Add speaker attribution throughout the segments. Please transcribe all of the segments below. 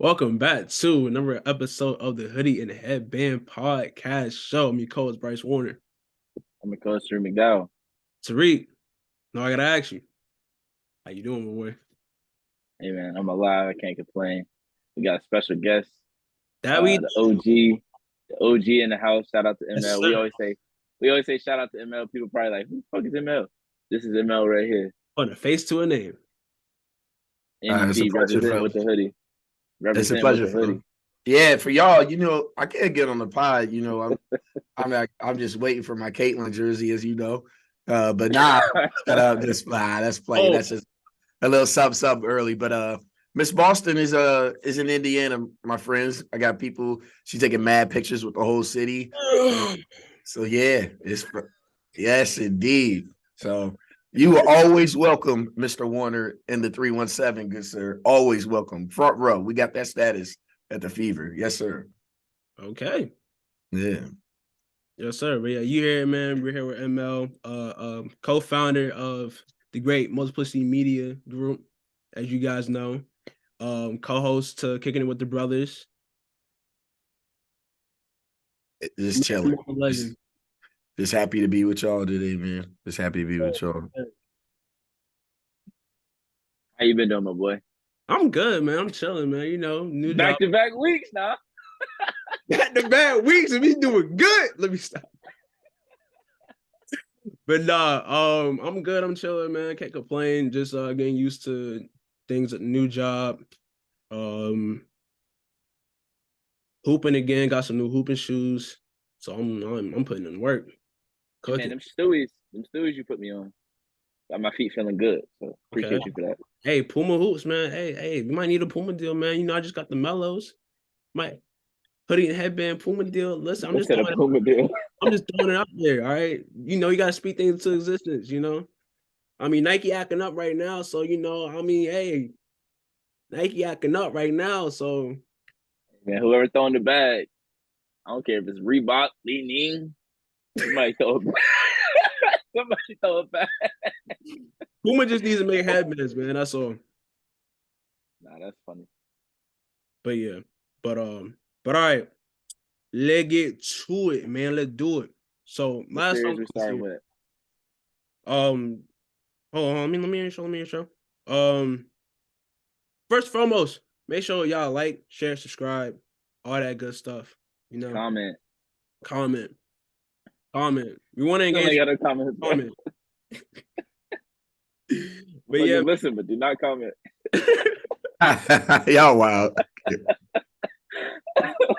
Speaker 1: Welcome back to another episode of the Hoodie and Headband podcast show. I'm your co-host Bryce Warner.
Speaker 2: I'm a coach Tariq McDowell.
Speaker 1: Tariq, no, I gotta ask you, how you doing, my boy?
Speaker 2: Hey man, I'm alive. I can't complain. We got a special guest,
Speaker 1: That we
Speaker 2: the OG in the house. Shout out to
Speaker 1: yes,
Speaker 2: ML.
Speaker 1: sir.
Speaker 2: We always say shout out to ML. People probably like, who the fuck is ML? This is ML right here.
Speaker 1: Put a face to a name.
Speaker 3: It's a
Speaker 2: NEP
Speaker 3: pleasure,
Speaker 2: representing with
Speaker 3: fellas.
Speaker 2: the hoodie.
Speaker 3: It's a
Speaker 2: Representing with
Speaker 3: pleasure,
Speaker 2: the hoodie.
Speaker 3: fellas. Yeah, for y'all, I can't get on the pod. I'm just waiting for my Caitlyn jersey, as you know. But nah, that's playing. That's just a little something early. But Miss Boston is in Indiana, my friends. I got people. She's taking mad pictures with the whole city. So yeah, yes indeed. So you are always welcome, Mr. Warner, in the 317, good sir. Always welcome. Front row. We got that status at the Fever. Yes, sir.
Speaker 1: Okay.
Speaker 3: Yeah.
Speaker 1: Yes, sir. But yeah, you here, man. We're here with ML, co-founder of the great Multiplicity Media Group, as you guys know. Co-host to Kicking It with the Brothers.
Speaker 3: Just chilling. Just happy to be with y'all today, man. Just happy to be with y'all.
Speaker 2: How you been doing, my boy?
Speaker 1: I'm good, man. I'm chilling, man. You know, new
Speaker 2: back to back weeks now.
Speaker 1: Back to back weeks and we doing good. Let me stop. But nah, I'm good. I'm chilling, man. Can't complain. Just getting used to things at the new job. Hooping again. Got some new hooping shoes. So I'm putting in work.
Speaker 2: Hey, man, them stewies you put me on. Got my feet feeling good. So appreciate you for that.
Speaker 1: Hey, Puma hoops, man. Hey, we might need a Puma deal, man. You know, I just got the mellows. My Hoodie and Headband Puma deal. Listen, I'm just throwing it out there. All right. You know, you gotta speak things into existence, you know. I mean, Nike acting up right now. So, you know, hey, Nike acting up right now. So
Speaker 2: man, whoever throwing the bag, I don't care if it's Reebok, Li Ning, somebody throw it back.
Speaker 1: Puma just needs to make headbands, man. That's all.
Speaker 2: Nah, that's funny.
Speaker 1: But yeah, but all right, let's get to it, man. Let's do it. So last time
Speaker 2: we started with.
Speaker 1: Hold on. Let me show. First and foremost, make sure y'all like, share, subscribe, all that good stuff. You know, comment. We want to engage.
Speaker 2: Got a comment. But yeah, listen, but do not comment.
Speaker 3: Y'all wild.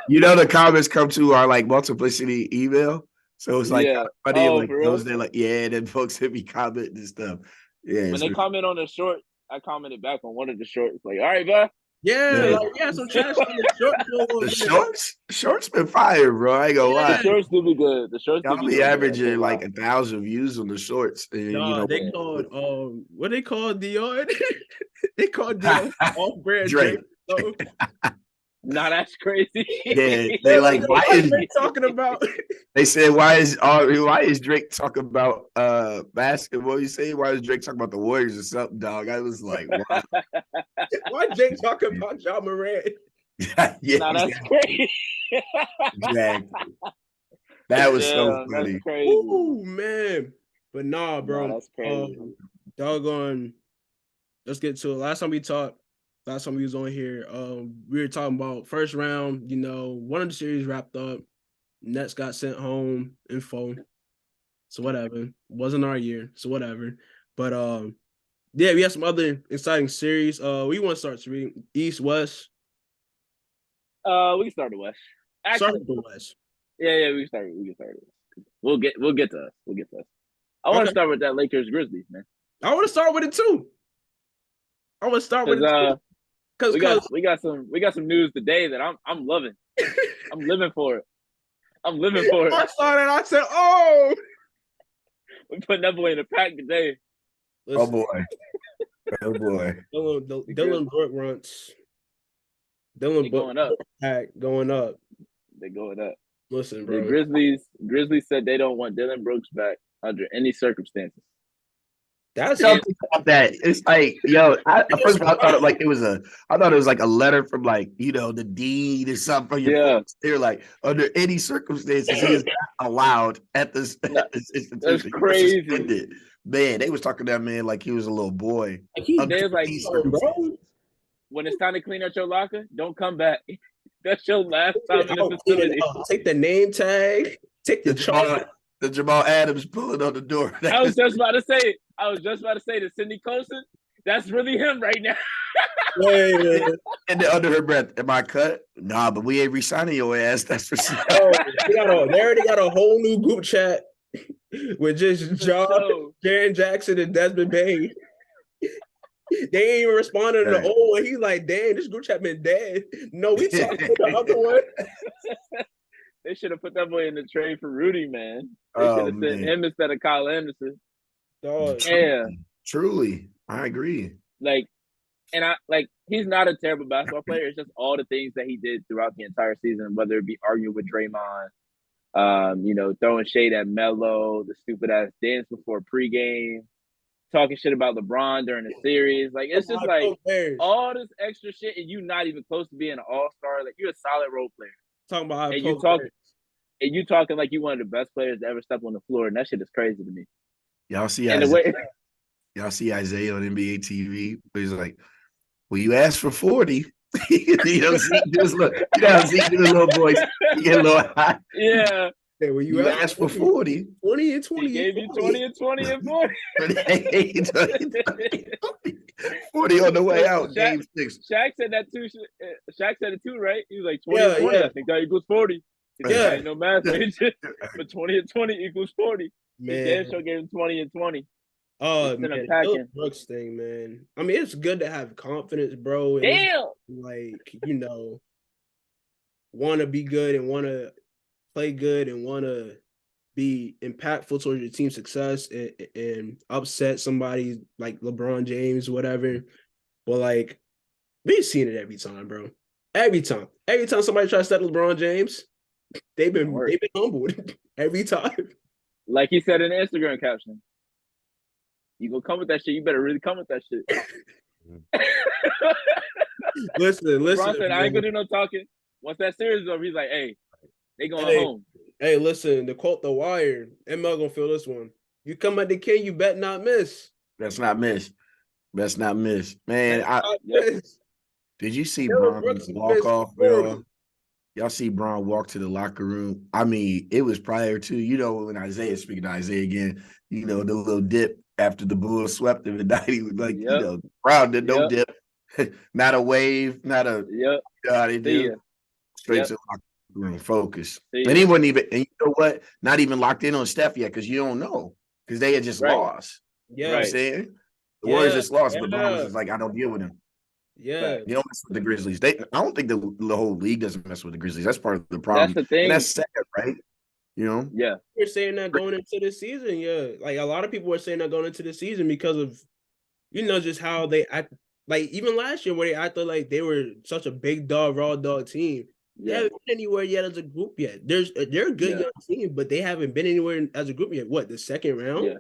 Speaker 3: You know, the comments come to our like multiplicity email. So it's like funny, like those they're like, yeah, then folks hit me commenting and stuff. Yeah.
Speaker 2: When they comment on the short, I commented back on one of the shorts, like, all right, bro.
Speaker 1: Some trash on
Speaker 3: the shorts been fire, bro. I ain't gonna lie.
Speaker 2: The shorts do be good. The shorts
Speaker 3: I'll be averaging like 1,000 views on the shorts. And,
Speaker 1: you know, they called what they called Dior? They called Dior off-brand Drake.
Speaker 2: Nah, that's crazy.
Speaker 3: Yeah, they like
Speaker 1: why is Drake talking about?
Speaker 3: They said why is Drake talking about basketball? You say why is Drake talking about the Warriors or something, dog? I was like, wow.
Speaker 1: Why Drake talking about Ja Morant?
Speaker 3: Yeah,
Speaker 2: nah, that's crazy.
Speaker 3: Exactly. That was so funny.
Speaker 2: That's crazy.
Speaker 1: Ooh, man. But nah, bro.
Speaker 2: Nah, that's crazy.
Speaker 1: Doggone. Let's get to it. Last time we was on here, we were talking about first round, you know, one of the series wrapped up. Nets got sent home in full. So whatever. Wasn't our year. So whatever. But yeah, we have some other exciting series. We want to start reading East, West.
Speaker 2: We can start the West.
Speaker 1: Start with the West.
Speaker 2: Yeah, we can start West. We'll get to us. I want to start with that Lakers Grizzlies, man.
Speaker 1: I want to start with it too. I want to start with it too.
Speaker 2: Cause we got some news today that I'm loving. I'm living for it. I
Speaker 1: saw that. I said, "Oh,
Speaker 2: we're putting that boy in the pack today."
Speaker 3: Listen. Oh boy.
Speaker 1: Dylan Brooke runs. Dylan Brooke
Speaker 2: going up.
Speaker 1: Pack going up.
Speaker 2: They're going up.
Speaker 1: Listen, bro.
Speaker 2: The Grizzlies said they don't want Dylan Brooks back under any circumstances.
Speaker 1: That's
Speaker 3: Yo, think about that. It's like, yo, first of all, I thought it was like a letter from like, the dean or something from your folks. They're like, under any circumstances, he is not allowed at this institution.
Speaker 2: That's
Speaker 3: You're
Speaker 2: crazy.
Speaker 3: suspended. Man, they was talking to that man like he was a little boy.
Speaker 1: he
Speaker 2: They was like,
Speaker 1: bro.
Speaker 2: When it's time to clean out your locker, don't come back. That's your last time in the facility.
Speaker 1: Take the name tag. Take the
Speaker 3: The Jamal Adams pulling on the door.
Speaker 2: I was just about to say to Cindy Colson, that's really him right now.
Speaker 3: And then under her breath, am I cut? Nah, but we ain't re-signing your ass. That's for sure.
Speaker 1: They already got a whole new group chat with just John, Jaren Jackson, and Desmond Bain. They ain't even responding to the old one. He's like, damn, this group chat been dead. No, we talking to the other one.
Speaker 2: They should have put that boy in the trade for Rudy, man. They should have sent him instead of Kyle Anderson.
Speaker 3: Truly, I agree.
Speaker 2: He's not a terrible basketball player. It's just all the things that he did throughout the entire season, whether it be arguing with Draymond, throwing shade at Melo, the stupid ass dance before pregame, talking shit about LeBron during the series. Like, it's just like all this extra shit, and you not even close to being an all-star. Like, you're a solid role player.
Speaker 1: Talking about
Speaker 2: you talking like you one of the best players to ever step on the floor, and that shit is crazy to me.
Speaker 3: Y'all see Isaiah on NBA TV? He's like, well, you asked for 40. Zeke just look. Zeke do a little voice. He get a little hot.
Speaker 2: Yeah.
Speaker 3: Hey, well, you asked for 40.
Speaker 1: 20 and 20.
Speaker 2: He gave you 20 and 20 and 40.
Speaker 3: 40 on the way out. Game 6.
Speaker 2: Shaq said that too. Shaq said it too, right? He was like 20 and 20. I think that equals 40. Yeah, ain't no math. But 20 and 20 equals 40. Man, damn sure gave him 20 and 20.
Speaker 1: Oh, man, the Brooks thing, man. I mean, it's good to have confidence, bro.
Speaker 2: Damn.
Speaker 1: Want to be good and want to play good and want to be impactful towards your team's success and upset somebody like LeBron James, whatever. But like, we've seen it every time, bro. Every time somebody tries to step LeBron James, they've been humbled every time.
Speaker 2: Like he said in the Instagram caption, you gonna come with that shit, you better really come with that shit.
Speaker 1: Listen.
Speaker 2: LeBron said, I ain't gonna do no talking. Once that series is over, he's like, hey, they going home.
Speaker 1: Hey, listen, to quote The Wire, ML gonna feel this one. You come at the king, you bet not miss.
Speaker 3: Best not miss. Man, did you see Bron's walk off, bro? Y'all see Bron walk to the locker room? I mean, it was prior to, when Isaiah, speaking to Isaiah again, the little dip after the Bulls swept him at night. He was like, Brown did no dip. Not a wave, not a he did. Straight to the locker room, focus. And he wasn't even, and you know what? Not even locked in on Steph yet, because you don't know. Because they had just lost.
Speaker 1: Yeah.
Speaker 3: You know what I'm saying? The Warriors just lost, but Bron was just like, I don't deal with him.
Speaker 1: Yeah.
Speaker 3: You don't mess with the Grizzlies. I don't think the whole league doesn't mess with the Grizzlies. That's part of the problem.
Speaker 2: That's the thing.
Speaker 3: And that's sad, right?
Speaker 2: Yeah.
Speaker 1: We're saying that going into the season, Like a lot of people were saying that going into the season because of, just how they act. Like even last year where they acted like they were such a big dog, raw dog team. They haven't been anywhere yet as a group yet. They're a good young team, but they haven't been anywhere as a group yet. What, the second round?
Speaker 2: Yeah.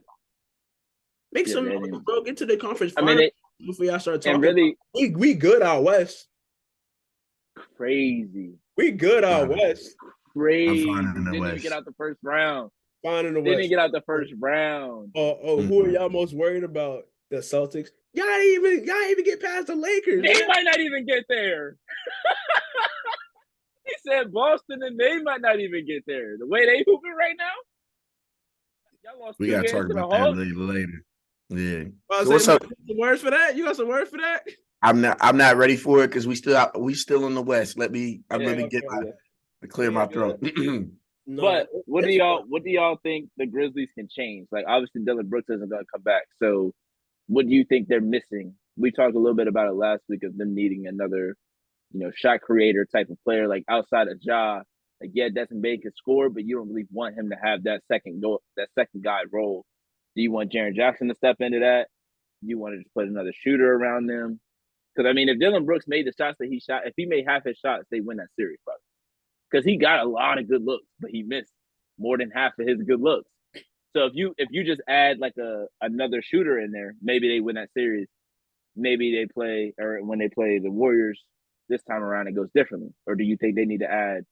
Speaker 1: Make some noise, bro. Get to the conference final before y'all start talking.
Speaker 2: And really,
Speaker 1: we good out west.
Speaker 2: Crazy.
Speaker 1: We good out west.
Speaker 2: Crazy. Didn't even get out the first round. Didn't get out the first round.
Speaker 1: Who are y'all most worried about? The Celtics. Y'all ain't even get past the Lakers.
Speaker 2: They might not even get there. He said Boston, and they might not even get there. The way they hooping right now, y'all lost.
Speaker 3: We gotta talk about that later. Yeah. So
Speaker 1: what's up? Some words for that? You got some words for that?
Speaker 3: I'm not ready for it because we still in the West. Let me clear my throat.
Speaker 2: But what do y'all think the Grizzlies can change? Like obviously Dillon Brooks isn't gonna come back. So what do you think they're missing? We talked a little bit about it last week of them needing another, shot creator type of player, like outside of Ja. Like, Desmond Bain can score, but you don't really want him to have that second guy role. Do you want Jaren Jackson to step into that? Do you want to just put another shooter around them? Because, I mean, if Dillon Brooks made the shots that he shot, if he made half his shots, they win that series, probably. Because he got a lot of good looks, but he missed more than half of his good looks. So if you just add like another shooter in there, maybe they win that series. Maybe they play, or when they play the Warriors this time around, it goes differently. Or do you think they need to add?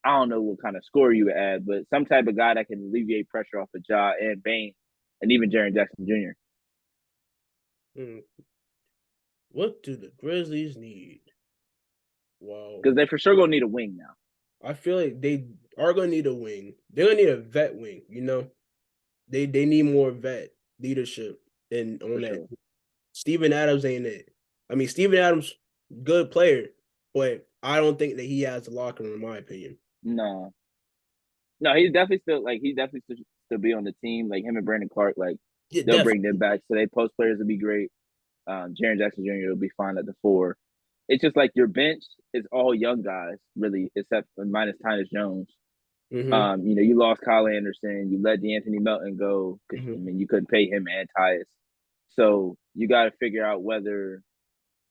Speaker 2: I don't know what kind of score you would add, but some type of guy that can alleviate pressure off of Ja and Bane, and even Jaren Jackson Jr.
Speaker 1: What do the Grizzlies need? Wow.
Speaker 2: Because they for sure gonna need a wing now.
Speaker 1: I feel like they are gonna need a wing. They're gonna need a vet wing, They need more vet leadership and on that.
Speaker 2: Sure.
Speaker 1: Steven Adams ain't it. I mean, Steven Adams, good player, but I don't think that he has the locker room, in my opinion.
Speaker 2: No, he's definitely still be on the team. Like him and Brandon Clark, like they'll bring them back. So they post players will be great. Jaren Jackson Jr. will be fine at the 4. It's just like your bench is all young guys, really, except minus Tyus Jones.
Speaker 1: Mm-hmm.
Speaker 2: You lost Kyle Anderson. You let DeAnthony Melton go because
Speaker 1: Mm-hmm.
Speaker 2: I mean you couldn't pay him and Tyus. So you got to figure out whether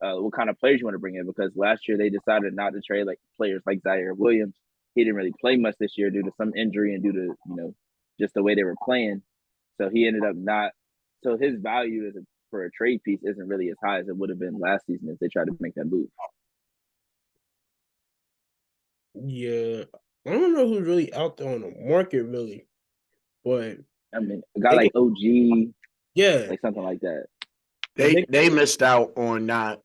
Speaker 2: what kind of players you want to bring in, because last year they decided not to trade like players like Zaire Williams. He didn't really play much this year due to some injury and due to just the way they were playing. So he ended up not. So his value for a trade piece isn't really as high as it would have been last season if they tried to make that move.
Speaker 1: Yeah, I don't know who's really out there on the market, really, but
Speaker 2: I mean, a guy like OG,
Speaker 1: yeah,
Speaker 2: like something like that.
Speaker 3: They missed out on not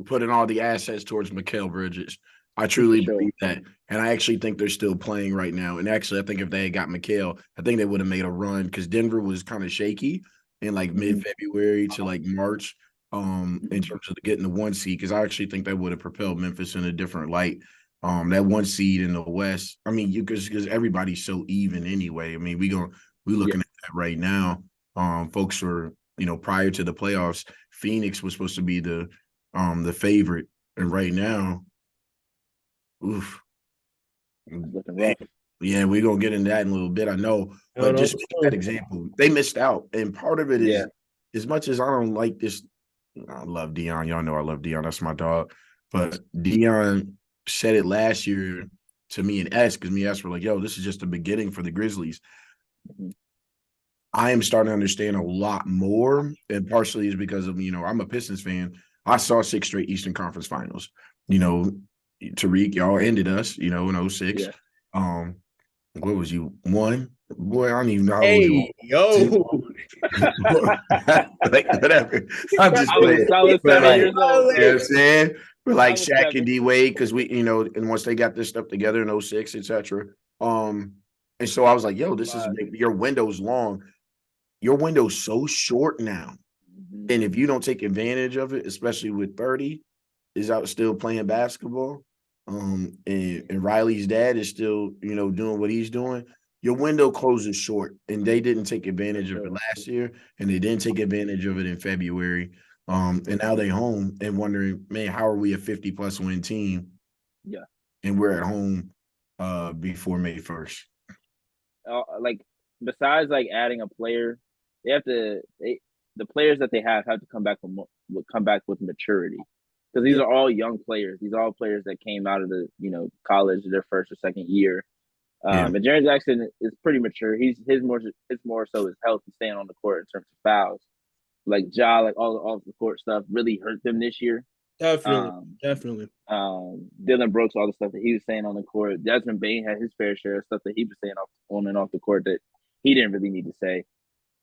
Speaker 3: putting all the assets towards Mikal Bridges. I truly believe that. And I actually think they're still playing right now. And actually, I think if they had got Mikal, I think they would have made a run because Denver was kind of shaky in like mid-February to like March in terms of getting the 1 seed, because I actually think that would have propelled Memphis in a different light. That 1 seed in the West. I mean, because everybody's so even anyway. I mean, we looking at that right now. Folks were, prior to the playoffs, Phoenix was supposed to be the favorite, and right now, oof.
Speaker 2: Looking rough.
Speaker 3: Yeah, we're gonna get into that in a little bit, I know. But just that example, they missed out. And part of it is, as much as I don't like this, I love Dion. Y'all know I love Dion. That's my dog. But Dion said it last year to me and S, because me and S were like, yo, this is just the beginning for the Grizzlies. I am starting to understand a lot more, and partially is because of, I'm a Pistons fan. I saw 6 straight Eastern Conference Finals. Tariq, y'all ended us, in 06. Yeah. What was you? 1? Boy, I don't even know how old you are.
Speaker 1: Yo.
Speaker 3: Like, whatever. I'm just playing.
Speaker 2: I was 7 years old.
Speaker 3: You know what I'm saying? But like Shaq and D-Wade, because we, and once they got this stuff together in 06, etc. And so I was like, yo, this is your window's long. Your window's so short now. And if you don't take advantage of it, especially with 30, is out still playing basketball, and Riley's dad is still, doing what he's doing, your window closes short. And they didn't take advantage of it last year, and they didn't take advantage of it in February. And now they home and wondering, man, how are we a 50-plus win team?
Speaker 2: Yeah.
Speaker 3: And we're at home before May 1st.
Speaker 2: Like, besides like adding a player, the players that they have to come back with maturity, because these are all young players. These are all players that came out of the college their first or second year. And Jaren Jackson is pretty mature. His more so his health and staying on the court in terms of fouls. Like Ja, like all off the court stuff really hurt them this year.
Speaker 1: Definitely.
Speaker 2: Dylan Brooks, all the stuff that he was saying on the court. Desmond Bane had his fair share of stuff that he was saying on and off the court that he didn't really need to say.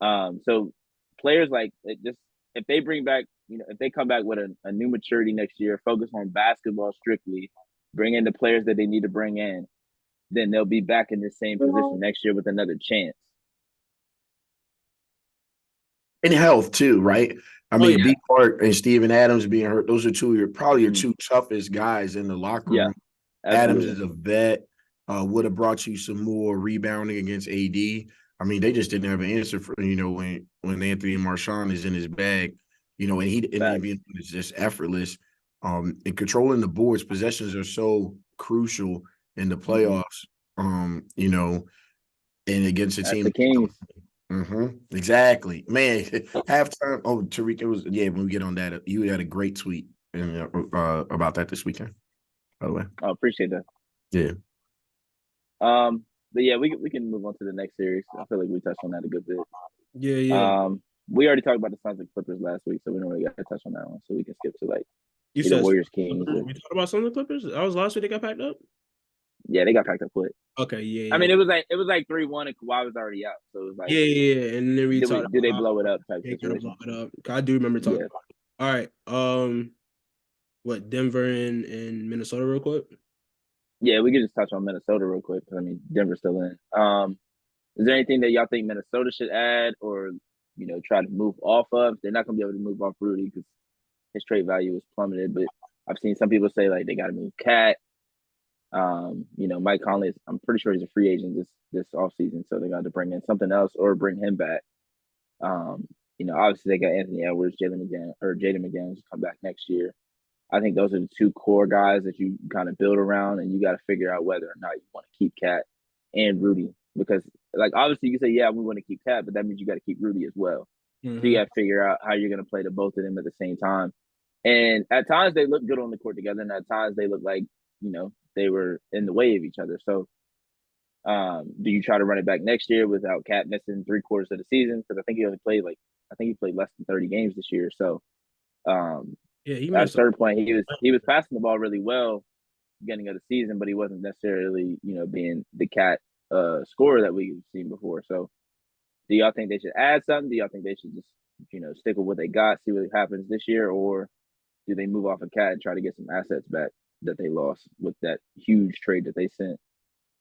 Speaker 2: So players like just if they bring back, if they come back with a new maturity next year, focus on basketball strictly, bring in the players that they need to bring in, then they'll be back in the same position next year with another chance.
Speaker 3: In health too, right? I mean, B. Clark and Steven Adams being hurt, those are probably your 2 toughest guys in the locker room. Adams is a vet, would have brought you some more rebounding against AD. I mean, they just didn't have an answer for, when Anthony Marchand is in his bag, and it's just effortless. And controlling the boards, possessions are so crucial in the playoffs, and against a team.
Speaker 2: The Kings.
Speaker 3: Exactly, man. Halftime. Oh, Tariq, it was when we get on that, you had a great tweet about that this weekend, by the way.
Speaker 2: I appreciate that.
Speaker 3: Yeah.
Speaker 2: But yeah, we can move on to the next series. I feel like we touched on that a good bit.
Speaker 1: Yeah.
Speaker 2: We already talked about the Suns and Clippers last week, so we don't really got to touch on that one. So we can skip to like
Speaker 1: You
Speaker 2: either
Speaker 1: said
Speaker 2: Warriors Kings. Or,
Speaker 1: we talked about some of the Clippers. That was last week they got packed up.
Speaker 2: yeah, they got packed up quick.
Speaker 1: Okay, yeah.
Speaker 2: I mean, it was like 3-1, and Kawhi was already out, so it was like,
Speaker 1: yeah. And then we talked
Speaker 2: did they
Speaker 1: about
Speaker 2: blow it up type
Speaker 1: they gotta
Speaker 2: situation.
Speaker 1: blow it up. I do remember talking.
Speaker 2: Yeah.
Speaker 1: About it. All right. What Denver and Minnesota real quick?
Speaker 2: Yeah, we could just touch on Minnesota real quick because I mean Denver's still in. Is there anything that y'all think Minnesota should add or try to move off of? They're not gonna be able to move off Rudy because his trade value is plummeted. But I've seen some people say like they got to move Cat. Mike Conley, I'm pretty sure he's a free agent this offseason, so they got to bring in something else or bring him back. Obviously they got Anthony Edwards, Jaden McDaniels to come back next year. I think those are the two core guys that you kind of build around, and you got to figure out whether or not you want to keep Cat and Rudy because, like, obviously you say, yeah, we want to keep Cat, but that means you got to keep Rudy as well.
Speaker 1: Mm-hmm.
Speaker 2: So you got to figure out how you're going to play the both of them at the same time. And at times they look good on the court together, and at times they look like they were in the way of each other. So, do you try to run it back next year without Cat missing 3/4 of the season? Because I think he played less than 30 games this year. So,
Speaker 1: he
Speaker 2: at a certain point, he was passing the ball really well beginning of the season, but he wasn't necessarily being the Cat scorer that we've seen before. So, do y'all think they should add something? Do y'all think they should just stick with what they got, see what happens this year, or do they move off of Cat and try to get some assets back that they lost with that huge trade that they sent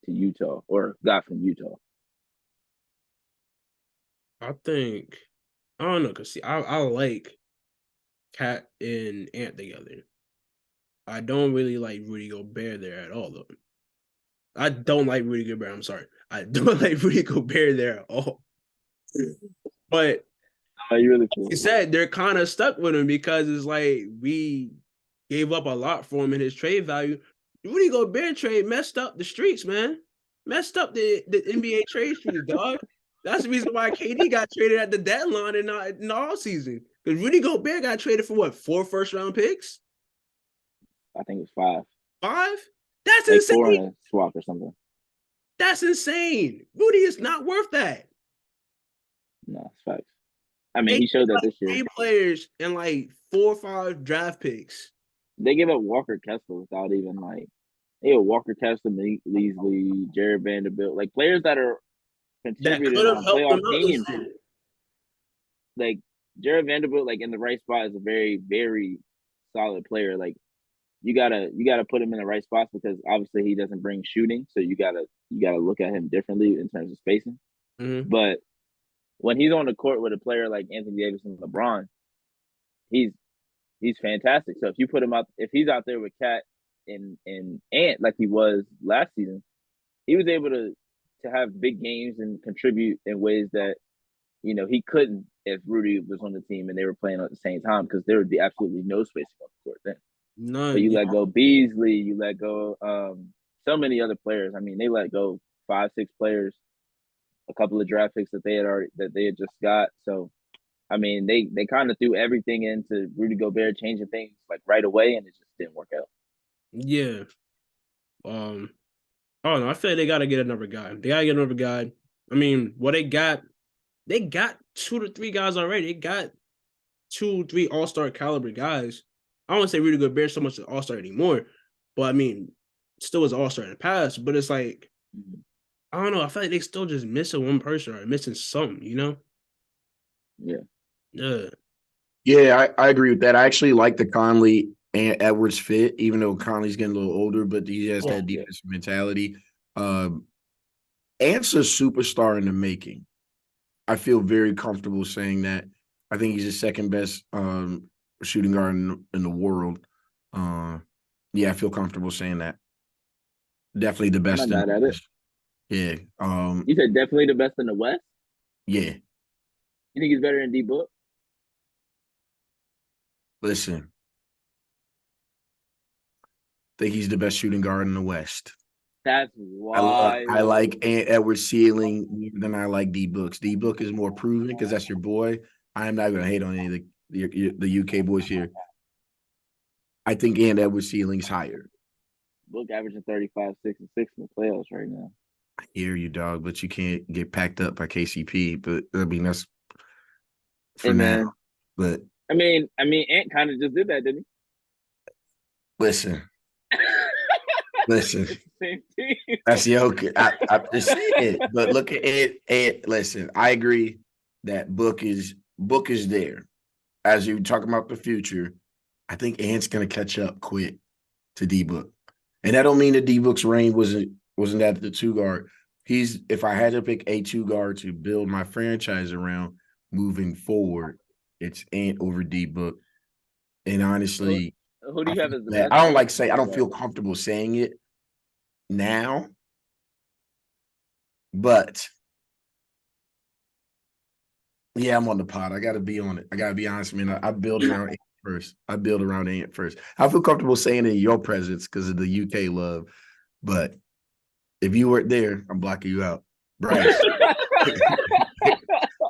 Speaker 2: to Utah or got from Utah?
Speaker 1: I don't know, because see, I like Cat and Ant together. I don't really like Rudy Gobert there at all, though. I don't like Rudy Gobert. I'm sorry. I don't like Rudy Gobert there at all. But
Speaker 2: you really cool.
Speaker 1: You said they're kind of stuck with him because it's like we gave up a lot for him in his trade value. Rudy Gobert trade messed up the streets, man. Messed up the NBA trade streets, dog. That's the reason why KD got traded at the deadline and not in all season. Because Rudy Gobert got traded for what, 4 first-round picks?
Speaker 2: I think it was 5.
Speaker 1: 5? That's
Speaker 2: like
Speaker 1: insane.
Speaker 2: 4 in a swap or something.
Speaker 1: That's insane. Rudy is not worth that.
Speaker 2: No, it's facts. I mean, he showed that this year.
Speaker 1: 3 players and like 4 or 5 draft picks.
Speaker 2: They gave up Walker Kessler without even Walker Kessler, Leasley, Jared Vanderbilt, like players that are contributing on playoff teams. Like Jared Vanderbilt, like in the right spot, is a very, very solid player. Like you gotta put him in the right spots because obviously he doesn't bring shooting, so you gotta look at him differently in terms of spacing.
Speaker 1: Mm-hmm.
Speaker 2: But when he's on the court with a player like Anthony Davis and LeBron, he's fantastic. So if you put him up, if he's out there with Cat and Ant like he was last season, he was able to have big games and contribute in ways that he couldn't if Rudy was on the team and they were playing at the same time because there would be absolutely no spacing on the court then.
Speaker 1: None.
Speaker 2: So you let go Beasley, you let go so many other players. I mean, they let go 5-6 players, a couple of draft picks that they had just got. So I mean, they kind of threw everything into Rudy Gobert, changing things like right away, and it just didn't work out.
Speaker 1: Yeah. I don't know. I feel like they got to get another guy. They got to get another guy. I mean, what they got 2 to 3 guys already. They got 2, 3 all-star caliber guys. I don't want to say Rudy Gobert so much an all-star anymore, but I mean, still was all-star in the past. But it's like, I don't know. I feel like they still just missing one person or missing something,
Speaker 2: Yeah.
Speaker 3: Yeah, I agree with that. I actually like the Conley and Edwards fit, even though Conley's getting a little older, but he has that defensive mentality. Ant's a superstar in the making. I feel very comfortable saying that. I think he's the second best shooting guard in the world. Yeah, I feel comfortable saying that. Definitely the best.
Speaker 2: I'm not mad at it.
Speaker 3: Yeah.
Speaker 2: You said definitely the best in the West?
Speaker 3: Yeah.
Speaker 2: You think he's better than D-Book?
Speaker 3: Listen. I think he's the best shooting guard in the West.
Speaker 2: That's why
Speaker 3: I like Edwards' ceiling more than I like D-Book's. D-Book is more proven because that's your boy. I'm not going to hate on any of the UK boys here. I think Edwards' ceiling's higher.
Speaker 2: Book averaging 35, 6, and 6 in the playoffs right now.
Speaker 3: I hear you, dog, but you can't get packed up by KCP. But I mean, that's for now. But
Speaker 2: I mean, Ant kind of just did that, didn't
Speaker 3: listen,
Speaker 2: he?
Speaker 3: listen.
Speaker 2: It's the same team.
Speaker 3: That's Jokic. I just said it, but look at it. And listen, I agree that Book is there. As you talking about the future, I think Ant's gonna catch up quick to D Book, and that don't mean that D Book's reign wasn't at the 2 guard. If I had to pick a 2 guard to build my franchise around moving forward, it's Ant over D Book. And honestly,
Speaker 2: Who do you have as the best?
Speaker 3: I don't feel comfortable saying it now, but yeah, I'm on the pod. I got to be on it. I got to be honest, man. I build around Ant first. I build around Ant first. I feel comfortable saying it in your presence because of the UK love, but if you weren't there, I'm blocking you out. Bryce.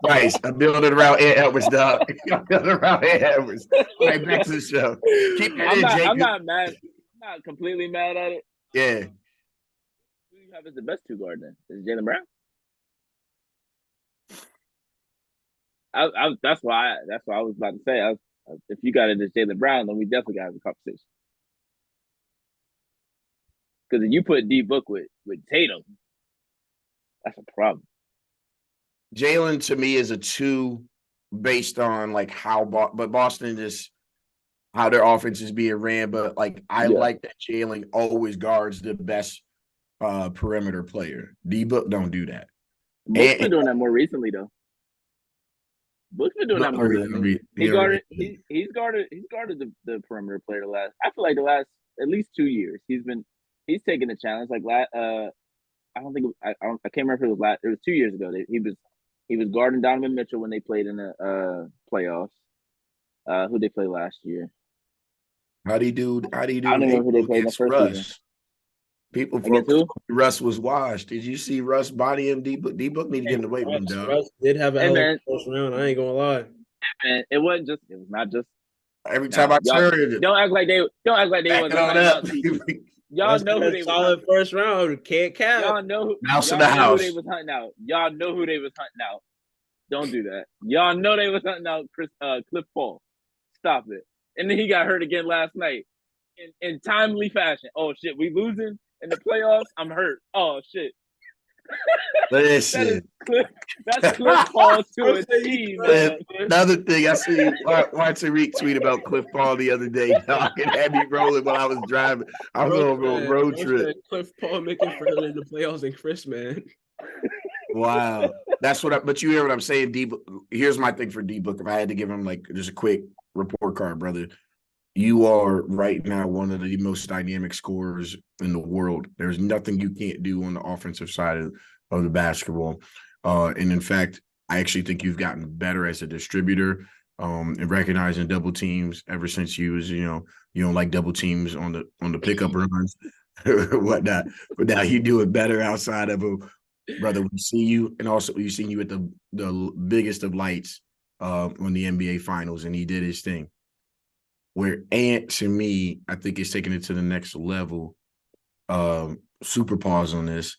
Speaker 3: Bryce, I'm building around Ant Edwards, dog. I'm building around Ant Edwards. All right, back to the show.
Speaker 2: I'm not mad. I'm not completely mad at it.
Speaker 3: Yeah.
Speaker 2: Who do you have as the best 2 guard then? Is it Jaylen Brown? That's why I was about to say. If you got it as Jaylen Brown, then we definitely got to have a conversation. Because if you put D Book with Tatum, that's a problem.
Speaker 3: Jaylen to me is a 2 based on like but Boston is how their offense is being ran. But like I like that Jaylen always guards the best perimeter player. D Book don't do that.
Speaker 2: Book's been doing that more recently though. Book's been doing that more recently. He's guarded the perimeter player I feel like the last at least 2 years. He's taking the challenge. Like I can't remember if it was it was 2 years ago. He was guarding Donovan Mitchell when they played in the playoffs. Who they played last year?
Speaker 3: How do you do?
Speaker 2: I don't know who they played in the first season.
Speaker 3: People thought Russ was washed. Did you see Russ body him? D Book need to get in the weight room, dog.
Speaker 1: Russ did have a hell of a first round. I ain't gonna lie.
Speaker 2: Man, it was not just.
Speaker 3: Every time I turned it,
Speaker 2: don't act like they wasn't out. Y'all know who they was
Speaker 1: solid first round. Can't count.
Speaker 2: Y'all know
Speaker 3: Mouse in the house.
Speaker 2: Who they was hunting out. Y'all know who they was hunting out. Don't do that. Y'all know they was hunting out Cliff Paul. Stop it. And then he got hurt again last night in timely fashion. Oh shit, we losing in the playoffs. I'm hurt. Oh shit.
Speaker 3: Listen,
Speaker 2: that's Cliff Paul to a T, man.
Speaker 3: Another thing, I see Tariq tweet about Cliff Paul the other day, dog, and had me rolling while I was driving. I was on a road trip.
Speaker 1: Cliff Paul making further in the playoffs than Chris, man.
Speaker 3: Wow, that's but you hear what I'm saying. Here's my thing for D Book. If I had to give him like just a quick report card, brother, you are right now one of the most dynamic scorers in the world. There's nothing you can't do on the offensive side of the basketball. And in fact, I actually think you've gotten better as a distributor and recognizing double teams ever since you don't like double teams on the pickup runs or whatnot. But now you do it better outside of them. Brother, we see you, and also we've seen you at the biggest of lights on the NBA Finals, and he did his thing. Where Ant, to me, I think is taking it to the next level. Super pause on this.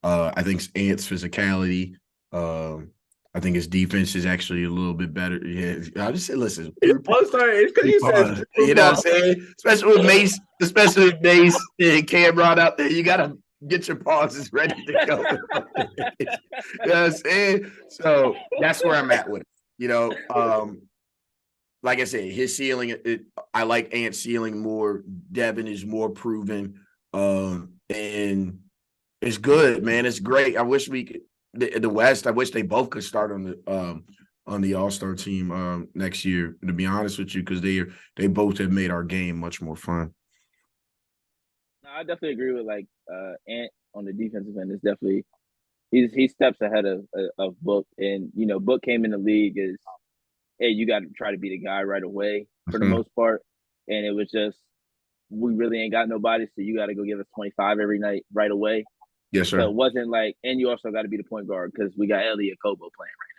Speaker 3: I think Ant's physicality. I think his defense is actually a little bit better. Yeah, I just said, listen.
Speaker 1: I'm sorry, it's because you said,
Speaker 3: you know what I'm saying? Especially with Mace and Cameron out there, you gotta get your pauses ready to go. You know what I'm saying? So that's where I'm at with it. You know, like I said, his ceiling, I like Ant's ceiling more. Devin is more proven. And it's good, man. It's great. I wish we could the West, I wish they both could start on the All-Star team next year, to be honest with you, because they both have made our game much more fun.
Speaker 2: I definitely agree with Ant on the defensive end. It's definitely he steps ahead of Book, and Book came in the league as, hey, you got to try to be the guy right away for the most part, and it was just we really ain't got nobody, so you got to go give us 25 every night right away.
Speaker 3: Yes, sir.
Speaker 2: So it wasn't and you also got to be the point guard because we got Elliot Kobo playing right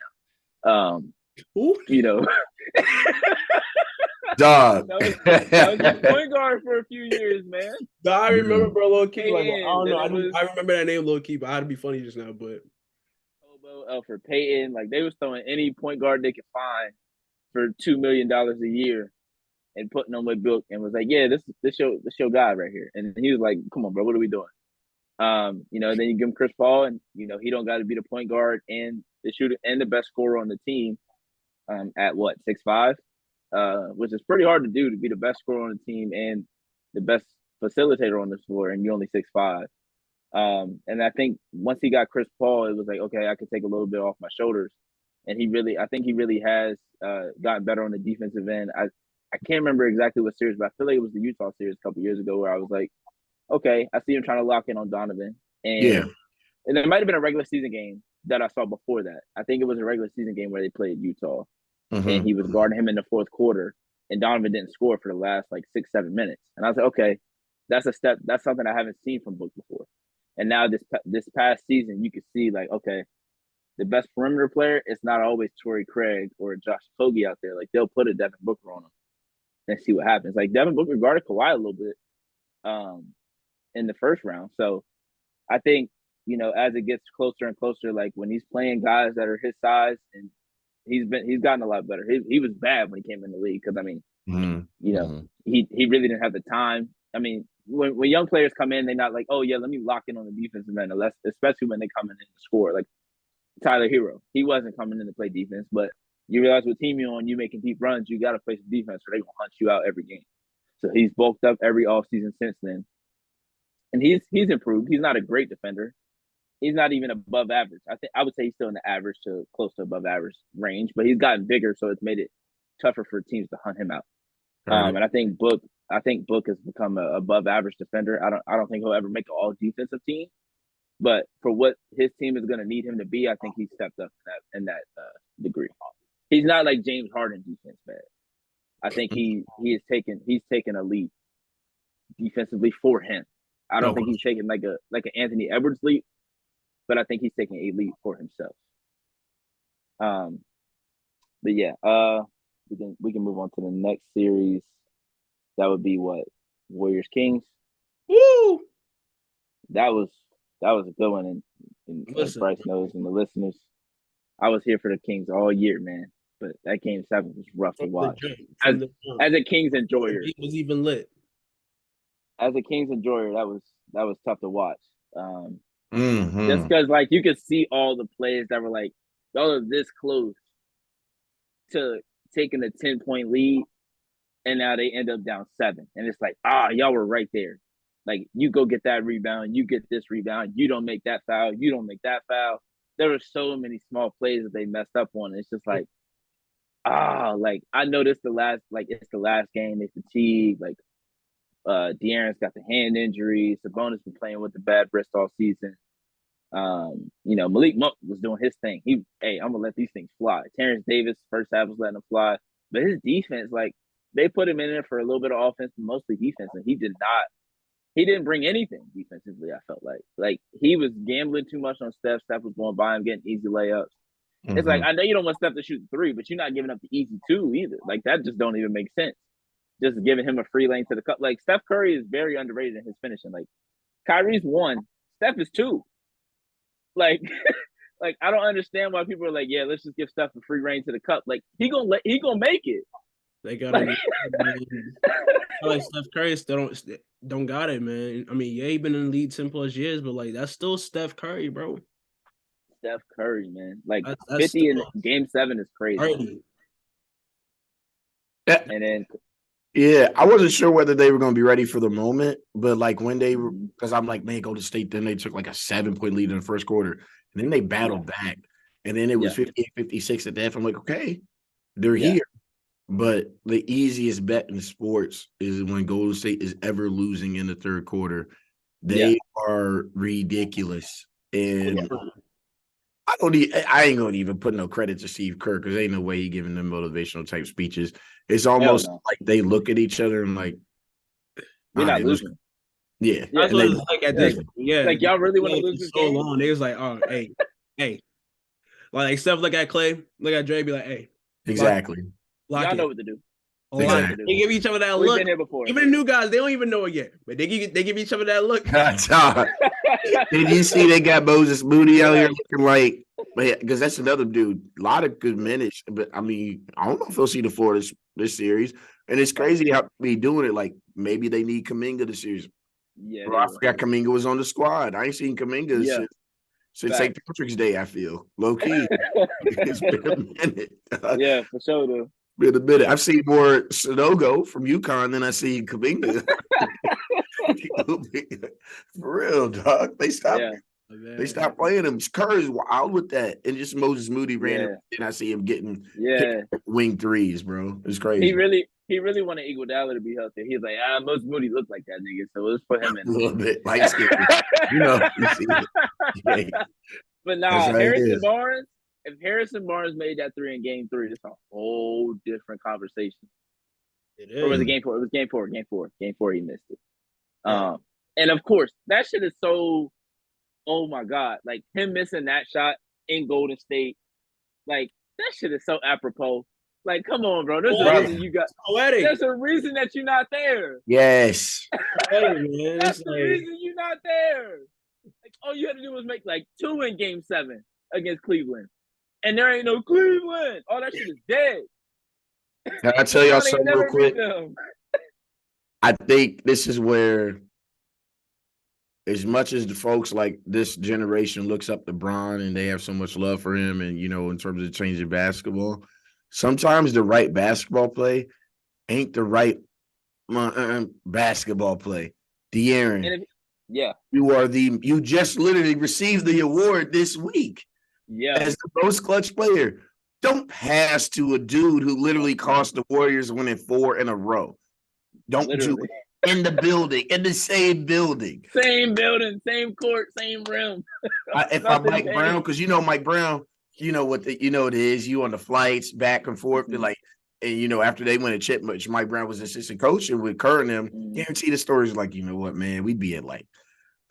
Speaker 2: now.
Speaker 1: Who?
Speaker 3: Dog.
Speaker 2: That was his point guard for a few years, man.
Speaker 1: I remember, bro, low key. Like, I don't know.
Speaker 2: I
Speaker 1: I remember that name low key, but I had to be funny just now. But
Speaker 2: Hobo, Alfred Payton, like they was throwing any point guard they could find for $2 million a year and putting them with Book and was like, yeah, this your guy right here. And he was like, come on, bro, what are we doing? Then you give him Chris Paul, and he don't got to be the point guard and the shooter and the best scorer on the team. At what 6'5", which is pretty hard to do, to be the best scorer on the team and the best facilitator on the floor, and you're only 6'5". And I think once he got Chris Paul, it was like, okay, I could take a little bit off my shoulders. And I think he really has gotten better on the defensive end. I can't remember exactly what series, but I feel like it was the Utah series a couple years ago where I was like, okay, I see him trying to lock in on Donovan. And it might have been a regular season game that I saw before that. I think it was a regular season game where they played Utah. And he was guarding him in the fourth quarter, and Donovan didn't score for the last like 6-7 minutes. And I was like, okay, that's a step. That's something I haven't seen from Book before. And now this past season, you can see like, okay, the best perimeter player, it's not always Torrey Craig or Josh Kogi out there. Like they'll put a Devin Booker on him and see what happens. Like Devin Booker guarded Kawhi a little bit in the first round. So I think, as it gets closer and closer, like when he's playing guys that are his size, and he's gotten a lot better. He was bad when he came in the league because he really didn't have the time. I mean, when young players come in, they're not like, oh yeah, let me lock in on the defensive end, especially when they come in to score. Like Tyler Hero, he wasn't coming in to play defense, but you realize with team you on, you making deep runs, you got to play some defense, or they're gonna hunt you out every game. So he's bulked up every offseason since then, and he's improved. He's not a great defender. He's not even above average. I would say he's still in the average to close to above average range, but he's gotten bigger, so it's made it tougher for teams to hunt him out. And I think Book has become a above average defender. I don't think he'll ever make an all defensive team, but for what his team is going to need him to be, I think he's stepped up in that degree. He's not like James Harden defense bad. I think he's taken a leap defensively for him. I don't think he's taken like an Anthony Edwards leap, but I think he's taking a leap for himself. But yeah, we can move on to the next series. That would be what? Warriors Kings.
Speaker 1: Woo!
Speaker 2: That was a good one, and Bryce knows, and the listeners. I was here for the Kings all year, man. But that game 7 was rough to watch. As a Kings enjoyer,
Speaker 1: it was even lit.
Speaker 2: As a Kings enjoyer, that was tough to watch. Just because like you could see all the plays that were like, y'all are this close to taking a 10-point lead, and now they end up down 7. And it's like, y'all were right there. Like, you go get that rebound, you get this rebound, you don't make that foul, you don't make that foul. There were so many small plays that they messed up on. It's just like, like I know it's the last game, they fatigue. Like De'Aaron's got the hand injury, Sabonis been playing with the bad wrist all season. Malik Monk was doing his thing. I'm gonna let these things fly. Terrence Davis first half was letting them fly, but his defense, like they put him in there for a little bit of offense, but mostly defense, and he didn't bring anything defensively. I felt like he was gambling too much on Steph. Steph was going by him, getting easy layups. It's like, I know you don't want Steph to shoot 3, but you're not giving up the easy 2 either. Like that just don't even make sense. Just giving him a free lane to the cup. Like Steph Curry is very underrated in his finishing. Like Kyrie's 1, Steph is 2. Like, like I don't understand why people are like, yeah, let's just give Steph a free reign to the cup. Like he gonna make it.
Speaker 1: They got like Steph Curry still don't got it, man. I mean, yeah, he been in the league 10+ years, but like that's still Steph Curry, bro.
Speaker 2: Steph Curry, man. Like that's 50 in game 7 is crazy.
Speaker 1: Right.
Speaker 2: And then
Speaker 3: I wasn't sure whether they were going to be ready for the moment, but like when they were, because I'm like, man, Golden State, then they took like a 7-point lead in the first quarter, and then they battled back, and then it was 58-56 at the half. I'm like, okay, they're here. But the easiest bet in sports is when Golden State is ever losing in the third quarter. They are ridiculous. And I ain't gonna even put no credit to Steve Kerr because ain't no way he giving them motivational type speeches. It's almost like they look at each other and like,
Speaker 2: we're not losing.
Speaker 1: Yeah, that's what it's like at this. Yeah,
Speaker 2: like y'all really want to lose this game?
Speaker 1: Long. They was like, oh, hey, like Steph look at Clay, look at Dre, be like, hey,
Speaker 3: exactly.
Speaker 2: Y'all know what to do.
Speaker 1: A lot. They give each other that
Speaker 2: We've
Speaker 1: look.
Speaker 2: been here before.
Speaker 1: Even the new guys, they don't even know it yet, but they give each other that look.
Speaker 3: Did you see they got Moses Moody out here looking like? Because that's another dude. A lot of good minutes, but I mean, I don't know if he'll see the floor this series. And it's crazy how we doing it. Like maybe they need Kuminga this series.
Speaker 2: Yeah,
Speaker 3: bro, I forgot Kuminga was on the squad. I ain't seen Kuminga since St. Patrick's Day. I feel low key. It's been a minute.
Speaker 2: Yeah, for sure, though.
Speaker 3: Been a minute. I've seen more Sonogo from UConn than I see Kuminga. For real, dog. They stopped. Yeah. They stopped playing him. Curry's wild with that, and just Moses Moody ran, and I see him getting wing threes, bro. It's crazy.
Speaker 2: He really wanted Iguodala to be healthy. He's like, Moses Moody looked like that nigga, so let's put him in.
Speaker 3: A little bit light skin, you see it.
Speaker 2: But nah, Harrison Barnes. If Harrison Barnes made that three in Game 3, it's a whole different conversation.
Speaker 1: It is.
Speaker 2: Or was it Game 4? It was Game 4. Game 4. Game 4. He missed it. And of course, that shit is so. Oh my God! Like him missing that shot in Golden State, like that shit is so apropos. Like, come on, bro. There's a reason you got. There's a reason that you're not there.
Speaker 3: Yes.
Speaker 2: That's the reason you're not there. Like, all you had to do was make like 2 in Game 7 against Cleveland, and there ain't no Cleveland. All that shit is dead.
Speaker 3: Can I tell y'all something real quick? I think this is where. As much as the folks like this generation looks up to Bron and they have so much love for him and, in terms of changing basketball, sometimes the right basketball play ain't the right basketball play. De'Aaron, you just literally received the award this week as the most clutch player. Don't pass to a dude who literally cost the Warriors winning 4 in a row. Don't do it. In the building, in the same building.
Speaker 2: Same building, same court, same rim.
Speaker 3: If I'm Mike Brown, because Mike Brown, what it is. You on the flights back and forth, and after they win a chip, which Mike Brown was assistant coach and with Kerr and them, guarantee the stories like, what, man, we'd be at like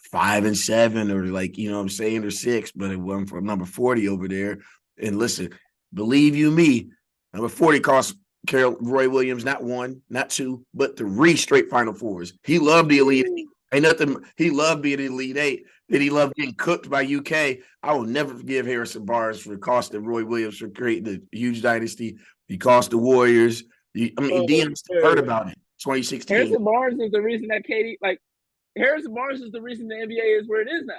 Speaker 3: 5 and 7 or like, I'm saying, or 6, but it wasn't for number 40 over there. And listen, believe you me, number 40 cost Roy Williams, not 1, not 2, but 3 straight Final Fours. He loved the Elite 8. Ain't nothing. He loved being in the Elite 8. Then he loved getting cooked by UK. I will never forgive Harrison Barnes for costing Roy Williams for creating a huge dynasty. He cost the Warriors. Dean heard about it. 2016.
Speaker 2: Harrison Barnes is the reason that Harrison Barnes is the reason the NBA is where it is now.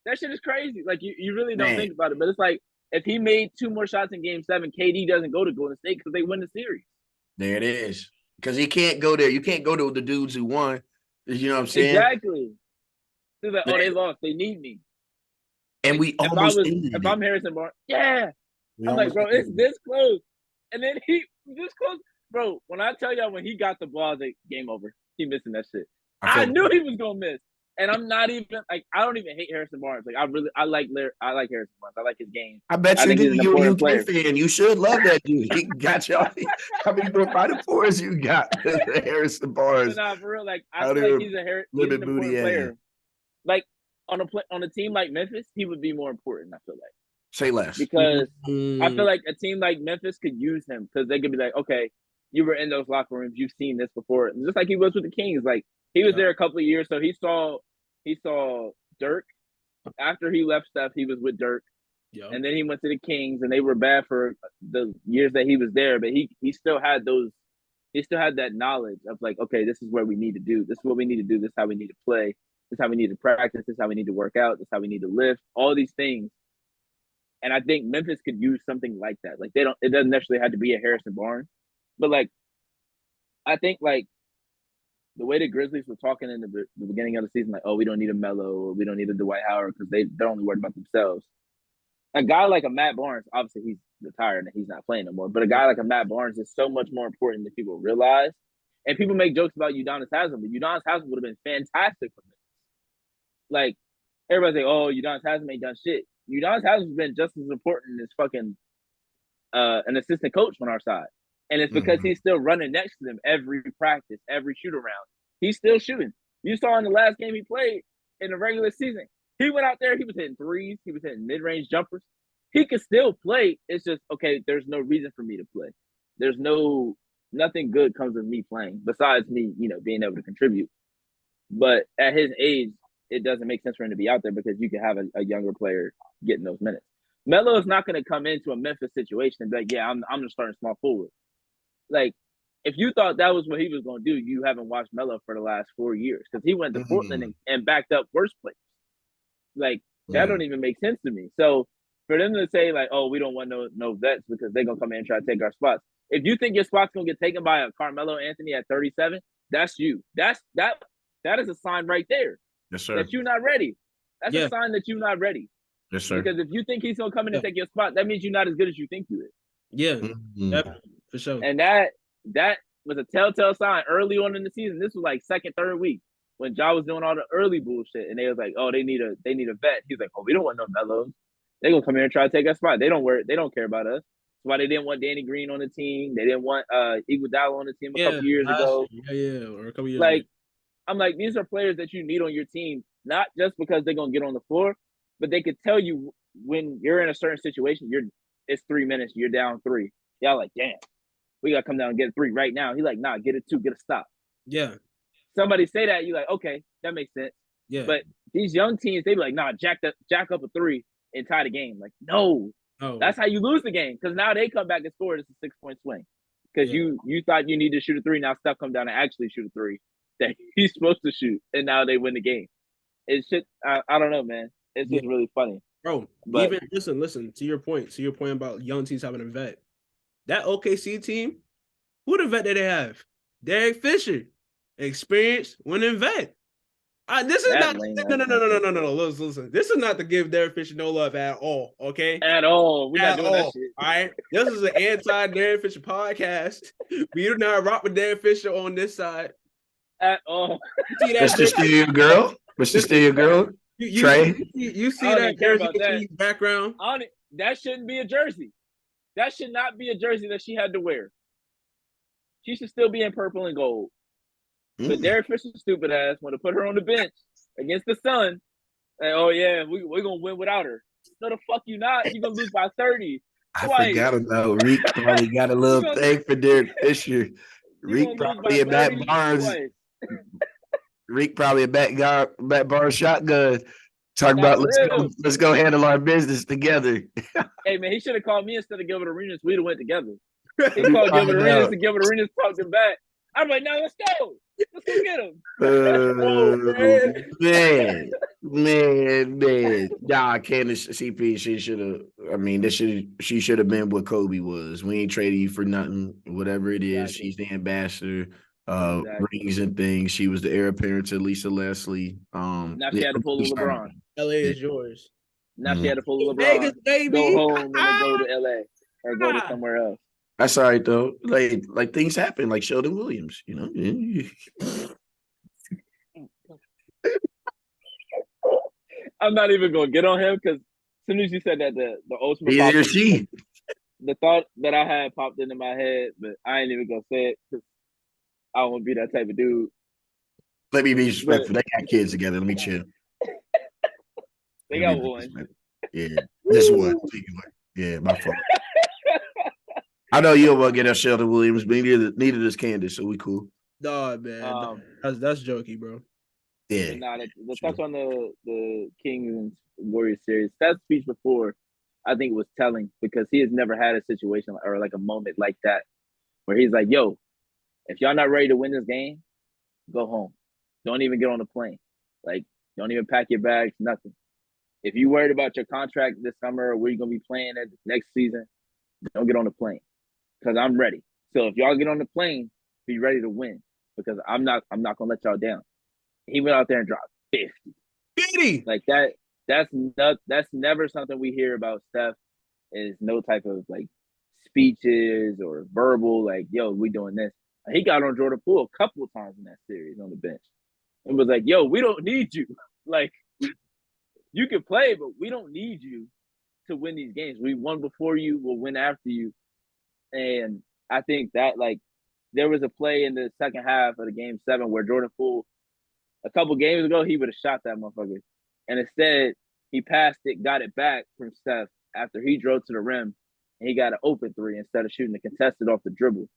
Speaker 2: That shit is crazy. Like you really don't think about it, but it's like, if he made 2 more shots in Game 7, KD doesn't go to Golden State because they win the series.
Speaker 3: There it is. Because he can't go there. You can't go to the dudes who won. You know what I'm saying?
Speaker 2: Exactly. He's like, they lost. They need me.
Speaker 3: And we almost
Speaker 2: if I'm Harrison Barnes, I'm like, bro, it's this close. And then this close. Bro, when I tell y'all when he got the ball, I was like, game over. He missing that shit. I knew he was going to miss. And I'm not even like, I don't even hate Harrison Barnes. Like I like Harrison Barnes. I like his game.
Speaker 3: I bet you do. You're a UK fan. You should love that dude. He got y'all. How many Final Fours you got? Harrison Barnes.
Speaker 2: Nah, for real. Like I feel like he's an important player. Like on a team like Memphis, he would be more important. I feel like.
Speaker 3: Say less.
Speaker 2: Because I feel like a team like Memphis could use him because they could be like, okay, you were in those locker rooms. You've seen this before. Just like he was with the Kings. Like. He was there a couple of years, so he saw Dirk. After he left Steph, he was with Dirk. Yep. And then he went to the Kings, and they were bad for the years that he was there. But he still had that knowledge of like, okay, this is where we need to do. This is what we need to do. This is how we need to play. This is how we need to practice. This is how we need to work out. This is how we need to lift. All these things. And I think Memphis could use something like that. Like it doesn't necessarily have to be a Harrison Barnes, but like I think like. The way the Grizzlies were talking in the beginning of the season, like, oh, we don't need a Melo or we don't need a Dwight Howard because they're only worried about themselves. A guy like a Matt Barnes, obviously he's retired and he's not playing no more, but a guy like a Matt Barnes is so much more important than people realize. And people make jokes about Udonis Haslem, but Udonis Haslem would have been fantastic for this. Like, everybody's like, oh, Udonis Haslem ain't done shit. Udonis Haslem's been just as important as fucking an assistant coach on our side. And it's because he's still running next to them every practice, every shoot around. He's still shooting. You saw in the last game he played in the regular season. He went out there, he was hitting threes, he was hitting mid-range jumpers. He could still play. It's just, okay, there's no reason for me to play. There's no nothing good comes of me playing besides me, being able to contribute. But at his age, it doesn't make sense for him to be out there because you can have a younger player getting those minutes. Melo is not going to come into a Memphis situation and be like, yeah, I'm going to start a small forward. Like, if you thought that was what he was going to do, you haven't watched Melo for the last 4 years because he went to Portland and backed up worse players. Like, that don't even make sense to me. So for them to say, like, oh, we don't want no vets because they're going to come in and try to take our spots. If you think your spot's going to get taken by a Carmelo Anthony at 37, that's you. That is a sign right there.
Speaker 3: Yes, sir.
Speaker 2: That you're not ready. That's a sign that you're not ready.
Speaker 3: Yes, sir.
Speaker 2: Because if you think he's going to come in and take your spot, that means you're not as good as you think you is.
Speaker 1: Yeah, for sure.
Speaker 2: And that was a telltale sign early on in the season. This was like second, third week when Ja was doing all the early bullshit, and they was like, "Oh, they need a vet." He's like, "Oh, we don't want no Melos. They're gonna come here and try to take our spot. They don't care about us." That's why they didn't want Danny Green on the team. They didn't want Iguodala on the team a couple years ago.
Speaker 1: Or a couple years
Speaker 2: ago.
Speaker 1: ago.
Speaker 2: I'm like, these are players that you need on your team, not just because they're gonna get on the floor, but they could tell you when you're in a certain situation, it's 3 minutes, you're down 3. Y'all like, damn, we gotta come down and get a 3 right now. He's like, nah, get a 2, get a stop.
Speaker 1: Yeah.
Speaker 2: Somebody say that, you like, okay, that makes sense.
Speaker 1: Yeah.
Speaker 2: But these young teams, they be like, nah, jack up a 3 and tie the game. Like, no. That's how you lose the game. Because now they come back and score. It's a 6-point swing. Because you thought you needed to shoot a 3. Now Steph come down and actually shoot a 3 that he's supposed to shoot. And now they win the game. It's shit. I don't know, man. It's just really funny.
Speaker 1: Bro, but even listen, to your point about young teams having a vet. That OKC team, who the vet did they have? Derek Fisher, experienced winning vet. This is not no. Listen. This is not to give Derek Fisher no love at all. Okay,
Speaker 2: at all. We're not doing that shit.
Speaker 1: All right, this is an anti-Derek Fisher podcast. We do not rock with Derek Fisher on this side
Speaker 2: at all.
Speaker 3: Mr. Steal Girl, Mr. Steal Girl. Trey,
Speaker 1: you see that jersey background?
Speaker 2: That shouldn't be a jersey. That should not be a jersey that she had to wear. She should still be in purple and gold. But Derek Fisher's stupid ass want to put her on the bench against the Sun. And, oh, yeah, we're going to win without her. No, the fuck you not. You're going to lose by 30.
Speaker 3: I forgot about Reek probably got a little thing for Derek Fisher. Reek probably a Matt Barnes. Reek probably a Matt Barnes shotgun. Talk about let's go handle our business together.
Speaker 2: Hey man, he should have called me instead of Gilbert Arenas. We'd have went together. He called Gilbert Arenas and Gilbert Arenas talked him back. I'm like, no, let's go. Let's go get
Speaker 3: him. Man. Nah, Candace CP, she should have. I mean, she should have been what Kobe was. We ain't trading you for nothing. Whatever it is, she's the ambassador. Rings and things. She was the heir apparent to Lisa Leslie.
Speaker 2: Now she had to pull a LeBron.
Speaker 1: LA is yours.
Speaker 2: Now she had to pull a LeBron.
Speaker 1: Vegas, baby.
Speaker 2: Go home and then go to LA or go to somewhere else.
Speaker 3: That's all right though. Like things happen, like Sheldon Williams, you know.
Speaker 2: I'm not even gonna get on him because as soon as you said that, the ultimate
Speaker 3: either she.
Speaker 2: The thought that I had popped into my head, but I ain't even gonna say it because I don't want to be that type of dude.
Speaker 3: Let me be respectful. They got kids together. Let me chill.
Speaker 2: They got one.
Speaker 3: Yeah, this one. Yeah, my fault. I know you don't want to get us Sheldon Williams, but neither does Candace, so we cool.
Speaker 1: Nah, man. That's jokey, bro.
Speaker 3: Yeah.
Speaker 2: Let's touch on the Kings and Warriors series. That speech before, I think, was telling because he has never had a situation or like a moment like that where he's like, yo, if y'all not ready to win this game, go home. Don't even get on the plane. Like, don't even pack your bags, nothing. If you worried about your contract this summer or where you're going to be playing at next season, don't get on the plane because I'm ready. So if y'all get on the plane, be ready to win because I'm not going to let y'all down. He went out there and dropped 50.
Speaker 1: 50!
Speaker 2: Like that's never something we hear about Steph is no type of like speeches or verbal, like, yo, we doing this. He got on Jordan Poole a couple of times in that series on the bench and was like, yo, we don't need you. Like, you can play, but we don't need you to win these games. We won before you, we'll win after you. And I think that, like, there was a play in the second half of the game 7 where Jordan Poole, a couple games ago, he would have shot that motherfucker. And instead, he passed it, got it back from Steph after he drove to the rim, and he got an open 3 instead of shooting the contested off the dribble.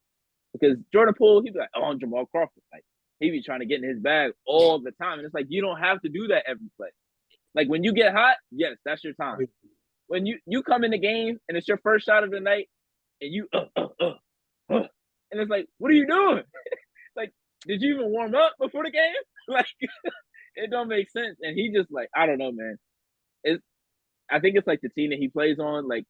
Speaker 2: Because Jordan Poole, he'd be like, "Oh, I'm Jamal Crawford." Like he be trying to get in his bag all the time, and it's like you don't have to do that every play. Like when you get hot, yes, that's your time. When you come in the game and it's your first shot of the night, and you and it's like, what are you doing? Like, did you even warm up before the game? Like, it don't make sense. And he just like, I don't know, man. I think it's like the team that he plays on. Like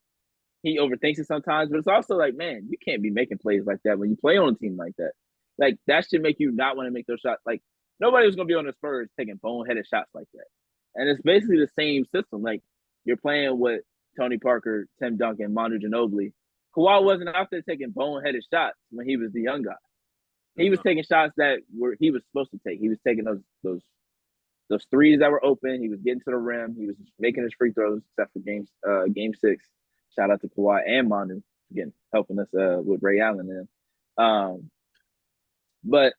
Speaker 2: he overthinks it sometimes, but it's also like, man, you can't be making plays like that when you play on a team like that. Like that should make you not want to make those shots. Like nobody was gonna be on the Spurs taking boneheaded shots like that. And it's basically the same system. Like you're playing with Tony Parker, Tim Duncan, Manu Ginobili. Kawhi wasn't out there taking boneheaded shots when he was the young guy. He was taking shots that he was supposed to take. He was taking those threes that were open. He was getting to the rim. He was making his free throws, except for game 6. Shout out to Kawhi and Manu again, helping us with Ray Allen and but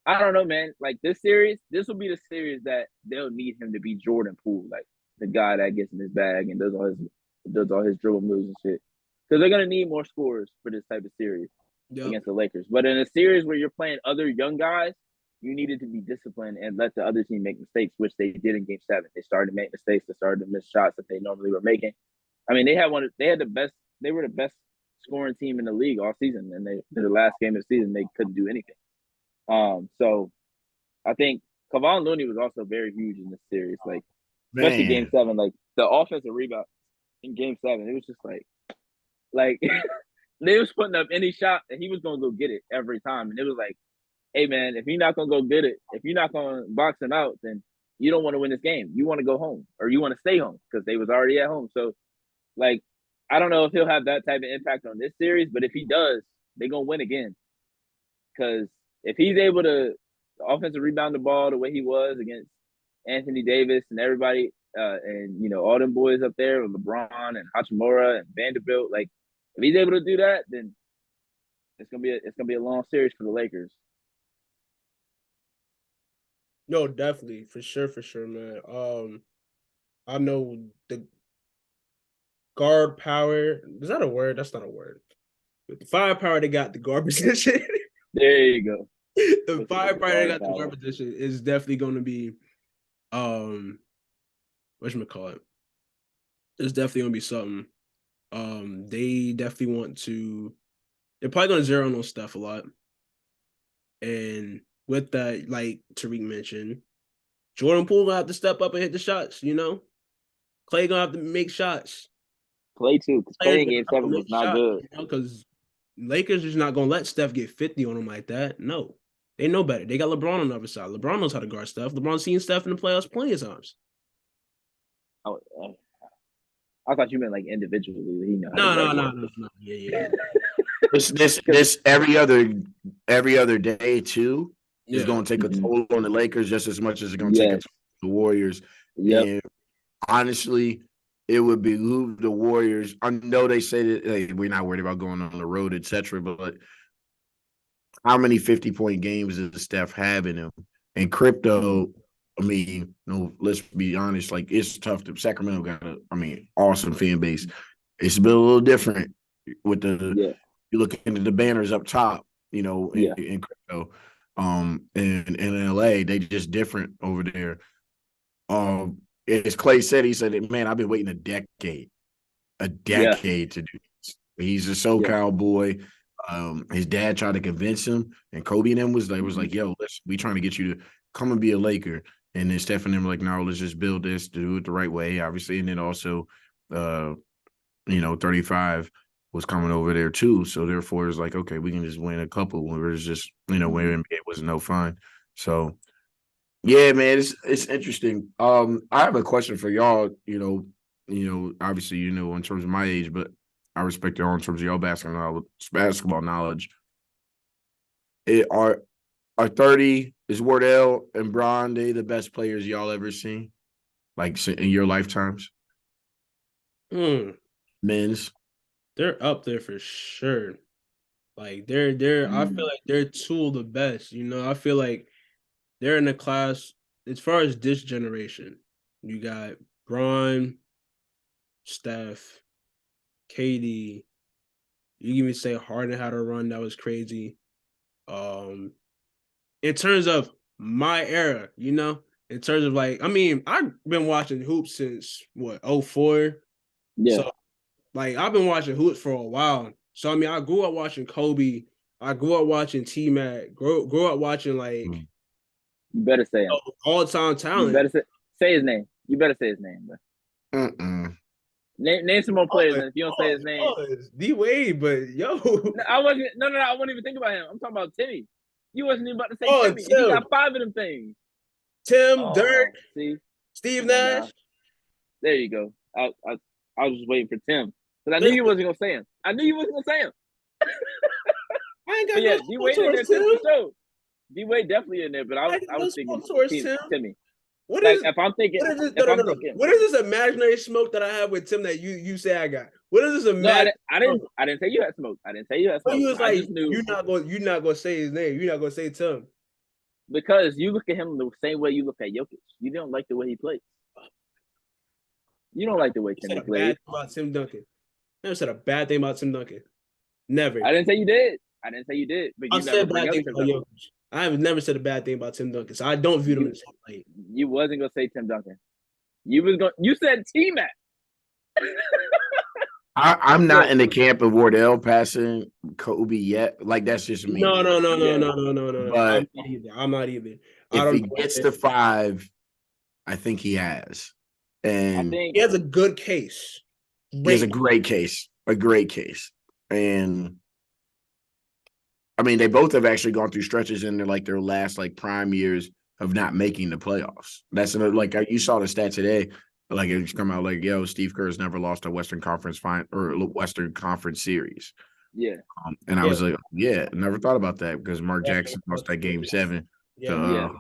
Speaker 2: I don't know, man. Like this series, this will be the series that they'll need him to be Jordan Poole, like the guy that gets in his bag and does all his dribble moves and shit. Because they're gonna need more scores for this type of series against the Lakers. But in a series where you're playing other young guys, you needed to be disciplined and let the other team make mistakes, which they did in Game 7. They started to make mistakes. They started to miss shots that they normally were making. I mean, they were the best scoring team in the league all season, and in the last game of the season they couldn't do anything. So I think Kevon Looney was also very huge in this series, like especially Game 7. Like the offensive rebound in Game 7, it was just like they was putting up any shot and he was gonna go get it every time, and it was like, hey man, if you're not gonna go get it, if you're not gonna box him out, then you don't want to win this game. You want to go home or you want to stay home because they was already at home. So like, I don't know if he'll have that type of impact on this series, but if he does, they're gonna win again. Because if he's able to offensive rebound the ball the way he was against Anthony Davis and everybody, and all them boys up there with LeBron and Hachimura and Vanderbilt, like if he's able to do that, then it's gonna be a long series for the Lakers.
Speaker 1: No, definitely, for sure, man. I know the guard power. Is that a word? That's not a word. With the firepower they got the guard position.
Speaker 2: There you go.
Speaker 1: The firepower they got the guard position is definitely going to be, whatchamacallit? It's definitely going to be something. They definitely want to. They're probably going to zero in on Steph a lot, and with that, like Tariq mentioned, Jordan Poole gonna have to step up and hit the shots. Clay gonna have to make shots.
Speaker 2: Clay too, because Clay in Game 7 was not good.
Speaker 1: Because Lakers is not gonna let Steph get 50 on them like that. No, they know better. They got LeBron on the other side. LeBron knows how to guard Steph. LeBron's seen Steph in the playoffs plenty of times.
Speaker 2: Oh, I thought you meant like individually.
Speaker 1: No. Yeah.
Speaker 3: This every other day too is going to take a toll on the Lakers just as much as it's going to take a toll on the Warriors.
Speaker 2: Yep.
Speaker 3: And honestly, it would behoove the Warriors. I know they say that hey, we're not worried about going on the road, etc. But how many 50-point games does Steph have in him? And crypto, I mean, let's be honest. Like it's tough. Sacramento got awesome fan base. It's been a little different with the. You look into the banners up top, in crypto. In LA, they just different over there. As Clay said, he said, man, I've been waiting a decade to do this. He's a SoCal boy. His dad tried to convince him, and Kobe and them was like, yo, we trying to get you to come and be a Laker. And then Steph and them were like, no, let's just build this, do it the right way, obviously. And then also, 35 was coming over there too. So therefore it's like, okay, we can just win a couple where it's just, where NBA was no fun. So yeah, man, it's interesting. I have a question for y'all, obviously, in terms of my age, but I respect y'all in terms of y'all basketball knowledge. Are 30 is Wardell and Bron, they the best players y'all ever seen? Like in your lifetimes? Men's.
Speaker 1: They're up there for sure. Like they're I feel like they're two of the best. I feel like they're in the class as far as this generation. You got Bron, Steph, KD, You can even say Harden had a run that was crazy. In terms of my era, in terms of like, I mean, I've been watching hoops since what 04.
Speaker 2: Yeah.
Speaker 1: So like I've been watching hoops for a while. So I mean, I grew up watching Kobe. I grew up watching T Mac. Grew up watching like
Speaker 2: You better say him.
Speaker 1: All time
Speaker 2: You
Speaker 1: talent.
Speaker 2: better say his name. You better say his name, bro. Name some more players, and if you don't say his name,
Speaker 1: D Wade. But yo,
Speaker 2: I wasn't. No, I wouldn't even think about him. I'm talking about Timmy. You wasn't even about to say Timmy.
Speaker 1: Tim.
Speaker 2: He got 5 of them things.
Speaker 1: Tim, Dirk,
Speaker 2: see,
Speaker 1: Steve Nash.
Speaker 2: There you go. I was just waiting for Tim because I knew you wasn't gonna say him. I ain't got no D-Wade in there too for sure. D-Wade definitely in there, but I was thinking Timmy.
Speaker 1: What
Speaker 2: like
Speaker 1: is
Speaker 2: if I'm thinking?
Speaker 1: What is this? No. What is this imaginary smoke that I have with Tim that you say I got? What is this imaginary?
Speaker 2: No, I didn't say you had smoke. I didn't say you had smoke.
Speaker 1: You was like, you're not gonna say his name. You're not gonna say Tim
Speaker 2: because you look at him the same way you look at Jokic. You don't like the way he plays. You don't like the way Timmy plays.
Speaker 1: About Tim Duncan. Never said a bad thing about Tim Duncan. Never.
Speaker 2: I didn't say you did. But you never bring up Tim Duncan.
Speaker 1: I have never said a bad thing about Tim Duncan, so I don't view him in the same light.
Speaker 2: You wasn't gonna say Tim Duncan. You said T-Mac.
Speaker 3: I'm not in the camp of Wardell passing Kobe yet. Like that's just me.
Speaker 1: No.
Speaker 3: But
Speaker 1: I'm not either.
Speaker 3: If he gets to 5, I think he has. And
Speaker 1: he has a good case.
Speaker 3: He has a great case. A great case. And I mean, they both have actually gone through stretches in their last prime years of not making the playoffs. That's like you saw the stat today. Like it's come out like, yo, Steve Kerr's never lost a Western Conference Western Conference series.
Speaker 2: Yeah.
Speaker 3: And I was like, yeah, never thought about that because Mark Jackson lost that game 7 to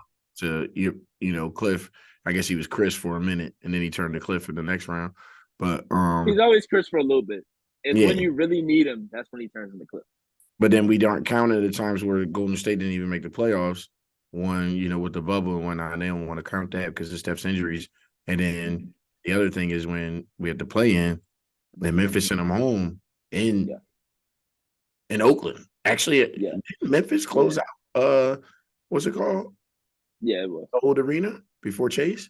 Speaker 3: Cliff. I guess he was Chris for a minute, and then he turned to Cliff in the next round. But
Speaker 2: he's always Chris for a little bit. And when you really need him, that's when he turns into Cliff.
Speaker 3: But then we aren't counting the times where Golden State didn't even make the playoffs. One, with the bubble and whatnot, they don't want to count that because of Steph's injuries. And then the other thing is when we had to play in, then Memphis sent them home in Oakland. Actually, did Memphis close out what's it called?
Speaker 2: Yeah, it was.
Speaker 3: The old arena before Chase?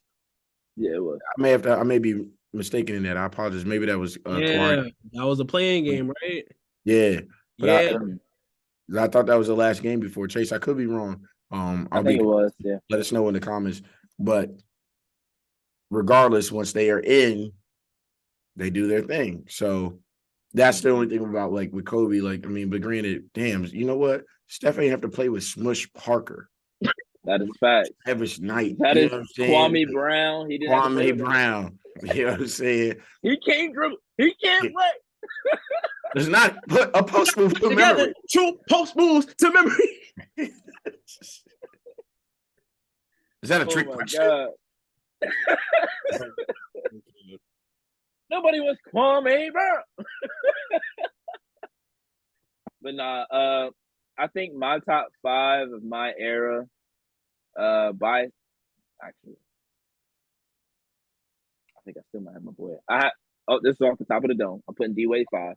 Speaker 2: Yeah, it was.
Speaker 3: I may be mistaken in that. I apologize. Maybe that was
Speaker 1: that was a playing game, right?
Speaker 3: Yeah. But I thought that was the last game before Chase. I could be wrong.
Speaker 2: I think it was, yeah.
Speaker 3: Let us know in the comments. But regardless, once they are in, they do their thing. So that's the only thing about with Kobe. But granted, damn, you know what? Steph ain't have to play with Smush Parker.
Speaker 2: That is fact.
Speaker 3: Every night.
Speaker 2: That is Kwame Brown. He didn't
Speaker 3: Kwame Brown. You know what I'm saying?
Speaker 2: He can't dribble. He can't play.
Speaker 3: Does not put a post move to memory.
Speaker 1: 2 post moves to memory.
Speaker 3: Is that a trick question?
Speaker 2: Nobody was Kwame Brown. But nah, I think my top 5 of my era, I think I still might have my boy. This is off the top of the dome. I'm putting D-Wade 5.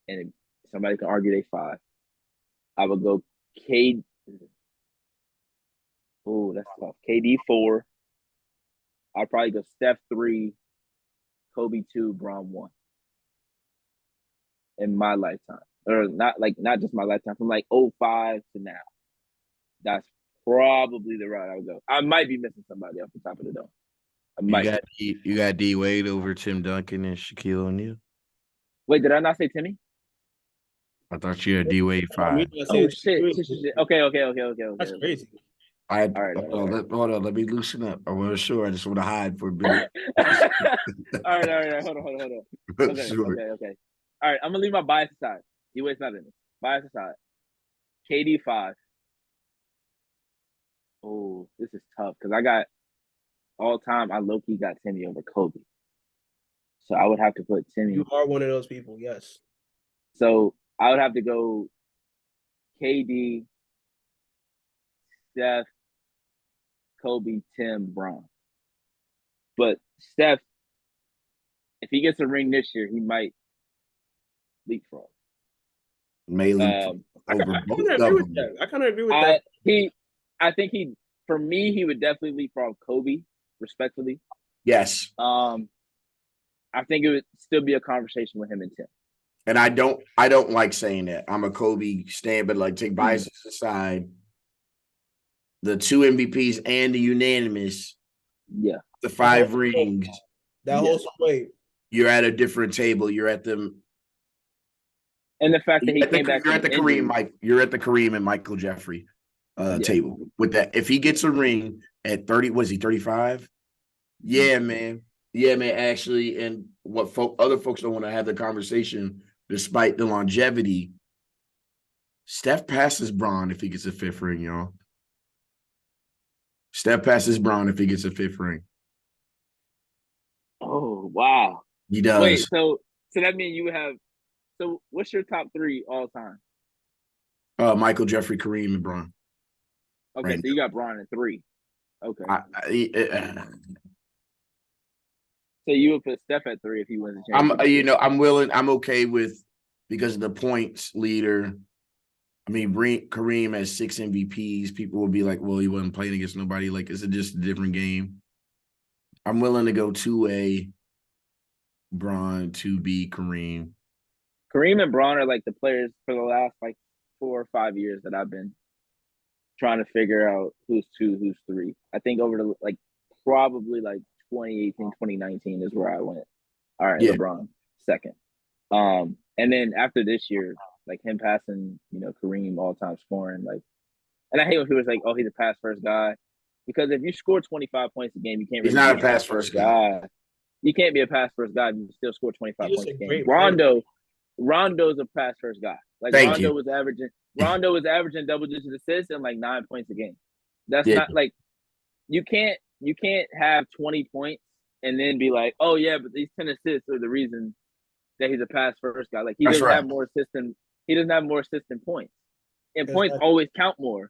Speaker 2: And somebody can argue they 5. I would go KD. Oh, that's tough. KD 4. I'd probably go Steph 3, Kobe 2, Bron 1. In my lifetime. Or not just my lifetime, from 05 to now. That's probably the route I would go. I might be missing somebody off the top of the dome.
Speaker 3: You got D Wade over Tim Duncan and Shaquille O'Neal.
Speaker 2: Wait, did I not say Timmy?
Speaker 3: I thought you had D Wade 5.
Speaker 2: Oh shit. Okay.
Speaker 1: That's crazy.
Speaker 3: All right. Hold on. Let me loosen up. I wasn't sure. I just want to hide for a bit.
Speaker 2: All right. Hold on. Okay. All right. I'm gonna leave my bias aside. D-Wade's not in this. Bias aside. KD 5. Oh, this is tough because I got all time. I low-key got Timmy over Kobe, so I would have to put Timmy.
Speaker 1: You are one of those people, yes.
Speaker 2: So I would have to go KD, Steph, Kobe, Tim, Bron. But Steph, if he gets a ring this year, he might leapfrog.
Speaker 3: mainly over
Speaker 1: I
Speaker 3: both
Speaker 1: kind of
Speaker 3: of
Speaker 1: agree with
Speaker 3: them.
Speaker 1: that. I kind of agree with that.
Speaker 2: I think for me, he would definitely leapfrog Kobe, respectfully.
Speaker 3: Yes.
Speaker 2: I think it would still be a conversation with him and Tim.
Speaker 3: And I don't like saying that. I'm a Kobe stan, but like take biases aside, the 2 MVPs and the unanimous, the 5 rings.
Speaker 1: That whole wait.
Speaker 3: You're at a different table. You're at them.
Speaker 2: And the fact that he came back.
Speaker 3: You're at the Kareem and Michael Jeffrey table with that. If he gets a ring at 30, was he 35? Yeah, man. Yeah, man. Actually, and what other folks don't want to have the conversation, despite the longevity. Steph passes Bron if he gets a 5th ring, y'all. Steph passes Bron if he gets a 5th ring.
Speaker 2: Oh, wow.
Speaker 3: He does.
Speaker 2: Wait, so that means you have. So what's your top 3 all time?
Speaker 3: Michael, Jeffrey, Kareem, and Bron.
Speaker 2: Okay, right so you got Bron at 3. Okay. So you would put Steph at 3 if he wins the championship.
Speaker 3: I'm willing. I'm okay with, because of the points leader. I mean, Kareem has 6 MVPs. People will be like, well, he wasn't playing against nobody. Like, is it just a different game? I'm willing to go 2A Bron, 2B Kareem.
Speaker 2: Kareem and Bron are like the players for the last like 4 or 5 years that I've been trying to figure out who's 2, who's 3. I think over the probably 2018, 2019 is where I went. All right, LeBron second. And then after this year, him passing, Kareem all-time scoring, and I hate when people say, oh, he's a pass first guy. Because if you score 25 points a game, you can't really
Speaker 3: He's not a pass first guy.
Speaker 2: You can't be a pass first guy if you still score 25 points a game. Rondo's a pass first guy. Rondo was averaging double digit assists and 9 points a game. That's not you can't have 20 points and then be like, oh yeah, but these 10 assists are the reason that he's a pass first guy. He doesn't have more assists than points. And points always count more.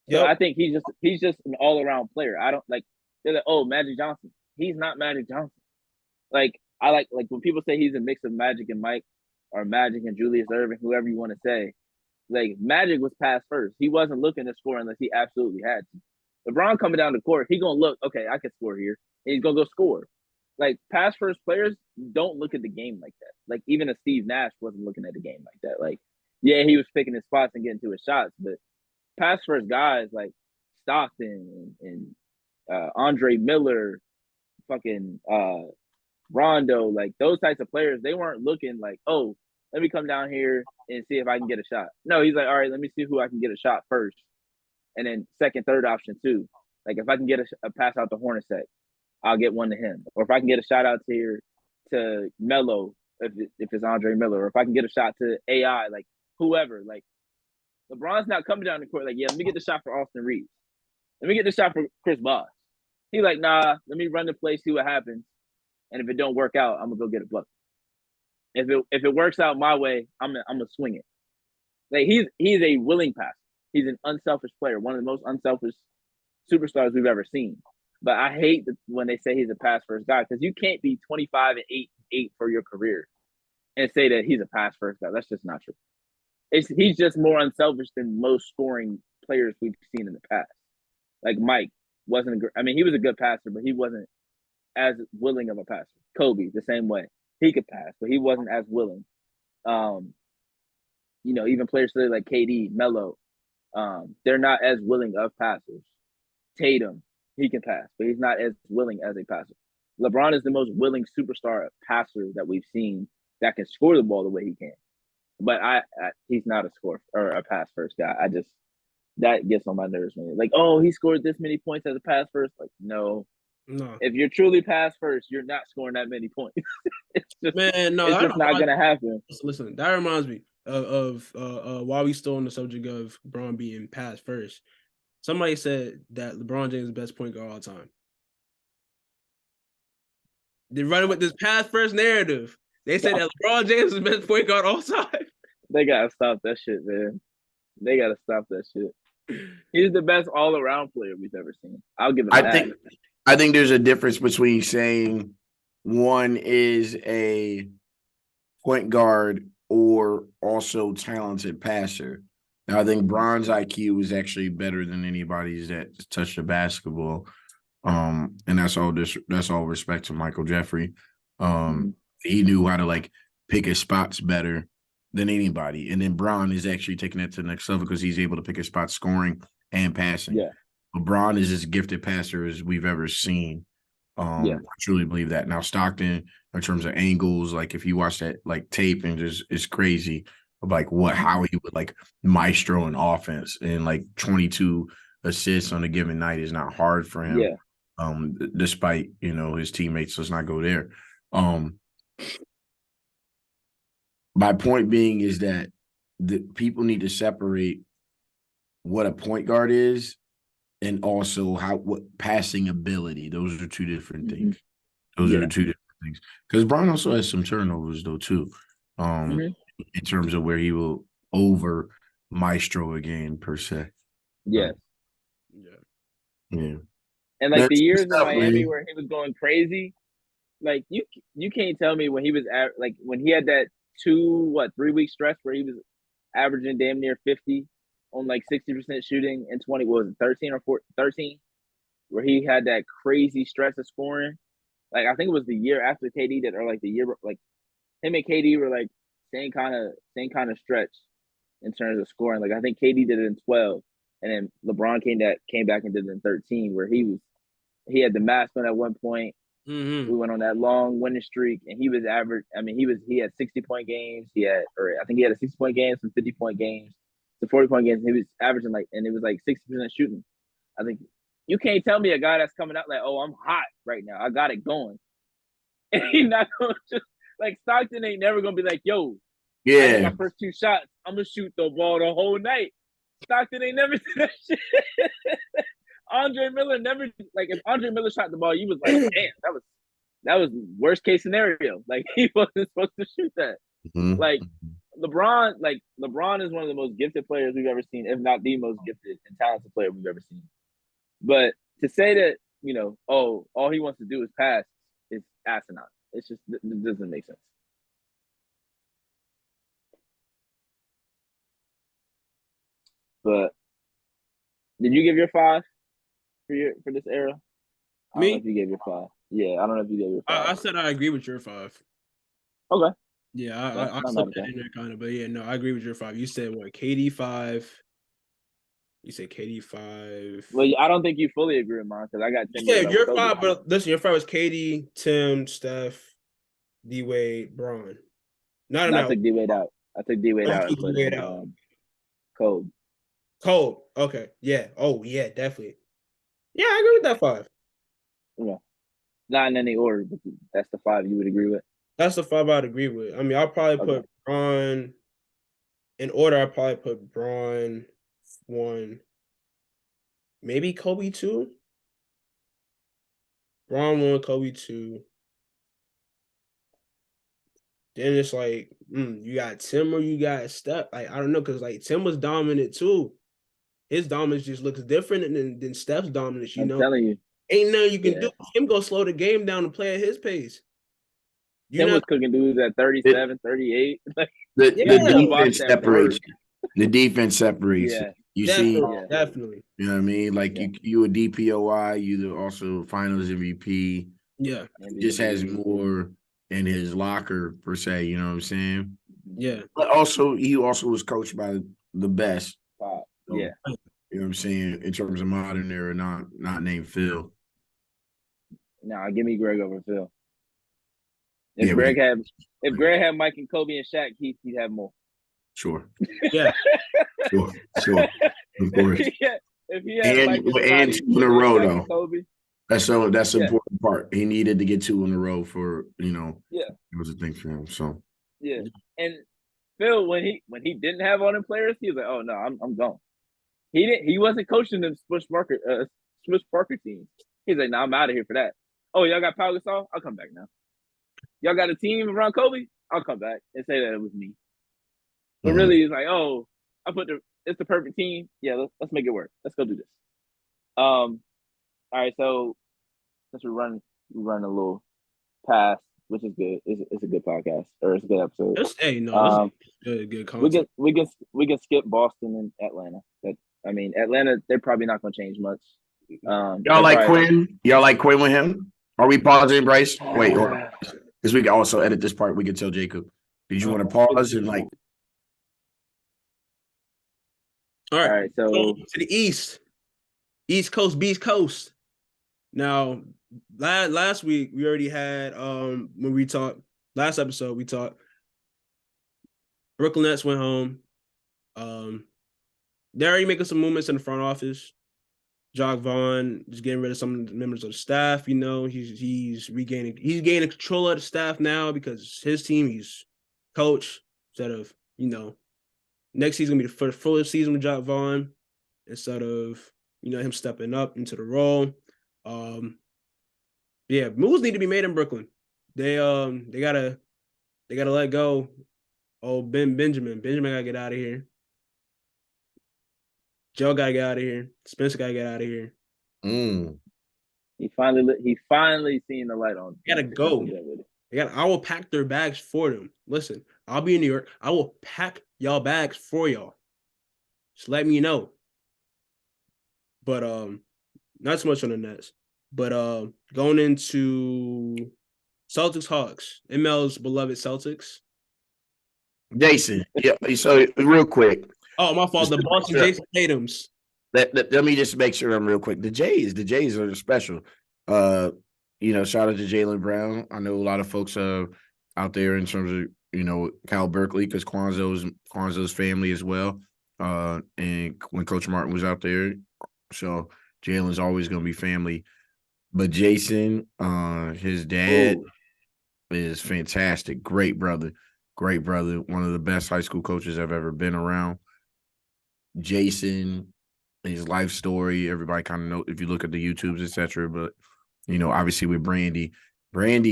Speaker 2: So I think he's just an all around player. I don't they're like, oh, Magic Johnson. He's not Magic Johnson. I like when people say he's a mix of Magic and Mike or Magic and Julius Erving, whoever you want to say. Magic was pass first. He wasn't looking to score unless he absolutely had to. LeBron coming down the court, he gonna look, okay, I can score here. And he's gonna go score. Pass first players don't look at the game like that. Even a Steve Nash wasn't looking at the game like that. Yeah, he was picking his spots and getting to his shots, but pass first guys like Stockton and Andre Miller, fucking Rondo, those types of players, they weren't looking oh, let me come down here and see if I can get a shot. No, he's all right, let me see who I can get a shot first. And then second, third option too. If I can get a pass out to Hornacek, I'll get one to him. Or if I can get a shot out to Melo, if it's Andre Miller, or if I can get a shot to AI, whoever. LeBron's not coming down the court yeah, let me get the shot for Austin Reeves. Let me get the shot for Chris Bosh. He's nah, let me run the play, see what happens. And if it don't work out, I'm gonna go get a bucket. If it works out my way, I'm gonna swing it. He's a willing passer. He's an unselfish player, one of the most unselfish superstars we've ever seen. But I hate when they say he's a pass first guy, because you can't be 25 and 8 for your career and say that he's a pass first guy. That's just not true. He's just more unselfish than most scoring players we've seen in the past. Mike wasn't he was a good passer, but he wasn't as willing of a passer. Kobe, the same way. He could pass, but he wasn't as willing. Even players today like KD, Melo, they're not as willing of passers. Tatum, he can pass, but he's not as willing as a passer. LeBron is the most willing superstar passer that we've seen that can score the ball the way he can. But he's not a score or a pass first guy. That gets on my nerves, man. Oh, he scored this many points as a pass first. No. If you're truly pass first, you're not scoring that many points. It's just not gonna happen.
Speaker 1: Listen, that reminds me of while we still on the subject of LeBron being pass first. Somebody said that LeBron James is the best point guard all time. They're running with this pass first narrative. They said that LeBron James is the best point guard all time.
Speaker 2: They gotta stop that shit, man. They gotta stop that shit. He's the best all around player we've ever seen. I'll give him that.
Speaker 3: I think there's a difference between saying one is a point guard or also talented passer. Now, I think Bron's IQ is actually better than anybody's that touched the basketball. And that's all respect to Michael Jeffrey. He knew how to like pick his spots better than anybody. And then Bron is actually taking it to the next level because he's able to pick his spots scoring and passing.
Speaker 2: Yeah.
Speaker 3: LeBron is as gifted passer as we've ever seen. I truly believe that. Now, Stockton, in terms of angles, like if you watch that like tape and just it's crazy of like how he would like maestro an offense and like 22 assists on a given night is not hard for him.
Speaker 2: Yeah.
Speaker 3: Despite, his teammates, let's not go there. My point being is that the people need to separate what a point guard is and also what passing ability. Those are two different things. Those are two different things. Because Bron also has some turnovers though too, in terms of where he will over maestro a game per se.
Speaker 2: Yes.
Speaker 3: Yeah.
Speaker 2: And like the years in Miami where he was going crazy, like you can't tell me when he was like when he had that 3-week stretch where he was averaging damn near 50 on like 60% shooting and 20 what was it 13 where he had that crazy stretch of scoring. Like I think it was the year after KD did, or like the year like him and KD were like same kind of stretch in terms of scoring. Like I think KD did it in 12, and then LeBron came back and did it in 13, where he had the mask on at one point. We went on that long winning streak, and he was average. I mean, he had 60-point games. I think he had a 60-point game, some 50-point games, some 40-point games. He was averaging and it was like 60% shooting. I think you can't tell me a guy that's coming out like, oh, I'm hot right now. I got it going. And he's not going to just like Stockton ain't never going to be like, yo, I hit my first 2 shots. I'm going to shoot the ball the whole night. Stockton ain't never did that shit. Andre Miller never, like, if Andre Miller shot the ball, you was like, damn, that was worst case scenario. Like, he wasn't supposed to shoot that. Like, LeBron is one of the most gifted players we've ever seen, if not the most gifted and talented player we've ever seen. But to say that, all he wants to do is pass is asinine. It's just, it doesn't make sense. But did you give your 5 for this era? I don't know if you gave your 5. Yeah, I don't know if you gave your 5.
Speaker 1: I said I agree with your 5.
Speaker 2: Okay.
Speaker 1: Yeah, I slipped that in there kind of, but yeah, no, I agree with your 5. You said what? KD 5. You said KD 5.
Speaker 2: Well, I don't think you fully agree with mine because I got 10.
Speaker 1: Yeah, your 5, but listen, your 5 was KD, Tim, Steph, D Wade, Bron.
Speaker 2: I took D Wade out. I took D Wade out and put Kobe.
Speaker 1: Cold. Okay. Yeah. Oh, yeah, definitely. Yeah, I agree with that 5.
Speaker 2: Yeah. Not in any order, but that's the 5 you would agree with.
Speaker 1: That's the 5 I'd agree with. I mean, I'll probably put Bron in order. I'll probably put Bron 1, maybe Kobe 2. Bron 1, Kobe 2. Then it's like, you got Tim or you got Steph. Like, I don't know, because like Tim was dominant too. His dominance just looks different than Steph's dominance.
Speaker 2: I'm telling you,
Speaker 1: ain't nothing you can do. Him go slow the game down and play at his pace.
Speaker 2: Tim was cooking dudes at 37, 38.
Speaker 3: The defense separates you. The defense separates you. You see,
Speaker 1: definitely.
Speaker 3: You know what I mean? Like you a DPOI, you also Finals MVP.
Speaker 1: Yeah,
Speaker 3: he just has more in his locker per se. You know what I'm saying?
Speaker 1: Yeah.
Speaker 3: But also, he also was coached by the best.
Speaker 2: So,
Speaker 3: you know what I'm saying, in terms of modern era, not named Phil.
Speaker 2: Nah, give me Greg over Phil. If Greg had Mike and Kobe and Shaq, he'd have more.
Speaker 3: Sure.
Speaker 1: Yeah.
Speaker 3: Sure. Of course.
Speaker 2: If he had Mike
Speaker 3: and 2 in a row though.
Speaker 2: Kobe.
Speaker 3: That's the important part. He needed to get 2 in a row for it was a thing for him. So
Speaker 2: and Phil, when he didn't have all them players, he was like, "Oh no, I'm gone." He wasn't coaching the Swiss Parker team. He's like, "No, I'm out of here for that." Oh, y'all got Pau Gasol? I'll come back now. Y'all got a team around Kobe? I'll come back and say that it was me. But really, he's like, "Oh, it's the perfect team. Yeah, let's make it work. Let's go do this." All right, so since we're running a little past which is good. It's a good podcast or it's a good episode.
Speaker 1: It's good
Speaker 2: We
Speaker 1: content.
Speaker 2: can skip Boston and Atlanta. Atlanta, they're probably not going to change much.
Speaker 3: Y'all like Quinn? Y'all like Quinn with him? Are we pausing, Bryce? Wait, hold on. Because we can also edit this part. We can tell Jacob. Did you want to pause and like?
Speaker 1: All right.
Speaker 2: All right. So
Speaker 1: to the East Coast, Beast Coast. Now, last week we already had when we talked last episode we talked. Brooklyn Nets went home. They're already making some movements in the front office. Jacques Vaughn is getting rid of some members of the staff. You know, he's gaining control of the staff now because his team, he's coach instead of, next season gonna be the fullest season with Jacques Vaughn instead of, him stepping up into the role. Moves need to be made in Brooklyn. They gotta let go. Benjamin gotta get out of here. Joe gotta get out of here. Spencer gotta get out of here.
Speaker 2: He finally seen the light on.
Speaker 1: Gotta go. I will pack their bags for them. Listen, I'll be in New York. I will pack y'all bags for y'all. Just let me know. But not so much on the Nets. But going into Celtics Hawks, ML's beloved Celtics.
Speaker 3: Jason, yeah. So real quick.
Speaker 1: Oh, my fault. The Boston Jason Tatum's.
Speaker 3: Let me just make sure I'm real quick. The Jays are special. Shout out to Jaylen Brown. I know a lot of folks out there in terms of Cal Berkeley because Kwanzaa's family as well. And when Coach Martin was out there, so Jalen's always going to be family. But Jason, his dad is fantastic. Great brother. One of the best high school coaches I've ever been around. Jason, his life story, everybody kind of know if you look at the YouTubes, etc. But obviously with Brandy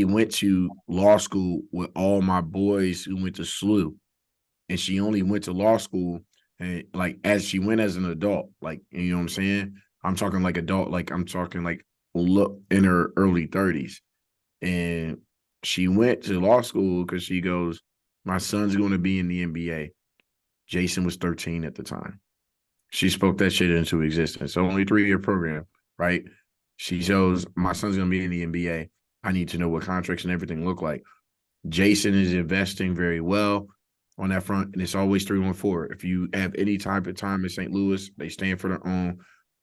Speaker 3: went to law school with all my boys who went to SLU, and she only went to law school and like as she went as an adult, like you know what I'm saying. I'm talking like adult, like I'm talking like look in her early 30s, and she went to law school because she goes, my son's going to be in the NBA. Jason was 13 at the time. She spoke that shit into existence. Only 3-year program, right? She shows my son's going to be in the NBA. I need to know what contracts and everything look like. Jason is investing very well on that front, and it's always 3-1-4. If you have any type of time in St. Louis, they stand for their own.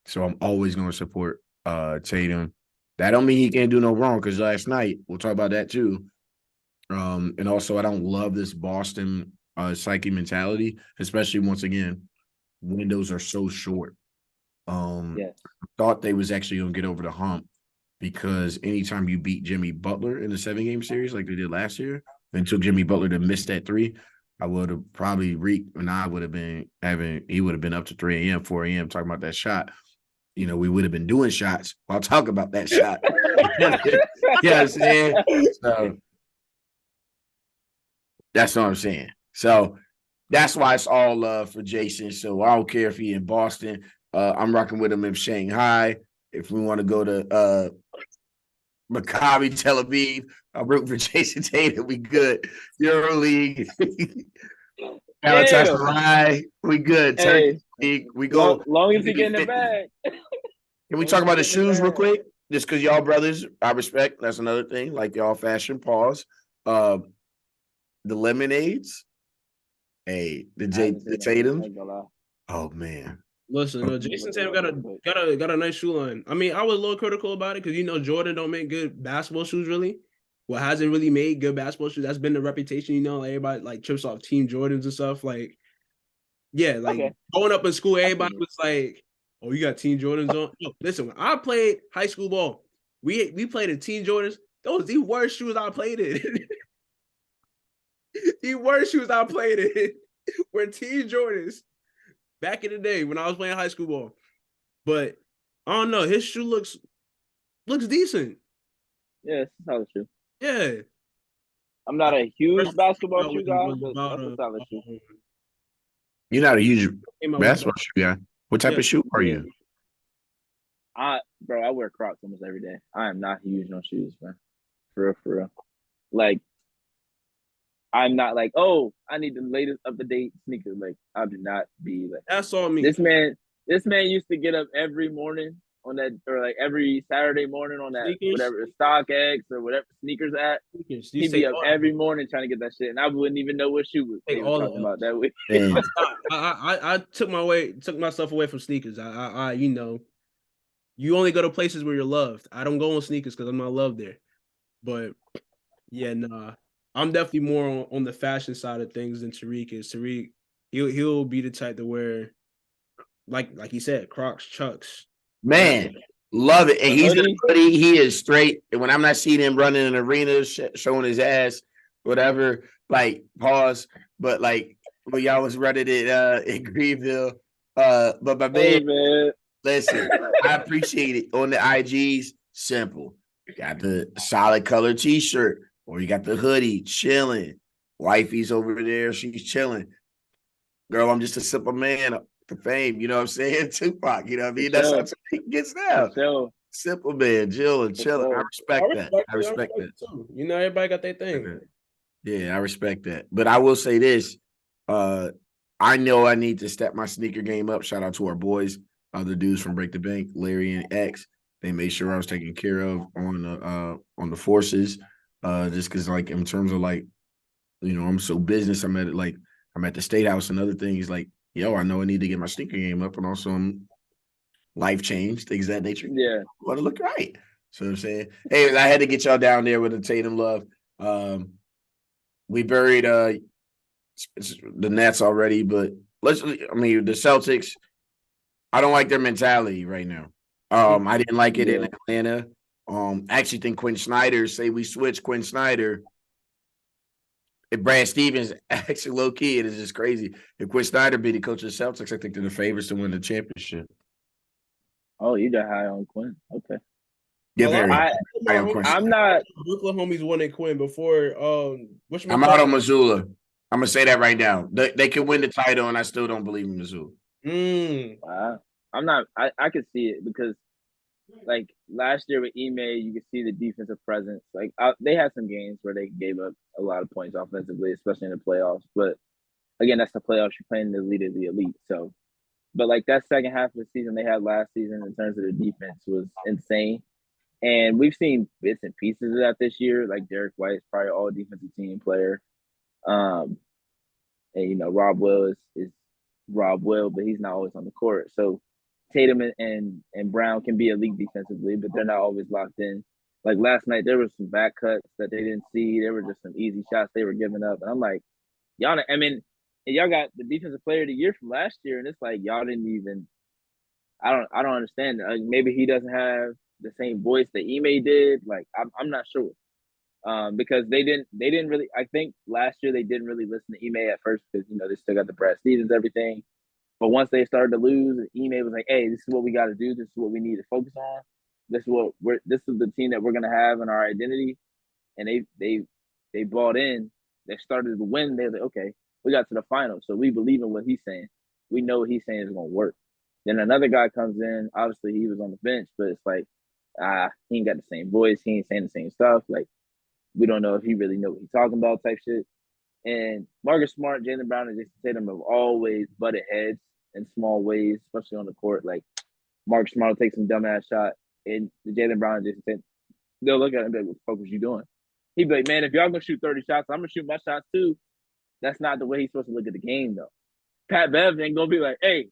Speaker 3: So I'm always going to support Tatum. That don't mean he can't do no wrong because last night, we'll talk about that too. And also, I don't love this Boston psyche mentality, especially once again, windows are so short. I thought they was actually going to get over the hump because anytime you beat Jimmy Butler in the 7-game series like they did last year and took Jimmy Butler to miss that 3, I would have probably he would have been up to 3 a.m., 4 a.m. talking about that shot. We would have been doing shots while talking about that shot. Yeah, I'm saying? So that's what I'm saying. So that's why it's all love for Jason. So I don't care if he in Boston. I'm rocking with him in Shanghai. If we want to go to Maccabi, Tel Aviv, I'm rooting for Jason Tatum. We good. EuroLeague. Galatasaray. We good. Turkey League. We go.
Speaker 2: Long as he get in the bag.
Speaker 3: Can we talk about the shoes real quick? Just because y'all brothers, I respect. That's another thing. Like y'all fashion. Pause. The lemonades. Hey, the Tatum. Oh man.
Speaker 1: Listen, Jason Tatum got a nice shoe line. I mean, I was a little critical about it because Jordan don't make good basketball shoes really. Well, hasn't really made good basketball shoes. That's been the reputation, like everybody like trips off Team Jordans and stuff. Like, yeah, like growing up in school, everybody was like, "Oh, you got Team Jordans on." No, listen, when I played high school ball, we played in Team Jordans. Those the worst shoes I played in. The worst shoes I played in were Team Jordans back in the day when I was playing high school ball. But I don't know, his shoe looks decent.
Speaker 2: Yeah, it's a solid shoe.
Speaker 1: Yeah.
Speaker 2: I'm not a huge basketball shoe guy, but that's a solid shoe.
Speaker 3: You're not a huge basketball shoe guy. What type of shoe are you?
Speaker 2: I wear Crocs almost every day. I am not huge on shoes, man. For real. Like, I'm not like, oh, I need the latest up to date sneaker. Like, I do not be like
Speaker 1: That's all me.
Speaker 2: this man. This man used to get up every morning on that, or like every Saturday morning on that,
Speaker 1: Sneakers.
Speaker 2: whatever StockX or whatever sneakers at.
Speaker 1: Sneakers. You
Speaker 2: He'd
Speaker 1: take
Speaker 2: be up
Speaker 1: all
Speaker 2: every morning trying to get that shit, and I wouldn't even know what shoe
Speaker 1: take
Speaker 2: they were
Speaker 1: all the
Speaker 2: talking
Speaker 1: L's.
Speaker 2: about that week.
Speaker 3: Man,
Speaker 1: I took myself away from sneakers. I you know, you only go to places where you're loved. I don't go on sneakers because I'm not loved there. But yeah, nah, I'm definitely more on the fashion side of things than Tariq is. Tariq, he'll be the type to wear, like he said, Crocs, Chucks.
Speaker 3: man, love it. And
Speaker 2: The
Speaker 3: he's in a
Speaker 2: hoodie,
Speaker 3: hoodie. He is straight. And when I'm not seeing him running in arenas, showing his ass, whatever, like pause. But like when y'all was running it in Greenville, but my man,
Speaker 2: hey man,
Speaker 3: listen, I appreciate it on the IGs. Simple. Got the solid color T-shirt, or you got the hoodie, chilling. Wifey's over there, she's chilling. Girl, I'm just a simple man to fame. You know what I'm saying? Tupac. You know what I mean? That's how he gets
Speaker 2: for
Speaker 3: down.
Speaker 2: sure,
Speaker 3: Simple man, chilling,
Speaker 2: for
Speaker 3: chilling. I
Speaker 2: sure.
Speaker 3: respect that. I respect
Speaker 1: it
Speaker 3: that.
Speaker 1: too. You know, everybody got their thing.
Speaker 3: Yeah, I respect that. But I will say this: I know I need to step my sneaker game up. Shout out to our boys, the dudes from Break the Bank, Larry and X. They made sure I was taken care of on the forces. Just because, like, in terms of like, you know, I'm so business. I'm at the State House and other things. Like, yo, I know I need to get my sneaker game up, and also I'm life change, things of that nature.
Speaker 2: Yeah,
Speaker 3: Want to look right. So I'm saying, hey, I had to get y'all down there with the Tatum love. We buried the Nets already, but the Celtics, I don't like their mentality right now. I didn't like it in Atlanta. I actually think Quinn Snyder, say we switch Quinn Snyder, if Brad Stevens, actually low key, it is just crazy. If Quinn Snyder be the coach of the Celtics, I think they're the favorites to win the championship.
Speaker 2: oh, you got high on Quinn. Okay,
Speaker 3: Yeah, very high on Quinn
Speaker 2: I'm
Speaker 3: Snyder.
Speaker 2: not.
Speaker 1: Brooklyn homies wanted Quinn before.
Speaker 3: I'm out on Missoula. I'm gonna say that right now. They can win the title, and I still don't believe in Missoula.
Speaker 2: I'm not. I could see it because like last year with Ime, you could see the defensive presence. Like they had some games where they gave up a lot of points offensively, especially in the playoffs. But again, that's the playoffs. You're playing the elite of the elite. So, but like that second half of the season they had last season in terms of the defense was insane. And we've seen bits and pieces of that this year. Like Derek White is probably all defensive team player. Um, and you know Rob Will is Rob Will, but he's not always on the court. So Tatum and Brown can be elite defensively, but they're not always locked in. Like last night, there was some back cuts that they didn't see. There were just some easy shots they were giving up, and I'm like, y'all. I mean, and y'all got the defensive player of the year from last year, and it's like y'all didn't even. I don't understand. Maybe he doesn't have the same voice that Ime did. Like I'm not sure. Because they didn't really. I think last year they didn't really listen to Ime at first because you know they still got the Brad Stevens everything. But once they started to lose, Ime was like, "Hey, this is what we got to do. This is what we need to focus on. This is what we're. This is the team that we're gonna have in our identity." And they bought in. They started to win. They're like, "Okay, we got to the final, so we believe in what he's saying. We know what he's saying is gonna work." Then another guy comes in. Obviously, he was on the bench, but it's like, he ain't got the same voice. He ain't saying the same stuff. Like we don't know if he really know what he's talking about, type shit. And Marcus Smart, Jaylen Brown, and Jason Tatum have always butted heads in small ways, especially on the court. Like Marcus Smart will take some dumbass shot, and Jaylen Brown and Jason Tatum, they'll look at him and be like, "What the fuck was you doing?" He'd be like, "Man, if y'all gonna shoot 30 shots, I'm gonna shoot my shots too." That's not the way he's supposed to look at the game, though. Pat Bev ain't gonna be like, "Hey,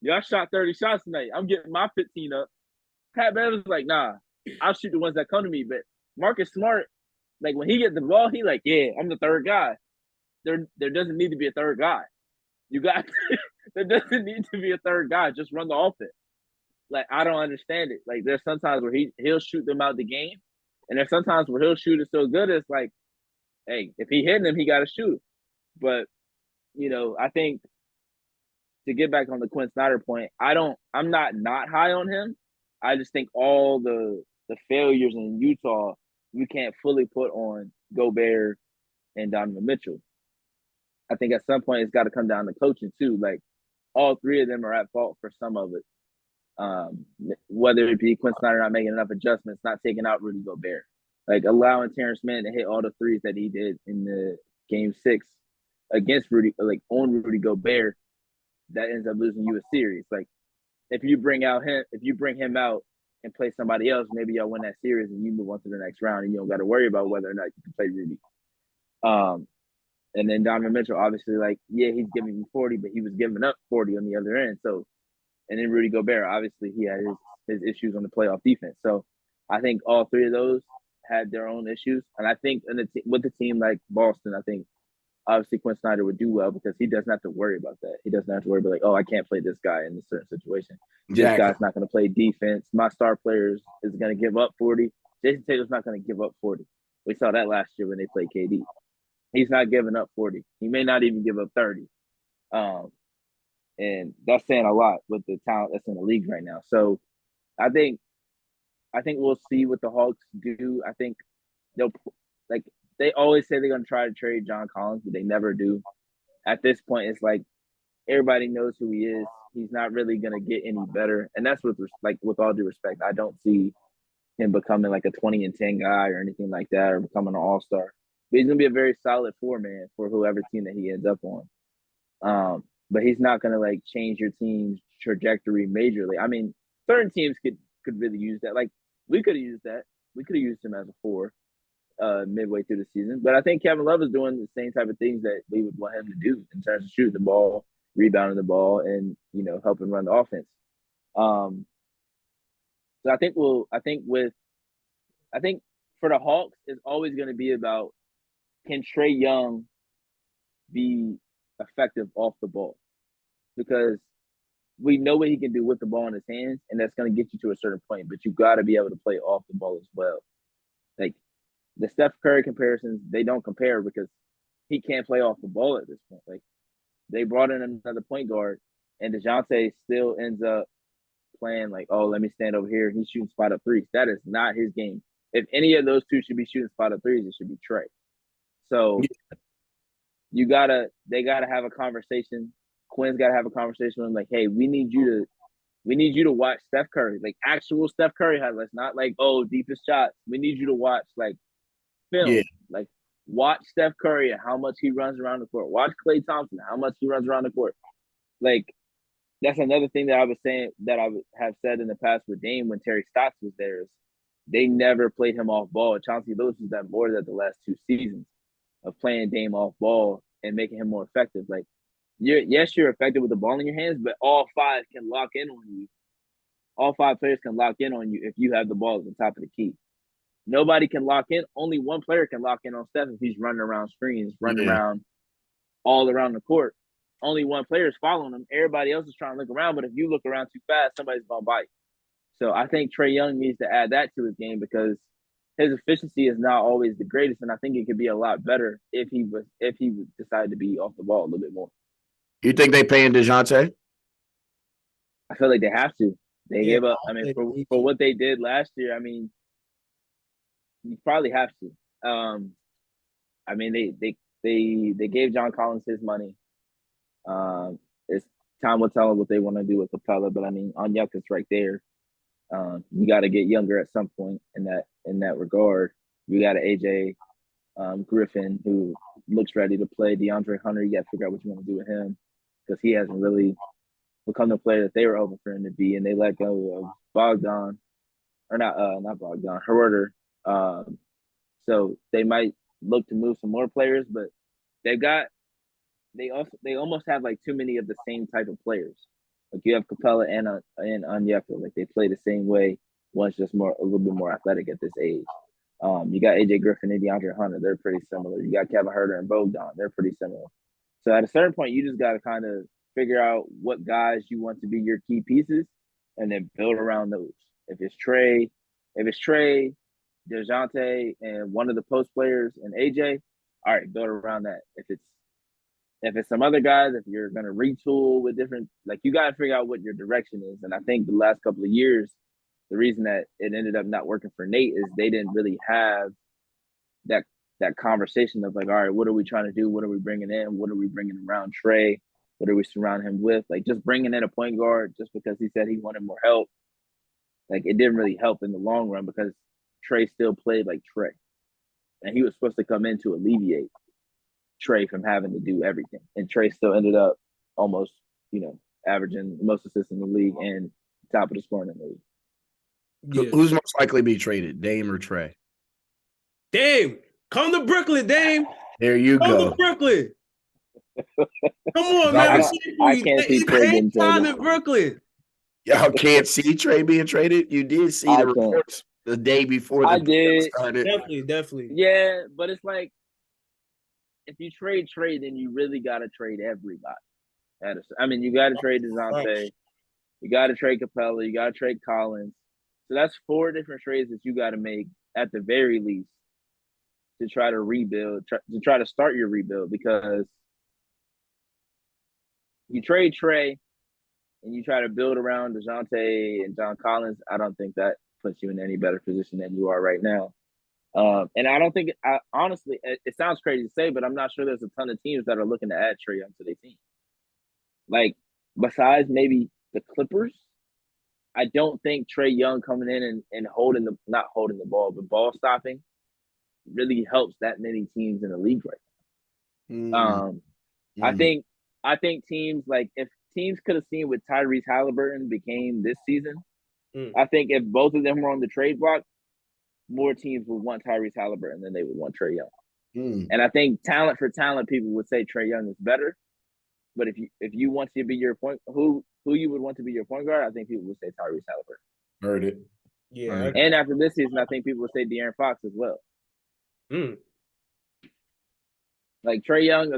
Speaker 2: y'all shot 30 shots tonight. I'm getting my 15 up." Pat Bev is like, "Nah, I'll shoot the ones that come to me." But Marcus Smart, like when he gets the ball, he like, "Yeah, I'm the third guy." There doesn't need to be a third guy. You got there doesn't need to be a third guy. Just run the offense. Like I don't understand it. Like there's sometimes where he'll shoot them out the game, and there's sometimes where he'll shoot it so good it's like, hey, if he hitting him, he got to shoot. But you know, I think to get back on the Quinn Snyder point, I'm not high on him. I just think all the failures in Utah you can't fully put on Gobert and Donovan Mitchell. I think at some point it's got to come down to coaching too. Like all three of them are at fault for some of it. Whether it be Quinn Snyder not making enough adjustments, not taking out Rudy Gobert. Like allowing Terrence Mann to hit all the threes that he did in the game 6 against Rudy, like on Rudy Gobert, that ends up losing you a series. Like if you bring him out and play somebody else, maybe y'all win that series and you move on to the next round and you don't got to worry about whether or not you can play Rudy. And then Donovan Mitchell, obviously, like, yeah, he's giving you 40, but he was giving up 40 on the other end. So, and then Rudy Gobert, obviously, he had his issues on the playoff defense. So, I think all three of those had their own issues. And I think with a team like Boston, I think obviously Quinn Snyder would do well because he doesn't have to worry about that. He doesn't have to worry about like, oh, I can't play this guy in a certain situation. This guy's not going to play defense. My star players is going to give up 40. Jason Tatum's not going to give up 40. We saw that last year when they played KD. He's not giving up 40. He may not even give up 30. And that's saying a lot with the talent that's in the league right now. So I think we'll see what the Hawks do. I think they'll like they always say they're going to try to trade John Collins, but they never do. At this point, it's like everybody knows who he is. He's not really going to get any better. And that's with all due respect. I don't see him becoming like a 20-10 guy or anything like that or becoming an all-star. But he's going to be a very solid 4-man for whoever team that he ends up on. But he's not going to like change your team's trajectory majorly. I mean, certain teams could really use that. Like we could have used that. We could have used him as a 4 midway through the season. But I think Kevin Love is doing the same type of things that we would want him to do in terms of shooting the ball, rebounding the ball, and helping run the offense. So I think for the Hawks, it's always going to be about, can Trae Young be effective off the ball? Because we know what he can do with the ball in his hands, and that's going to get you to a certain point. But you got to be able to play off the ball as well. Like the Steph Curry comparisons, they don't compare because he can't play off the ball at this point. Like they brought in another point guard, and DeJounte still ends up playing like, oh, let me stand over here. He's shooting spot up threes. That is not his game. If any of those two should be shooting spot up threes, it should be Trae. So they gotta have a conversation. Quinn's gotta have a conversation with him, like, hey, we need you to watch Steph Curry, like actual Steph Curry highlights, not like, oh, deepest shots. We need you to watch like film, like watch Steph Curry and how much he runs around the court. Watch Klay Thompson, how much he runs around the court. Like that's another thing that I was saying that I have said in the past with Dame when Terry Stotts was there is they never played him off ball. Chauncey Lewis has done more than the last 2 seasons of playing Dame off ball and making him more effective. Like, you're effective with the ball in your hands, but all 5 can lock in on you. All 5 players can lock in on you if you have the ball at the top of the key. Nobody can lock in. Only one player can lock in on Steph if he's running around screens, running around all around the court. Only one player is following him. Everybody else is trying to look around, but if you look around too fast, somebody's going to bite. So I think Trae Young needs to add that to his game because his efficiency is not always the greatest, and I think it could be a lot better if he would decide to be off the ball a little bit more.
Speaker 3: You think they paying DeJounte?
Speaker 2: I feel like they have to. They gave up. I mean, for what they did last year, I mean, you probably have to. I mean, they gave John Collins his money. It's time will tell what they want to do with Capella, but I mean, Onyeka's right there. You got to get younger at some point in that regard. You got an AJ Griffin who looks ready to play. DeAndre Hunter, you got to figure out what you want to do with him because he hasn't really become the player that they were hoping for him to be, and they let go of Bogdan, or not Bogdan, Herder. So they might look to move some more players, but they almost have like too many of the same type of players. Like you have Capella and Onyeka, like they play the same way. One's just a little bit more athletic at this age. You got AJ Griffin and DeAndre Hunter, they're pretty similar. You got Kevin Herter and Bogdan, they're pretty similar. So at a certain point, you just got to kind of figure out what guys you want to be your key pieces, and then build around those. If it's Trae, DeJounte, and one of the post players and AJ, all right, build around that. If it's some other guys, if you're going to retool with different, like you got to figure out what your direction is. And I think the last couple of years, the reason that it ended up not working for Nate is they didn't really have that conversation of like, all right, what are we trying to do? What are we bringing in? What are we bringing around Trae? What are we surrounding him with? Like just bringing in a point guard just because he said he wanted more help. Like it didn't really help in the long run because Trey still played like Trey. And he was supposed to come in to alleviate Trey from having to do everything. And Trey still ended up almost, averaging the most assists in the league and top of the scoring in the league.
Speaker 1: Yeah.
Speaker 3: Who's most likely to be traded, Dame or Trey?
Speaker 1: Dame, come to Brooklyn, Dame.
Speaker 3: There you
Speaker 1: Come
Speaker 3: go.
Speaker 1: to Brooklyn. Come on, man.
Speaker 2: I can't see Trey getting
Speaker 1: time
Speaker 2: traded.
Speaker 1: in Brooklyn.
Speaker 3: Y'all can't see Trey being traded. You did see the reports the day before the
Speaker 2: did
Speaker 3: started.
Speaker 1: Definitely.
Speaker 2: Yeah, but it's like if you trade Trey, then you really got to trade everybody. You got to trade DeJounte, you got to trade Capella, you got to trade Collins. So that's 4 different trades that you got to make at the very least to try to rebuild, to try to start your rebuild, because you trade Trey and you try to build around DeJounte and John Collins. I don't think that puts you in any better position than you are right now. And I don't think, honestly, it sounds crazy to say, but I'm not sure there's a ton of teams that are looking to add Trey Young to their team. Like, besides maybe the Clippers, I don't think Trey Young coming in and not holding the ball, but ball stopping really helps that many teams in the league right now. I think teams, like, if teams could have seen what Tyrese Halliburton became this season, I think if both of them were on the trade block, more teams would want Tyrese Halliburton than they would want Trey Young. And I think talent for talent, people would say Trey Young is better. But if you want to be your point, who you would want to be your point guard, I think people would say Tyrese Halliburton.
Speaker 3: Heard it.
Speaker 1: Yeah.
Speaker 2: And after this season, I think people would say De'Aaron Fox as well. Like Trey Young,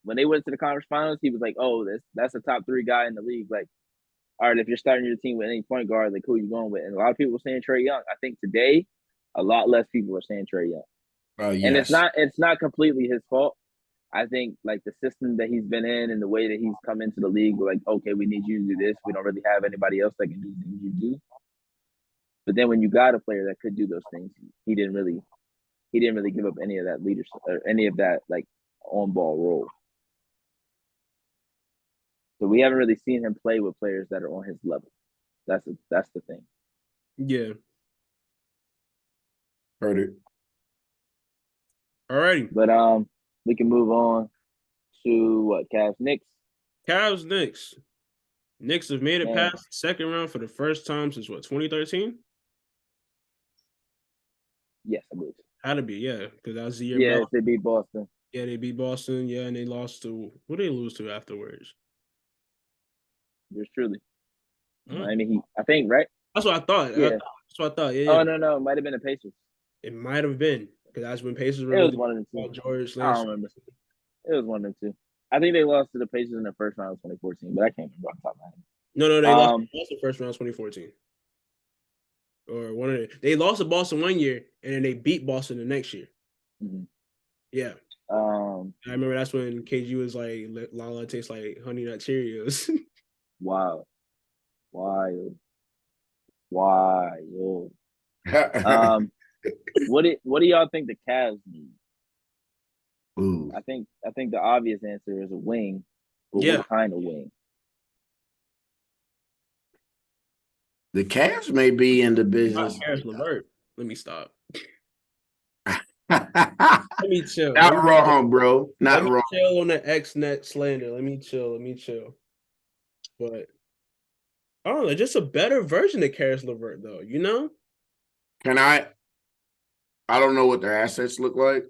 Speaker 2: when they went to the conference finals, he was like, "Oh, that's a top 3 guy in the league." Like, all right, if you're starting your team with any point guard, like, who are you going with? And a lot of people were saying Trey Young. I think today, a lot less people are saying Trey Young.
Speaker 3: Yes.
Speaker 2: And it's not completely his fault. I think, like, the system that he's been in and the way that he's come into the league, we're like, okay, we need you to do this. We don't really have anybody else that can do the things you do. But then when you got a player that could do those things, he didn't really give up any of that leadership or any of that, like, on ball role. So we haven't really seen him play with players that are on his level. That's the thing.
Speaker 1: Yeah.
Speaker 3: Heard it.
Speaker 1: All righty.
Speaker 2: But we can move on to what? Cavs Knicks.
Speaker 1: Cavs Knicks. Knicks have made it past the second round for the first time since 2013?
Speaker 2: Yes, I believe so.
Speaker 1: Had to be, yeah, because that was the year.
Speaker 2: Yeah, they beat Boston.
Speaker 1: Yeah, they beat Boston. Yeah, and they lost to who did they lose to afterwards?
Speaker 2: Yours truly. Miami Heat, I think, right?
Speaker 1: That's what I thought.
Speaker 2: Yeah.
Speaker 1: That's what I thought. Yeah.
Speaker 2: Oh no, it might have been the Pacers.
Speaker 1: It might have been because that's when Pacers were.
Speaker 2: It was one of the 2.
Speaker 1: George.
Speaker 2: I don't remember. It was one of the 2. I think they lost to the Pacers in the first round of 2014, but I can't remember off the top of my head.
Speaker 1: No, they lost the first round of 2014. Or one of they lost to Boston one year and then they beat Boston the next year. Yeah. I remember that's when KG was like, "Lala tastes like Honey Nut Cheerios."
Speaker 2: Wow. Wild. What do y'all think the Cavs need?
Speaker 3: Ooh.
Speaker 2: I think the obvious answer is a wing, but what kind of wing?
Speaker 3: The Cavs may be in the business.
Speaker 1: Karis LeVert. Let me stop. Let me chill.
Speaker 3: Not wrong, bro. Not wrong.
Speaker 1: Chill on the X-Net slander. Let me chill. But I don't know, just a better version of Karis LeVert, though. You know?
Speaker 3: I don't know what their assets look like.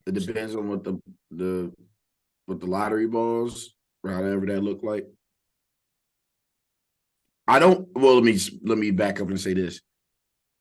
Speaker 3: It depends on what the lottery balls, or however that look like. Let me back up and say this.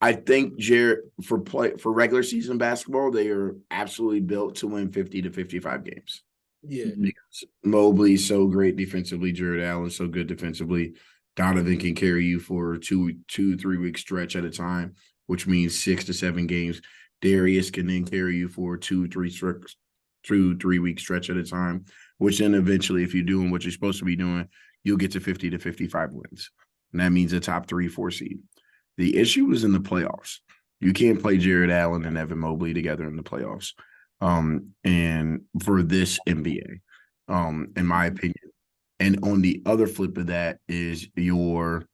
Speaker 3: I think Jared for regular season basketball, they are absolutely built to win 50 to 55 games.
Speaker 1: Yeah.
Speaker 3: Because Mobley's so great defensively, Jared Allen's so good defensively. Donovan can carry you for a 2-3 week stretch at a time, which means 6 to 7 games. Darius can then carry you for a 2-3 week stretch at a time, which then eventually, if you're doing what you're supposed to be doing, you'll get to 50 to 55 wins. And that means a top 3-4 seed. The issue is in the playoffs. You can't play Jared Allen and Evan Mobley together in the playoffs. And for this NBA, in my opinion. And on the other flip of that is your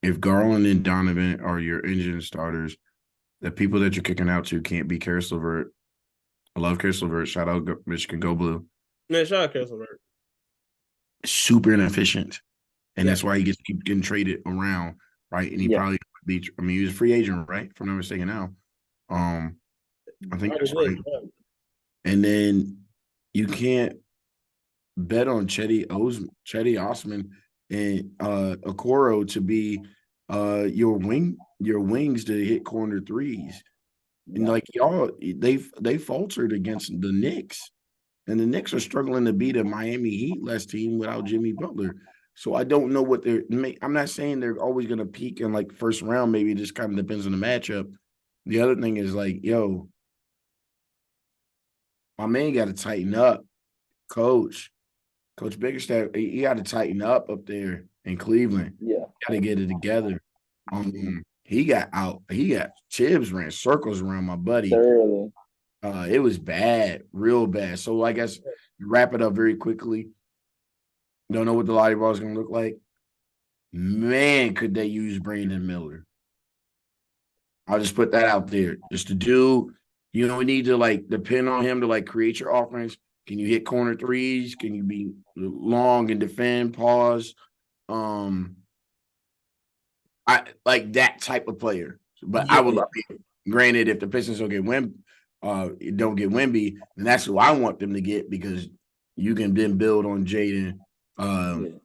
Speaker 3: if Garland and Donovan are your engine starters, the people that you're kicking out to can't be Karis LeVert. I love Karis LeVert. Shout out Michigan, go blue.
Speaker 1: Man, shout out Kessler.
Speaker 3: Super inefficient, and
Speaker 1: Yeah.
Speaker 3: that's why he gets keep getting traded around, right? And he
Speaker 2: Yeah.
Speaker 3: probably be. I mean, he was a free agent, right? If I'm not mistaken now. I think that's right. And then you can't bet on Chetty Osman and Okoro to be your wings to hit corner threes. And like y'all, they faltered against the Knicks. And the Knicks are struggling to beat a Miami Heat less team without Jimmy Butler. So I don't know what I'm not saying they're always gonna peak in like first round, maybe it just kind of depends on the matchup. The other thing is like, yo, my man got to tighten up. Coach Bickerstaff, he got to tighten up there in Cleveland.
Speaker 2: Yeah.
Speaker 3: Got to get it together. He got out. Tibbs ran circles around my buddy.
Speaker 2: Thoroughly.
Speaker 3: It was bad, real bad. So I guess wrap it up very quickly. Don't know what the lottery ball is going to look like. Man, could they use Brandon Miller? I'll just put that out there. Just to do, we need to like depend on him to like create your offense. Can you hit corner threes? Can you be long and defend, pause? I like that type of player. But I would love it. Granted, if the Pistons don't get Wemby, then that's who I want them to get because you can then build on Jaden, and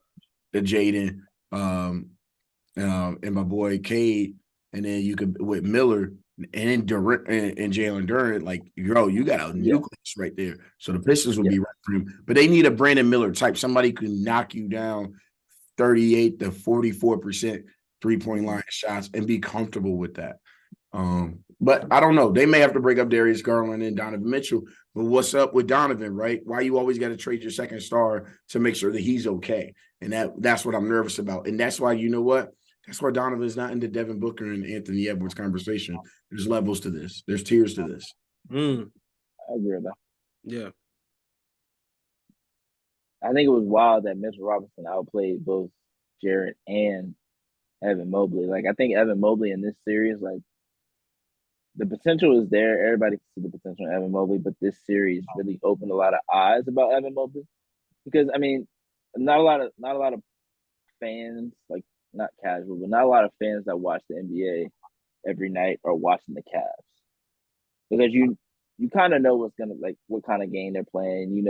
Speaker 3: my boy Cade, and then you could with Miller and Durant and Jalen Durant, like you got a nucleus right there. So the Pistons would be right for him, but they need a Brandon Miller type, somebody who can knock you down 38 to 44% 3-point line shots and be comfortable with that. But I don't know. They may have to break up Darius Garland and Donovan Mitchell. But what's up with Donovan, right? Why you always got to trade your second star to make sure that he's okay? And that's what I'm nervous about. And that's why, you know what? That's why Donovan's not in the Devin Booker and Anthony Edwards conversation. There's levels to this. There's tiers to this.
Speaker 2: I agree with that.
Speaker 1: Yeah.
Speaker 2: I think it was wild that Mitchell Robinson outplayed both Jarrett and Evan Mobley. Like, I think Evan Mobley in this series, like, the potential is there. Everybody can see the potential in Evan Mobley, but this series really opened a lot of eyes about Evan Mobley because I mean, not a lot of fans, like not casual, but not a lot of fans that watch the NBA every night are watching the Cavs because you kind of know what kind of game they're playing.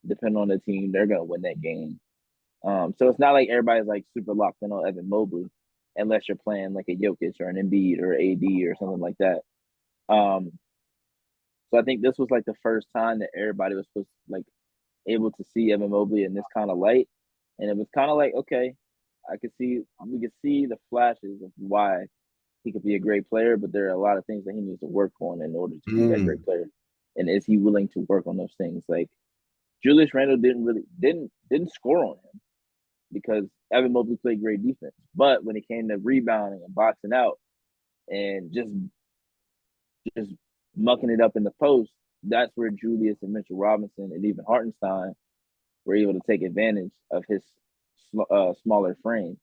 Speaker 2: Depending on the team, they're gonna win that game. So it's not like everybody's like super locked in on Evan Mobley, unless you're playing like a Jokic or an Embiid or AD or something like that. So I think this was like the first time that everybody was able to see Evan Mobley in this kind of light, and it was kind of like, okay, we could see the flashes of why he could be a great player, but there are a lot of things that he needs to work on in order to be that great player. And is he willing to work on those things? Like Julius Randle didn't score on him because Evan Mobley played great defense, but when it came to rebounding and boxing out and just mucking it up in the post, that's where Julius and Mitchell Robinson and even Hartenstein were able to take advantage of his smaller frame.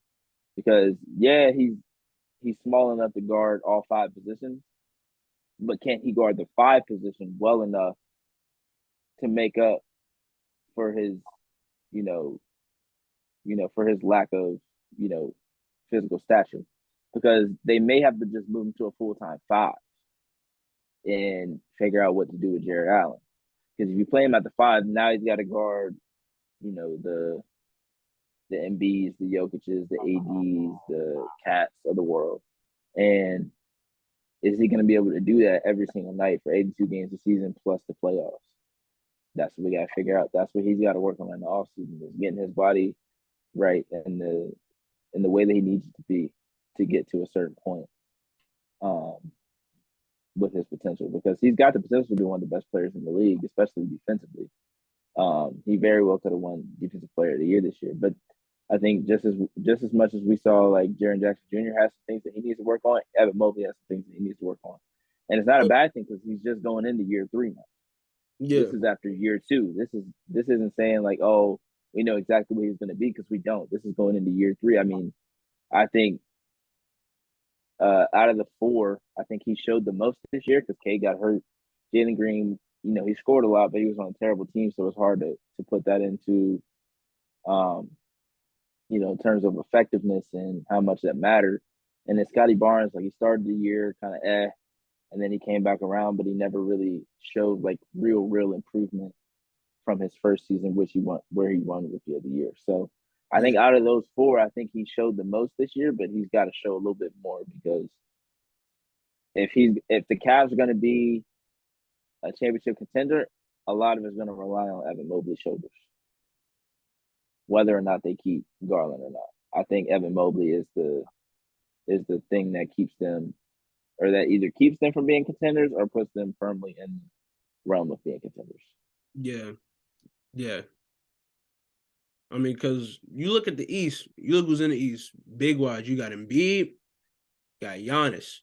Speaker 2: Because he's small enough to guard all 5 positions, but can't he guard the 5 position well enough to make up for his, for his lack of, physical stature? Because they may have to just move him to a full-time 5 and figure out what to do with Jared Allen. Because if you play him at the 5, now he's got to guard, the Embiids, the Jokic's, the ADs, the Cats of the world. And is he going to be able to do that every single night for 82 games a season plus the playoffs? That's what we got to figure out. That's what he's got to work on in the offseason, is getting his body right and the way that he needs it to be to get to a certain point with his potential, because he's got the potential to be one of the best players in the league, especially defensively. He very well could have won Defensive Player of the Year this year, but I think just as much as we saw like Jaren Jackson Jr. has some things that he needs to work on, Evan Mobley has some things that he needs to work on, and it's not a bad thing because he's just going into year 3 now. Yeah. This is after year 2. This isn't saying like, oh, we know exactly what he's going to be, because we don't. This is going into year 3. I mean, I think Out of the four, I think he showed the most this year because K got hurt. Jalen Green, he scored a lot, but he was on a terrible team, so it's hard to put that into, in terms of effectiveness and how much that mattered. And then Scotty Barnes, like he started the year kind of and then he came back around, but he never really showed like real improvement from his first season, where he won Rookie of the Year. So I think out of those four, I think he showed the most this year, but he's got to show a little bit more because if the Cavs are going to be a championship contender, a lot of it's going to rely on Evan Mobley's shoulders, whether or not they keep Garland or not. I think Evan Mobley is the thing that keeps them, or that either keeps them from being contenders or puts them firmly in the realm of being contenders.
Speaker 1: Yeah. I mean, because you look at the East, you look who's in the East, big wise. You got Embiid, got Giannis,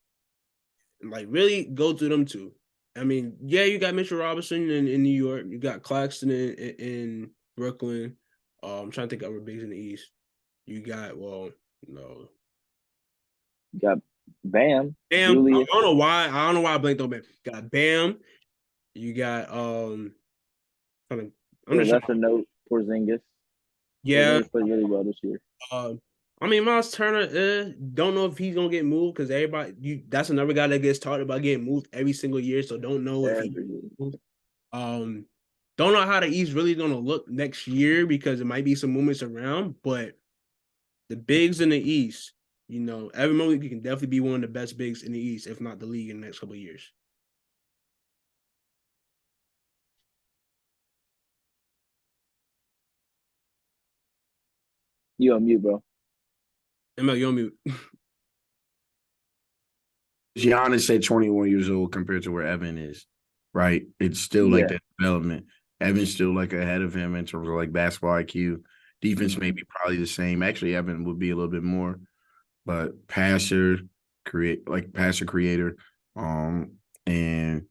Speaker 1: and like really go through them two. I mean, yeah, you got Mitchell Robinson in New York, you got Claxton in Brooklyn. I'm trying to think of other bigs in the East. You got
Speaker 2: You got Bam.
Speaker 1: Julius. I don't know why I blanked on Bam. Got Bam. You got
Speaker 2: I'm just lesser note Porzingis.
Speaker 1: Yeah,
Speaker 2: Porzingis played really well this year.
Speaker 1: I mean, Miles Turner, don't know if he's gonna get moved because that's another guy that gets talked about getting moved every single year. So don't know if he moved. Don't know how the East really gonna look next year because it might be some movements around, but the bigs in the East, Evan Mobley can definitely be one of the best bigs in the East, if not the league, in the next couple of years.
Speaker 2: You on mute, bro.
Speaker 1: ML, you on mute.
Speaker 3: Giannis at 21 years old compared to where Evan is, right? It's still like that development. Evan's still like ahead of him in terms of like basketball IQ. Defense may be probably the same. Actually, Evan would be a little bit more, but passer creator, and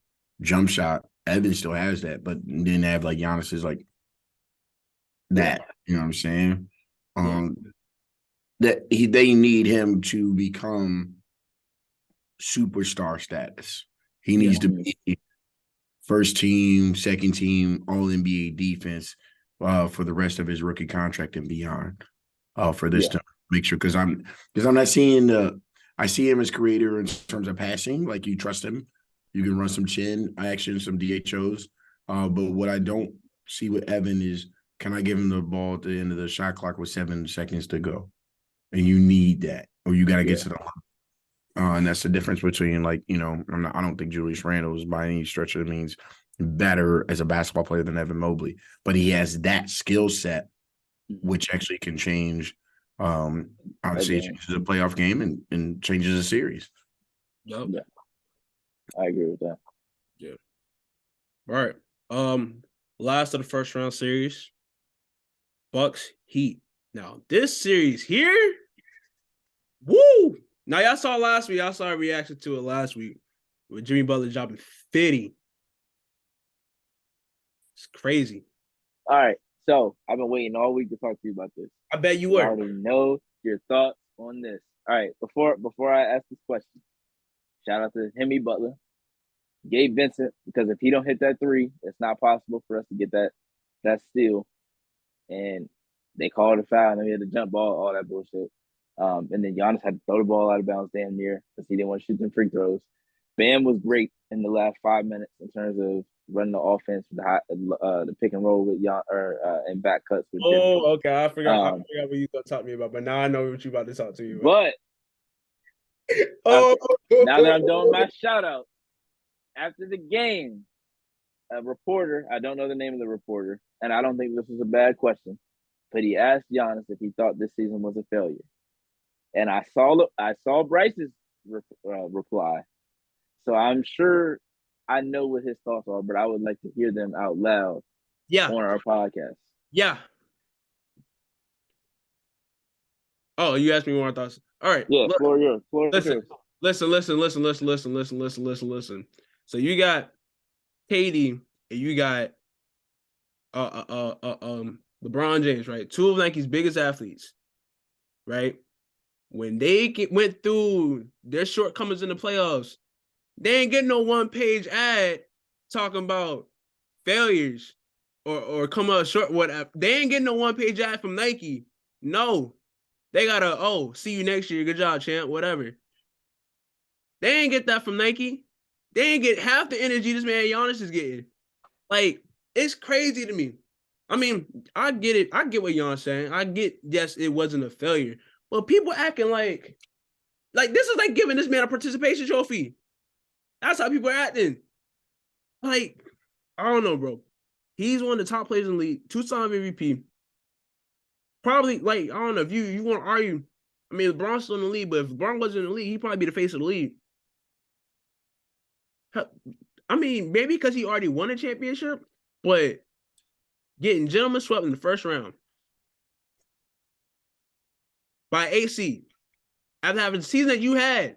Speaker 3: jump shot. Evan still has that, but didn't have like Giannis is like that. You know what I'm saying? They need him to become superstar status. He needs to be first team, second team, all NBA defense for the rest of his rookie contract and beyond. For this to make sure, because I'm not seeing I see him as creator in terms of passing. Like you trust him, you can run some chin action, some DHOs. But what I don't see with Evan is, can I give him the ball at the end of the shot clock with 7 seconds to go? And you need that, or you got to get to the line. And that's the difference between I don't think Julius Randle is by any stretch of the means better as a basketball player than Evan Mobley, but he has that skill set, which actually can change. Obviously, it changes a playoff game and changes a series.
Speaker 1: Yep.
Speaker 2: Yeah, I agree with that.
Speaker 1: Yeah. All right. Last of the first round series, Bucks Heat. Now this series here, woo! Now y'all saw last week. Y'all saw a reaction to it last week with Jimmy Butler dropping 50. It's crazy.
Speaker 2: All right. So I've been waiting all week to talk to you about this.
Speaker 1: I bet you were.
Speaker 2: I already know your thoughts on this. All right. Before I ask this question, shout out to Jimmy Butler, Gabe Vincent, because if he don't hit that 3, it's not possible for us to get that steal. And they called a foul and we had to jump ball, all that bullshit. And then Giannis had to throw the ball out of bounds damn near because he didn't want to shoot them free throws. Bam was great in the last 5 minutes in terms of running the offense with the pick and roll with and back cuts with Jimmy.
Speaker 1: Oh, okay. I forgot what you were gonna talk to me about, but now I know what you about to talk to you
Speaker 2: about. But now that I'm doing my shout out, after the game, a reporter, I don't know the name of the reporter, and I don't think this is a bad question, but he asked Giannis if he thought this season was a failure. And I saw Bryce's reply. So I'm sure I know what his thoughts are, but I would like to hear them out loud on our podcast.
Speaker 1: Yeah. Oh, you asked me more thoughts. All right.
Speaker 2: Yeah, floor yours.
Speaker 1: Listen. So you got KD and you got LeBron James, right? Two of Nike's biggest athletes, right? when they went through their shortcomings in the playoffs, they ain't get no one-page ad talking about failures or come up short. Whatever. They ain't getting no one-page ad from Nike. No, they got see you next year. Good job, champ. Whatever. They ain't get that from Nike. They ain't get half the energy this man Giannis is getting. Like, it's crazy to me. I mean, I get it. I get what Giannis saying. I get, yes, it wasn't a failure. But people acting like this is like giving this man a participation trophy. That's how people are acting. Like, I don't know, bro. He's one of the top players in the league, 2-time MVP. Probably, like, I don't know if you want to argue. I mean, LeBron's still in the league, but if LeBron wasn't in the league, he'd probably be the face of the league. I mean, maybe because he already won a championship, but getting gentlemen swept in the first round by AC after having the season that you had.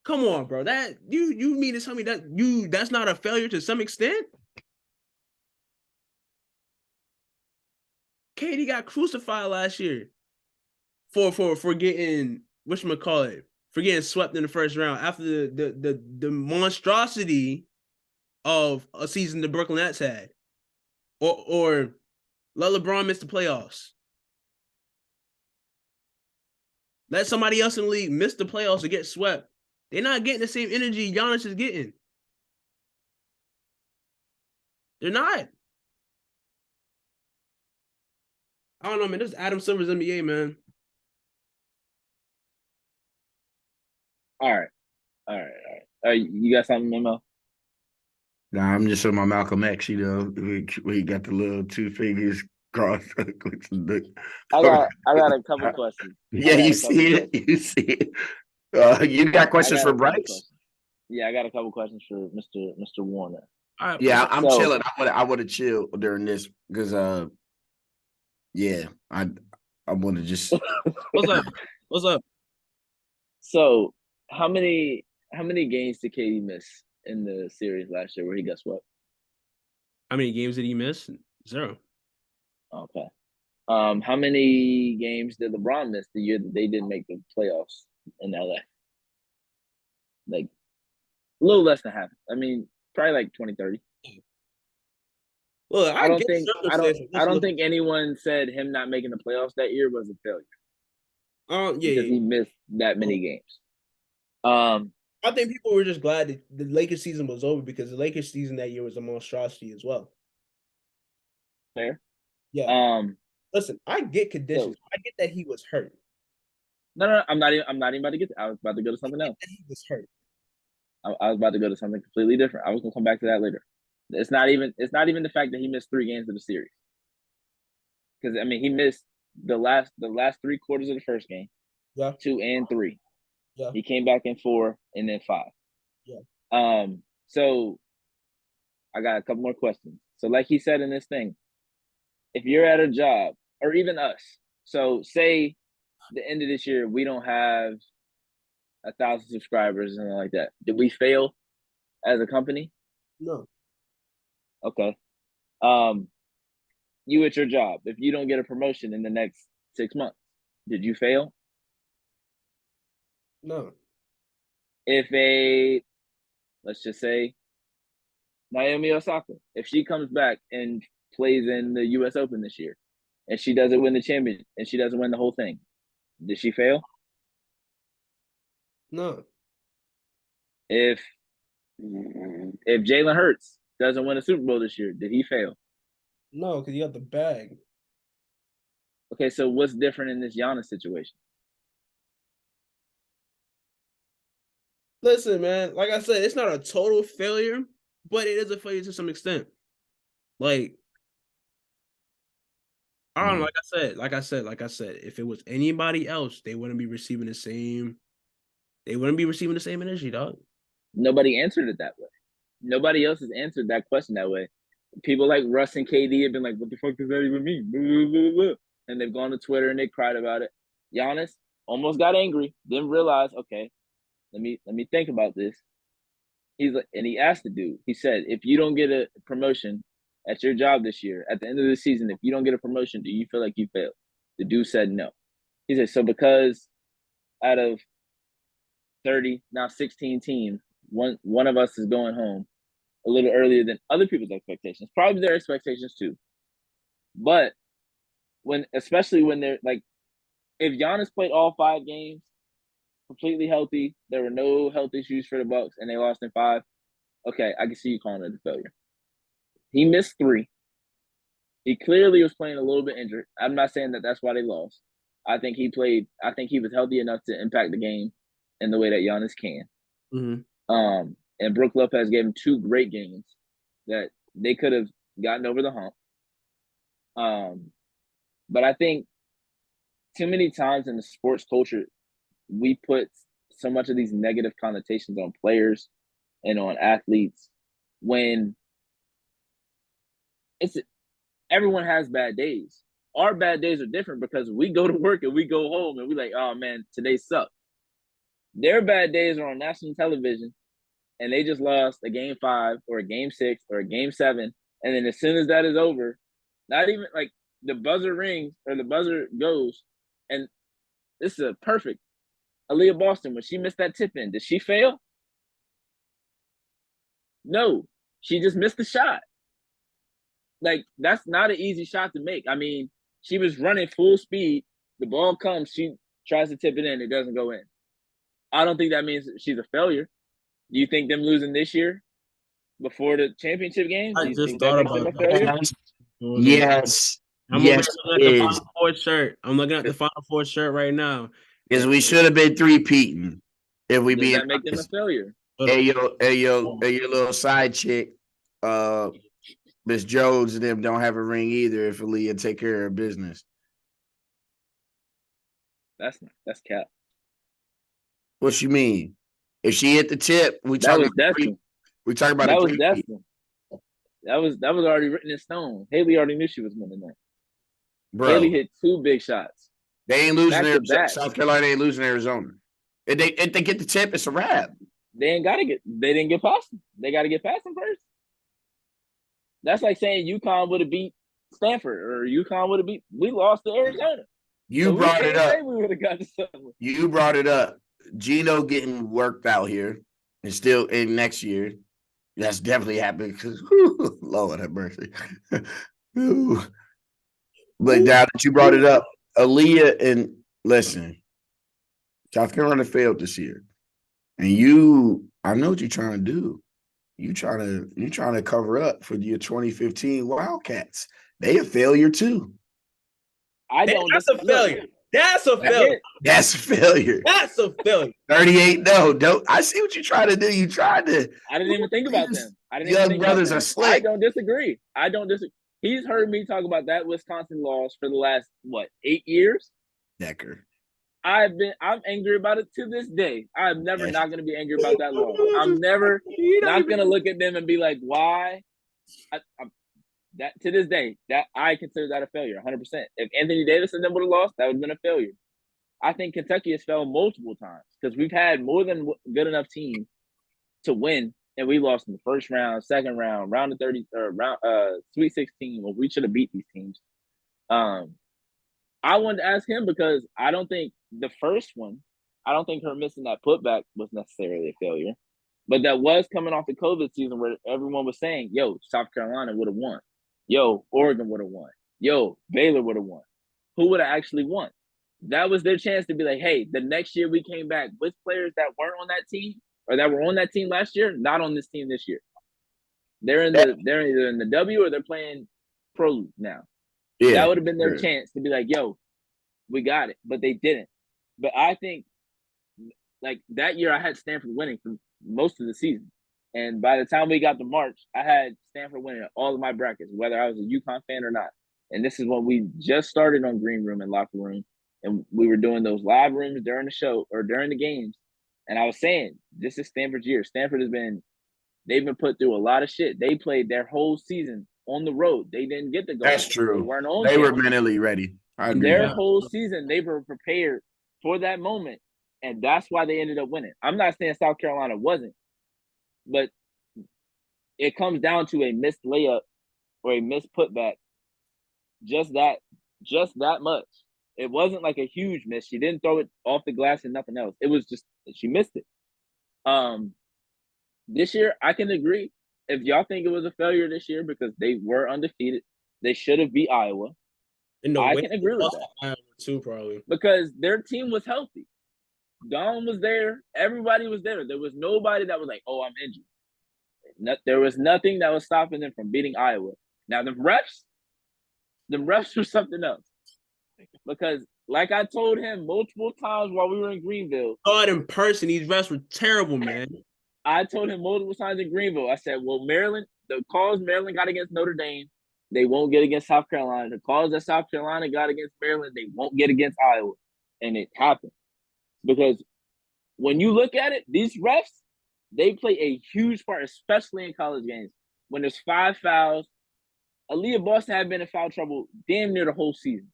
Speaker 1: Come on, bro. That you mean to tell me that's not a failure to some extent? KD got crucified last year for getting whatchamacallit, for getting swept in the first round after the monstrosity of a season the Brooklyn Nets had. Or let LeBron miss the playoffs. Let somebody else in the league miss the playoffs or get swept. They're not getting the same energy Giannis is getting. They're not. I don't know, man. This is Adam Silver's NBA, man.
Speaker 2: All right. You got something, Memo?
Speaker 3: Nah, I'm just on my Malcolm X, you know, we got the little two fingers crossed.
Speaker 2: I got a couple questions.
Speaker 3: Yeah, you see it. You see it. You got questions for Bryce?
Speaker 2: Yeah, I got a couple questions for Mr. Warner.
Speaker 1: All right,
Speaker 3: yeah, I'm chilling. I would have chilled during this because yeah, I want to just
Speaker 1: What's up?
Speaker 2: So how many games did KD miss in the series last year where he got swept?
Speaker 1: How many games did he miss? 0.
Speaker 2: Okay. How many games did LeBron miss the year that they didn't make the playoffs in LA? Like a little less than half. I mean, probably like 20, 30.
Speaker 1: Look,
Speaker 2: I don't think anyone said him not making the playoffs that year was a failure. Because he missed that many games.
Speaker 1: I think people were just glad that the Lakers season was over because the Lakers season that year was a monstrosity as well.
Speaker 2: Fair.
Speaker 1: Yeah. Listen, I get conditions. I get that he was hurt.
Speaker 2: No, I'm not even about to get I was about to go to something else.
Speaker 1: He was hurt.
Speaker 2: I was about to go to something completely different. I was gonna come back to that later. It's not even the fact that he missed 3 games of the series. Because I mean he missed the last 3 quarters of the first game.
Speaker 1: Yeah.
Speaker 2: 2 and 3.
Speaker 1: Yeah.
Speaker 2: He came back in 4 and then 5.
Speaker 1: Yeah.
Speaker 2: So I got a couple more questions. So like he said in this thing, if you're at a job, or even us, so say the end of this year we don't have 1,000 subscribers and something like that. Did we fail as a company?
Speaker 1: No.
Speaker 2: Okay. You at your job, if you don't get a promotion in the next 6 months, did you fail?
Speaker 1: No.
Speaker 2: If let's just say Naomi Osaka, if she comes back and plays in the U.S. Open this year, and she doesn't win the championship, and she doesn't win the whole thing, did she fail?
Speaker 1: No.
Speaker 2: If Jalen Hurts doesn't win a Super Bowl this year, did he fail?
Speaker 1: No, because you got the bag.
Speaker 2: Okay, so what's different in this Giannis situation?
Speaker 1: Listen, man, like I said, it's not a total failure, but it is a failure to some extent. Like, I don't know, like I said, if it was anybody else, they wouldn't be receiving the same energy, dog.
Speaker 2: Nobody answered it that way. Nobody else has answered that question that way. People like Russ and KD have been like, what the fuck does that even mean? And they've gone to Twitter and they cried about it. Giannis almost got angry, didn't realize, okay, let me think about this. He's like, and he asked the dude, he said, if you don't get a promotion at your job this year, at the end of the season, if you don't get a promotion, do you feel like you failed? The dude said no. He said, so because out of 30, now 16 teams, one of us is going home a little earlier than other people's expectations. Probably their expectations too. But especially when they're like, if Giannis played all 5 games completely healthy, there were no health issues for the Bucks, and they lost in 5. Okay, I can see you calling it a failure. He missed 3. He clearly was playing a little bit injured. I'm not saying that that's why they lost. I think he was healthy enough to impact the game in the way that Giannis can.
Speaker 1: Mm-hmm.
Speaker 2: And Brook Lopez gave him 2 great games that they could have gotten over the hump. But I think too many times in the sports culture, we put so much of these negative connotations on players and on athletes when everyone has bad days. Our bad days are different because we go to work and we go home and we like, oh man, today sucked. Their bad days are on national television and they just lost a game 5 or a game 6 or a game 7. And then as soon as that is over, not even like the buzzer rings or the buzzer goes, and this is a perfect Aaliyah Boston, when she missed that tip in, did she fail? No, she just missed the shot. Like, that's not an easy shot to make. I mean, she was running full speed. The ball comes, she tries to tip it in, it doesn't go in. I don't think that means she's a failure. Do you think them losing this year before the championship game? Do
Speaker 1: I
Speaker 2: you
Speaker 1: just
Speaker 2: think that
Speaker 1: thought
Speaker 2: makes them
Speaker 1: about
Speaker 2: a failure?
Speaker 3: Yes.
Speaker 1: I'm
Speaker 3: yes,
Speaker 1: looking at the Final Four shirt. I'm looking at the Final Four shirt right now.
Speaker 3: Because we should have been 3-peating if we
Speaker 2: Does
Speaker 3: being
Speaker 2: that make them a failure?
Speaker 3: Hey, your little side chick, Miss Jones and them don't have a ring either if Aaliyah take care of her business.
Speaker 2: That's cap.
Speaker 3: What you mean? If she hit the tip, we talking about
Speaker 2: destined.
Speaker 3: We talking about
Speaker 2: that was destined. That was already written in stone. Haley already knew she was winning that. Bro, Haley hit 2 big shots.
Speaker 3: They ain't losing Arizona. South Carolina ain't losing Arizona. If they get the tip, it's a wrap.
Speaker 2: They didn't get past them. They got to get past them first. That's like saying UConn would have beat Stanford or UConn would have beat. We lost to Arizona.
Speaker 3: You brought it up.
Speaker 2: We would have got to something.
Speaker 3: You brought it up. Gino getting worked out here and still in next year. That's definitely happening because Lord have mercy. But now that you brought it up, Aaliyah and listen, South Carolina failed this year. And I know what you're trying to do. You're trying to cover up for your 2015 Wildcats. They a failure too.
Speaker 1: That's a failure. That's a failure.
Speaker 3: That's a failure.
Speaker 1: That's a failure.
Speaker 3: 38. No, don't. I see what you're trying to do. You tried to.
Speaker 2: I didn't even think about them.
Speaker 3: Young brothers are slick.
Speaker 2: I don't disagree. He's heard me talk about that Wisconsin loss for the last 8 years.
Speaker 3: Decker.
Speaker 2: I'm angry about it to this day. I'm never not going to be angry about that loss. I'm never not going to look at them and be like, why? That to this day, that I consider that a failure, 100%. If Anthony Davis and them would have lost, that would have been a failure. I think Kentucky has failed multiple times because we've had more than good enough teams to win, and we lost in the first round, second round, round of 30, or round Sweet 16. Well, we should have beat these teams. I wanted to ask him because I don't think the first one, I don't think her missing that putback was necessarily a failure, but that was coming off the COVID season where everyone was saying, "Yo, South Carolina would have won." Yo, Oregon would have won. Yo, Baylor would have won. Who would have actually won? That was their chance to be like, hey, the next year we came back with players that weren't on that team or that were on that team last year, not on this team this year. They're either in the W or they're playing Pro League now. Yeah, that would have been their chance to be like, yo, we got it. But they didn't. But I think like that year I had Stanford winning for most of the season. And by the time we got to March, I had Stanford winning all of my brackets, whether I was a UConn fan or not. And this is when we just started on Green Room and Locker Room. And we were doing those live rooms during the show or during the games. And I was saying, this is Stanford's year. Stanford they've been put through a lot of shit. They played their whole season on the road. They didn't get to go.
Speaker 3: That's true.
Speaker 2: They
Speaker 3: were mentally ready.
Speaker 2: Their whole season, they were prepared for that moment. And that's why they ended up winning. I'm not saying South Carolina wasn't. But it comes down to a missed layup or a missed putback. Just that much. It wasn't like a huge miss. She didn't throw it off the glass and nothing else. It was just she missed it. This year, I can agree. If y'all think it was a failure this year because they were undefeated, they should have beat Iowa. I can agree with that.
Speaker 1: Iowa too, probably.
Speaker 2: Because their team was healthy. Dawn was there. Everybody was there. There was nobody that was like, oh, I'm injured. There was nothing that was stopping them from beating Iowa. Now, the refs were something else. Because, like I told him multiple times while we were in Greenville.
Speaker 1: Saw it in person. These refs were terrible, man.
Speaker 2: I told him multiple times in Greenville. I said, well, Maryland, the calls Maryland got against Notre Dame, they won't get against South Carolina. The calls that South Carolina got against Maryland, they won't get against Iowa. And it happened. Because when you look at it, these refs, they play a huge part, especially in college games. When there's 5 fouls, Aaliyah Boston had been in foul trouble damn near the whole season.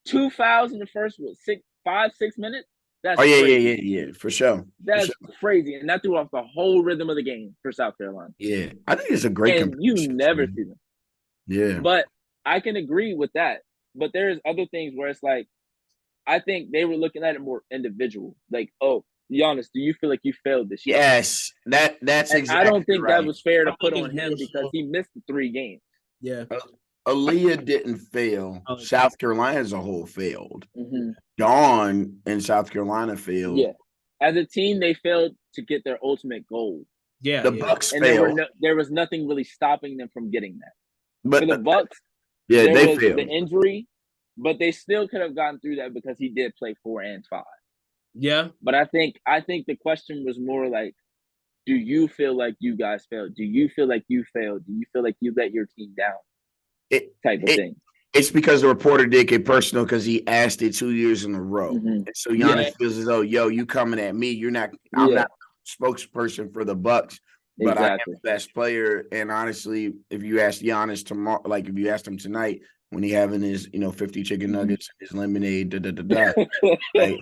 Speaker 2: 2 fouls in the first 5-6 minutes. That's crazy.
Speaker 3: Yeah, for sure.
Speaker 2: That's crazy, and that threw off the whole rhythm of the game for South Carolina.
Speaker 3: Yeah, I think it's a great.
Speaker 2: And you never see them.
Speaker 3: Yeah,
Speaker 2: but I can agree with that. But there's other things where it's like, I think they were looking at it more individual. Like, oh, Giannis, do you feel like you failed this year?
Speaker 3: Yes, that's
Speaker 2: and
Speaker 3: exactly.
Speaker 2: I don't think
Speaker 3: right.
Speaker 2: that was fair to put on him because he missed the 3 games.
Speaker 1: Yeah.
Speaker 3: Aaliyah didn't fail. South Carolina as a whole failed.
Speaker 2: Mm-hmm.
Speaker 3: Dawn and South Carolina failed.
Speaker 2: Yeah. As a team, they failed to get their ultimate goal.
Speaker 1: Yeah.
Speaker 3: The Bucks
Speaker 2: and
Speaker 3: failed.
Speaker 2: There was nothing really stopping them from getting that.
Speaker 3: But
Speaker 2: for the Bucks,
Speaker 3: yeah, they
Speaker 2: was
Speaker 3: failed.
Speaker 2: The injury, but they still could have gotten through that because he did play 4 and 5.
Speaker 1: Yeah.
Speaker 2: But I think the question was more like, do you feel like you guys failed? Do you feel like you failed? Do you feel like you let your team down? Type of thing.
Speaker 3: It's because the reporter did get personal because he asked it 2 years in a row.
Speaker 2: Mm-hmm.
Speaker 3: And so Giannis feels as though, yo, you coming at me. You're not. I'm not a spokesperson for the Bucks, but I am the best player. And honestly, if you ask Giannis tomorrow, like if you asked him tonight when he having his 50 chicken nuggets, his lemonade, like,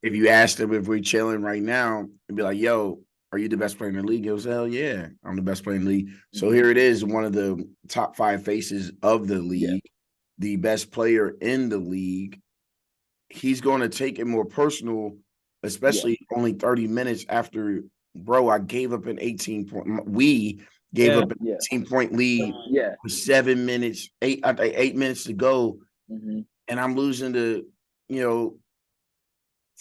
Speaker 3: if you asked him if we're chilling right now, he'd be like, yo, are you the best player in the league? He goes, hell yeah, I'm the best player in the league. So here it is, one of the top 5 faces of the league, the best player in the league. He's going to take it more personal, especially only 30 minutes after, bro, I gave up an 18-point. We gave up an 18-point lead with 7 minutes, 8 minutes to go.
Speaker 2: Mm-hmm.
Speaker 3: And I'm losing to,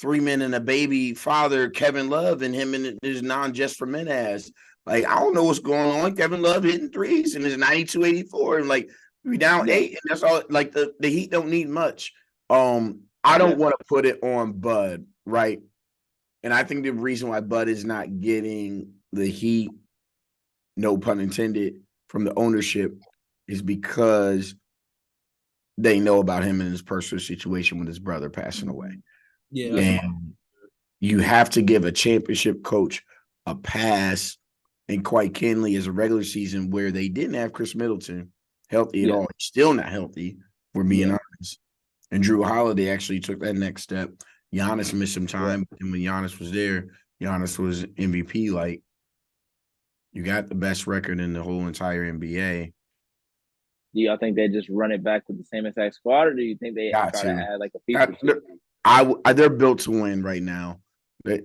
Speaker 3: 3 men and a baby father, Kevin Love, and him and his non-just for men ass. Like, I don't know what's going on. Kevin Love hitting threes and his 92-84. And like, we down 8, and that's all. Like, the Heat don't need much. I don't want to put it on Bud, right? And I think the reason why Bud is not getting the heat, no pun intended, from the ownership is because they know about him and his personal situation with his brother passing away.
Speaker 1: Yeah.
Speaker 3: And you have to give a championship coach a pass, and quite candidly, as a regular season where they didn't have Chris Middleton healthy at all. He's still not healthy, we're being honest. And Drew Holiday actually took that next step. Giannis missed some time, and when Giannis was there, Giannis was MVP. Like, you got the best record in the whole entire NBA.
Speaker 2: Do y'all think they just run it back with the same exact squad, or do you think they try to add like a feature?
Speaker 3: They're built to win right now. That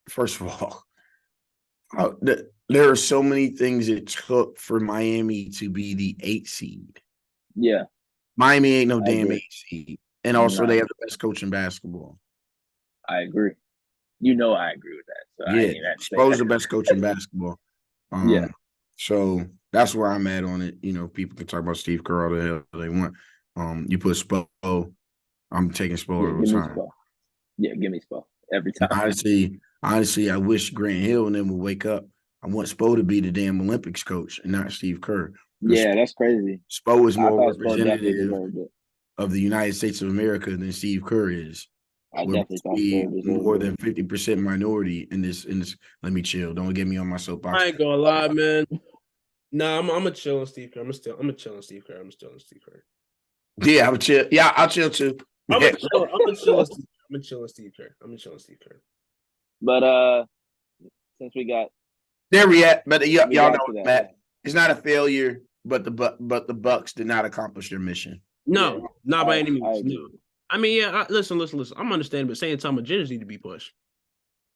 Speaker 3: first of all, there are so many things it took for Miami to be the 8 seed.
Speaker 2: Yeah.
Speaker 3: Miami ain't no damn 8 seed. And also they have the best coach in basketball.
Speaker 2: I agree. I agree with that. So
Speaker 3: Spo's the best coach in basketball. So that's where I'm at on it. People can talk about Steve Kerr all the hell they want. You put Spo, I'm taking Spo every time.
Speaker 2: Give me Spo every time.
Speaker 3: Honestly, I wish Grant Hill and them would wake up. I want Spo to be the damn Olympics coach and not Steve Kerr.
Speaker 2: Yeah, that's crazy.
Speaker 3: Spo is more representative of the United States of America than Steve Kerr is.
Speaker 2: I definitely thought Spo was
Speaker 3: more than 50% minority in this. Let me chill. Don't get me on my soapbox.
Speaker 1: I ain't gonna lie, man. Nah, I'm a chill on Steve Kerr. I'm a chill on Steve Kerr.
Speaker 3: Yeah, I'm chill. Yeah, I'll chill too.
Speaker 1: I'm a chill on Steve Kerr.
Speaker 2: But since we got
Speaker 3: there we at, but y'all know, Matt, it's not a failure, but the Bucks did not accomplish their mission.
Speaker 1: No,
Speaker 2: Yeah,
Speaker 1: not by any
Speaker 2: I
Speaker 1: means.
Speaker 2: agree.
Speaker 1: No. I mean, yeah, listen. I'm understanding, but same time, agendas need to be pushed.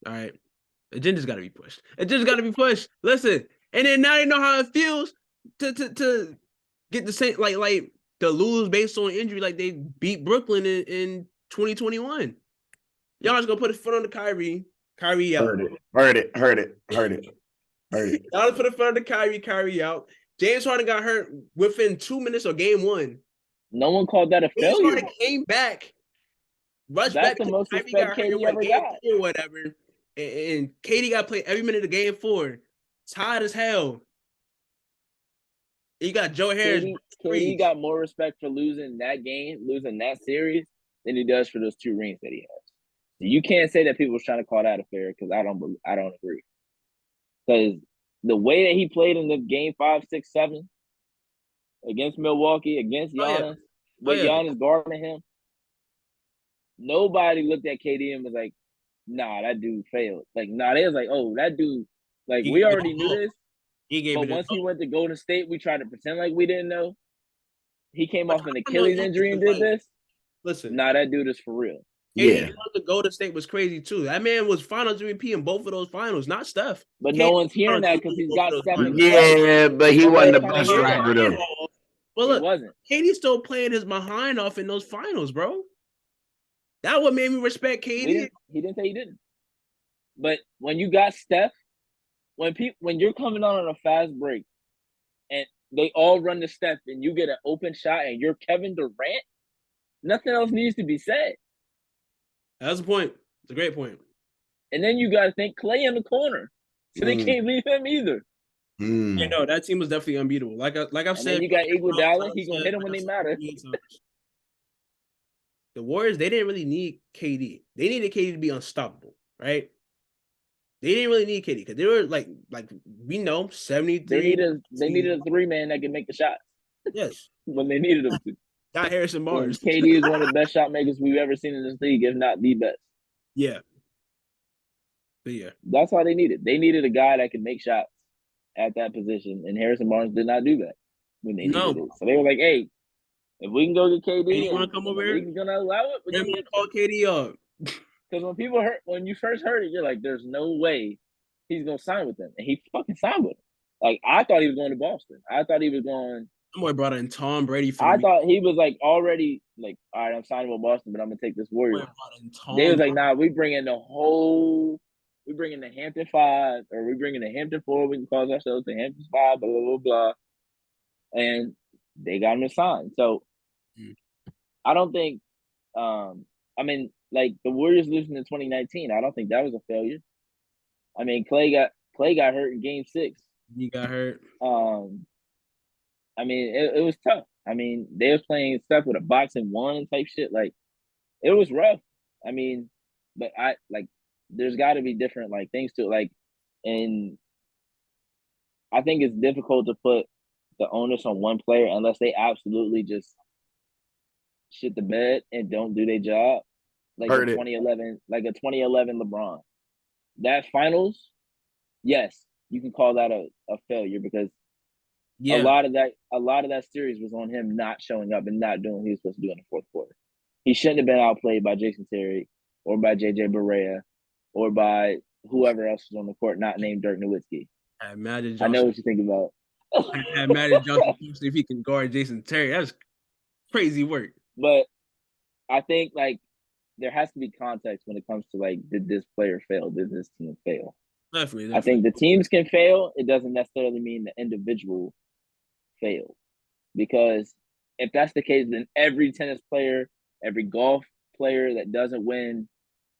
Speaker 1: All right. Agenda's got to be pushed. Agenda's got to be pushed. Listen. And then now they know how it feels to get the same, like to lose based on injury, like they beat Brooklyn in 2021. Y'all just gonna put a foot on the Kyrie out.
Speaker 3: Heard it.
Speaker 1: Y'all just put a foot on the Kyrie out. James Harden got hurt within 2 minutes of game one.
Speaker 2: No one called that a
Speaker 1: James
Speaker 2: failure.
Speaker 1: Harden came back, rushed
Speaker 2: That's
Speaker 1: back.
Speaker 2: the most
Speaker 1: Kyrie
Speaker 2: respect
Speaker 1: got hurt
Speaker 2: KD ever
Speaker 1: game
Speaker 2: got.
Speaker 1: 3 or whatever, and KD got played every minute of game 4. Tired as hell. You got Joe Harris.
Speaker 2: KD got more respect for losing that game, losing that series, than he does for those 2 rings that he has. You can't say that people was trying to call that a fair because I don't agree. Because the way that he played in the game 5, 6, 7 against Milwaukee, against Giannis, with Giannis guarding him, nobody looked at KD and was like, nah, that dude failed. Like, nah, they was like, oh, that dude, like, we already knew this. But once he went to Golden State, we tried to pretend like we didn't know. He came off an Achilles injury and did this.
Speaker 1: Listen,
Speaker 2: nah, that dude is for real.
Speaker 1: Yeah, the Golden State was crazy too. That man was Finals MVP in both of those finals, not Steph.
Speaker 2: But no one's hearing that because he's got Steph.
Speaker 3: Yeah, but he wasn't the best driver though.
Speaker 1: Well, look,
Speaker 2: he wasn't.
Speaker 1: KD's still playing his behind off in those finals, bro. That what made me respect KD.
Speaker 2: He didn't say he didn't. But when you got Steph, when you're coming on a fast break, and they all run to Steph, and you get an open shot, and you're Kevin Durant, nothing else needs to be said.
Speaker 1: That's a point. It's a great point.
Speaker 2: And then you got to think Clay in the corner, so they can't leave him either.
Speaker 1: You know, that team was definitely unbeatable. Like I've said,
Speaker 2: then you got Iguodala. He's gonna hit him when they matter.
Speaker 1: The Warriors, they didn't really need KD. They needed KD to be unstoppable, right? They didn't really need KD because they were like we know 73.
Speaker 2: They needed a 3-man that could make the shots.
Speaker 1: Yes,
Speaker 2: when they needed them to.
Speaker 1: Got Harrison Barnes.
Speaker 2: KD is one of the best shot makers we've ever seen in this league, if not the best.
Speaker 1: Yeah. But yeah.
Speaker 2: That's all they needed. They needed a guy that could make shots at that position, and Harrison Barnes did not do that when they needed it. So they were like, hey, if we can go get KD,
Speaker 1: you want to come over here?
Speaker 2: We're gonna allow it.
Speaker 1: We're gonna call KD up.
Speaker 2: Because when you first heard it, you're like, there's no way he's gonna sign with them. And he fucking signed with them. Like, I thought he was going to Boston. I thought he was going.
Speaker 1: That boy brought in Tom Brady.
Speaker 2: I thought he was like already like, all right, I'm signing with Boston, but I'm gonna take this Warriors. They was like, nah, we bring in the Hampton 5, or we bring in the Hampton 4. We can call ourselves the Hampton 5, blah blah blah blah. And they got him to sign. So I don't think. I mean, like the Warriors losing in 2019, I don't think that was a failure. I mean, Clay got hurt in Game 6.
Speaker 1: He got hurt.
Speaker 2: I mean, it was tough. I mean, they was playing stuff with a boxing 1 type shit. Like, it was rough. I mean, but there's got to be different like things to it. Like, and I think it's difficult to put the onus on one player unless they absolutely just shit the bed and don't do their job. Like a 2011 LeBron. That finals, yes, you can call that a failure because a lot of that series was on him not showing up and not doing what he was supposed to do in the fourth quarter. He shouldn't have been outplayed by Jason Terry or by JJ Barea or by whoever else was on the court not named Dirk Nowitzki. I know what you think about.
Speaker 1: I had Magic Johnson if he can guard Jason Terry. That's crazy work.
Speaker 2: But I think like there has to be context when it comes to like, did this player fail? Did this team fail?
Speaker 1: Definitely.
Speaker 2: I think the teams can fail. It doesn't necessarily mean the individual failed. Because if that's the case, then every tennis player, every golf player that doesn't win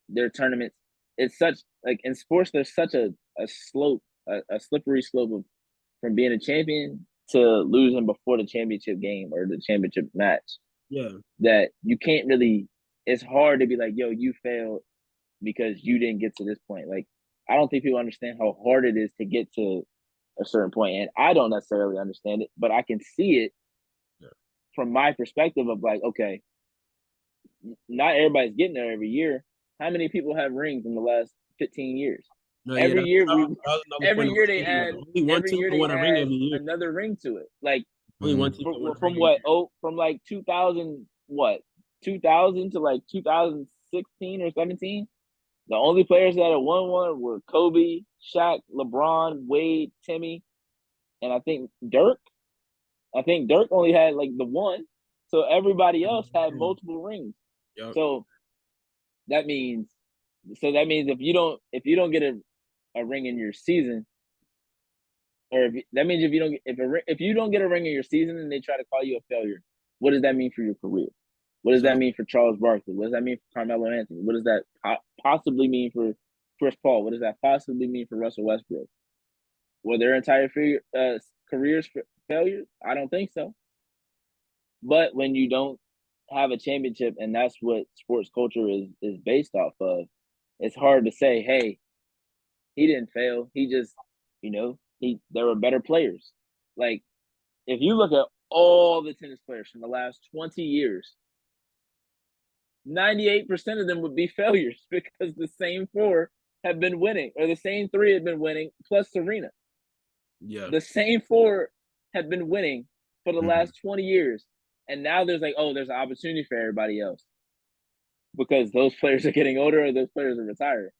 Speaker 2: their tournaments, it's such like in sports, there's such a slope, a slippery slope from being a champion to losing before the championship game or the championship match.
Speaker 1: Yeah.
Speaker 2: That you can't really, it's hard to be like, yo, you failed because you didn't get to this point. Like, I don't think people understand how hard it is to get to a certain point. And I don't necessarily understand it, but I can see it from my perspective of like, okay, not everybody's getting there every year. How many people have rings in the last 15 years? Every year they add another ring to it. Like,
Speaker 1: Only one team that won
Speaker 2: from what? Oh, from like 2000 what? 2000 to like 2016 or 17. The only players that had won one were Kobe, Shaq, LeBron, Wade, Timmy, and I think Dirk. I think Dirk only had like the one. So everybody else had multiple rings.
Speaker 1: Yep.
Speaker 2: So that means if you don't get a ring in your season, or that means if you don't get a ring in your season and they try to call you a failure, what does that mean for your career? What does that mean for Charles Barkley? What does that mean for Carmelo Anthony? What does that possibly mean for Chris Paul? What does that possibly mean for Russell Westbrook? Were their entire careers failures? I don't think so. But when you don't have a championship, and that's what sports culture is based off of, it's hard to say, hey, he didn't fail. He just, there were better players. Like, if you look at all the tennis players from the last 20 years, 98% of them would be failures because the same four have been winning, or the same three have been winning, plus Serena.
Speaker 1: Yeah.
Speaker 2: The same four have been winning for the last 20 years. And now there's there's an opportunity for everybody else because those players are getting older or those players are retiring.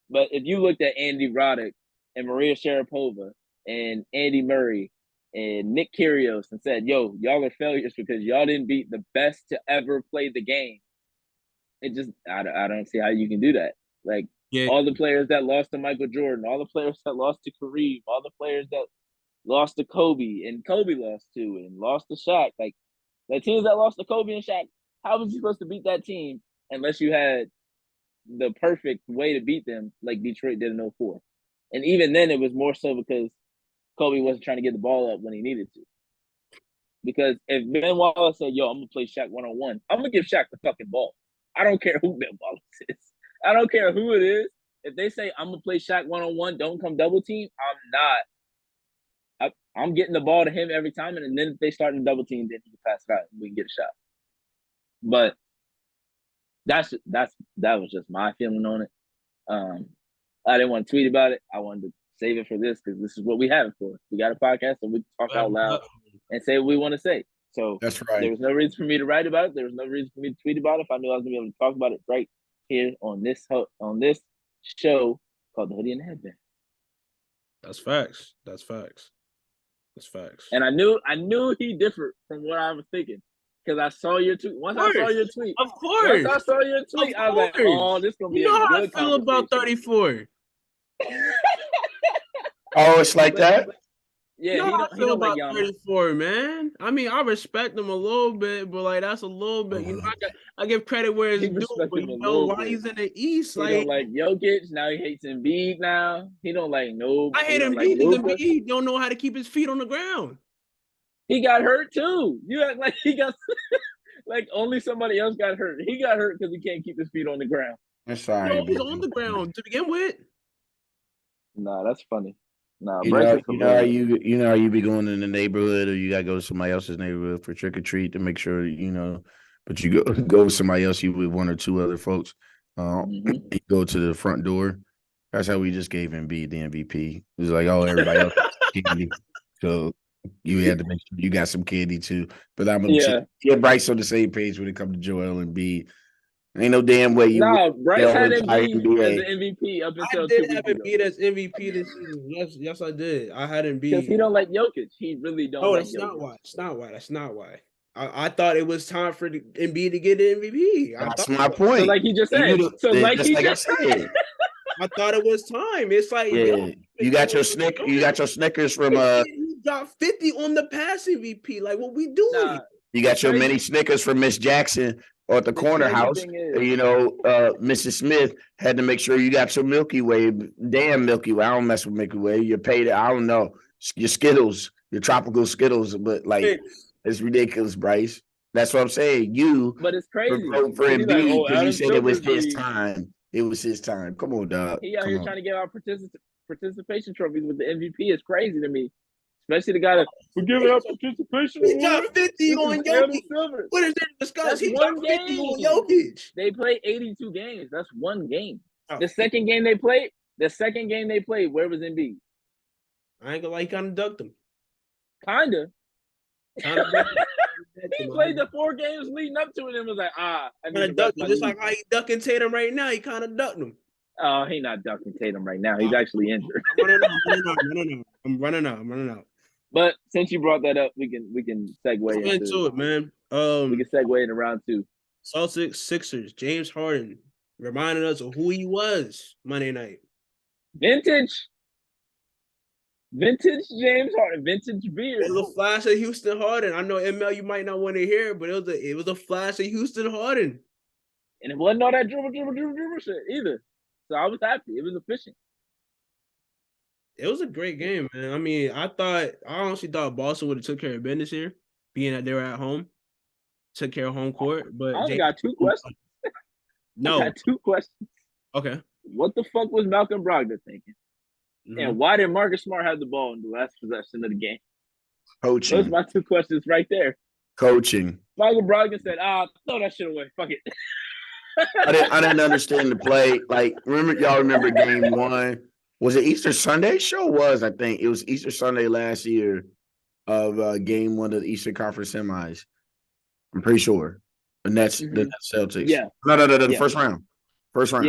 Speaker 2: But if you looked at Andy Roddick and Maria Sharapova and Andy Murray and Nick Kyrgios and said, yo, y'all are failures because y'all didn't beat the best to ever play the game, it just, I don't see how you can do that. Like, all the players that lost to Michael Jordan, all the players that lost to Kareem, all the players that lost to Kobe and Kobe lost to and lost to Shaq. Like, the teams that lost to Kobe and Shaq, how was you supposed to beat that team unless you had the perfect way to beat them like Detroit did in 04? And even then, it was more so because Kobe wasn't trying to get the ball up when he needed to. Because if Ben Wallace said, yo, I'm going to play Shaq one-on-one, I'm going to give Shaq the fucking ball. I don't care who Ben Wallace is. I don't care who it is. If they say, I'm going to play Shaq one-on-one, don't come double team, I'm getting the ball to him every time, and then if they start in double team, then he can pass it out and we can get a shot. But that was just my feeling on it. I didn't want to tweet about it. I wanted to save it for this because this is what we have it for. We got a podcast and we can talk out loud and say what we want to say. So
Speaker 3: that's right.
Speaker 2: There was no reason for me to write about it. There was no reason for me to tweet about it if I knew I was going to be able to talk about it right here on this show called the Hoodie and the Headband.
Speaker 1: That's facts. That's facts.
Speaker 2: And I knew he differed from what I was thinking because I saw your tweet. Once I saw your tweet,
Speaker 1: of course,
Speaker 2: I was like, "Oh, this gonna be a good conversation."
Speaker 1: How I feel about 34.
Speaker 3: Oh, it's like that.
Speaker 2: Yeah,
Speaker 1: he don't about like 34, man. I mean, I respect him a little bit, but like that's a little bit. I give credit where it's due. But why he's in the East?
Speaker 2: He don't like Jokic. Now he hates Embiid. Now he don't like no.
Speaker 1: I hate Embiid because Embiid don't know how to keep his feet on the ground.
Speaker 2: He got hurt too. You act like he got like only somebody else got hurt. He got hurt because he can't keep his feet on the ground.
Speaker 3: That's sorry.
Speaker 1: He's on the ground to begin with.
Speaker 2: Nah, that's funny. Nah,
Speaker 3: you know how you be going in the neighborhood, or you gotta go to somebody else's neighborhood for trick or treat to make sure but you go with somebody else, you with one or two other folks. You go to the front door. That's how we just gave Embiid the MVP. It was like, oh, everybody else candy, so you had to make sure you got some candy too. But I'm gonna get Bryce on the same page when it comes to Joel Embiid. Ain't no damn way you.
Speaker 2: Nah, Bryce had Embiid as the MVP up until 2 weeks ago. I did have
Speaker 1: Embiid as MVP this season. Yes, I did. I had Embiid
Speaker 2: because he don't like Jokic. He really don't.
Speaker 1: No,
Speaker 2: like
Speaker 1: that's
Speaker 2: Jokic.
Speaker 1: That's not why. I thought it was time for Embiid to get the MVP.
Speaker 3: That's my point.
Speaker 2: So like he just said.
Speaker 1: I thought it was time. It's like
Speaker 3: you got your Snickers from
Speaker 1: He got 50 on the pass MVP. Like what we doing?
Speaker 3: You got your mini Snickers from Miss Jackson or at the corner house. Mrs. Smith had to make sure you got your Milky Way. Damn Milky Way. I don't mess with Milky Way. You paid it. I don't know. Your Skittles, your tropical Skittles, but like it's ridiculous, Bryce. That's what I'm saying.
Speaker 2: But it's crazy
Speaker 3: for Embiid because you said it was his time. It was his time. Come on, dog.
Speaker 2: He out here trying to give out participation trophies with the MVP. Is crazy to me. Especially the guy that we're giving out participation.
Speaker 1: He got 50 on Jokic. What is there to discuss? He got 50 on Jokic.
Speaker 2: They played 82 games. That's one game. The second game they played, where was Embiid?
Speaker 1: I ain't gonna like kind of ducked him.
Speaker 2: Kinda. He played the 4 games leading up to it and was like, I need to
Speaker 1: duck
Speaker 2: rest my
Speaker 1: just
Speaker 2: knee.
Speaker 1: like how he ducking Tatum right now. He kind of ducked him.
Speaker 2: Oh, he not ducking Tatum right now. He's actually injured.
Speaker 1: I'm running out.
Speaker 2: But since you brought that up, we can segue
Speaker 1: into it, man.
Speaker 2: We can segue into round 2.
Speaker 1: Celtics, Sixers, James Harden reminding us of who he was Monday night.
Speaker 2: Vintage James Harden, vintage beard.
Speaker 1: It was a flash of Houston Harden. I know ML, you might not want to hear, but it was a flash of Houston Harden.
Speaker 2: And it wasn't all that dribble shit either. So I was happy. It was efficient.
Speaker 1: It was a great game, man. I mean, I honestly thought Boston would have took care of business here, being that they were at home, took care of home court. But
Speaker 2: I only got 2 questions.
Speaker 1: No.
Speaker 2: I got 2 questions.
Speaker 1: Okay.
Speaker 2: What the fuck was Malcolm Brogdon thinking? Mm-hmm. And why did Marcus Smart have the ball in the last possession of the game?
Speaker 3: Coaching.
Speaker 2: Those are my 2 questions right there.
Speaker 3: Coaching.
Speaker 2: Malcolm Brogdon said, throw that shit away. Fuck it.
Speaker 3: I didn't understand the play. Like, y'all remember game 1? Was it Easter Sunday? Sure was, I think. It was Easter Sunday last year of game 1 of the Eastern Conference semis. I'm pretty sure. The Nets Celtics.
Speaker 2: Yeah.
Speaker 3: No, the first round. First round.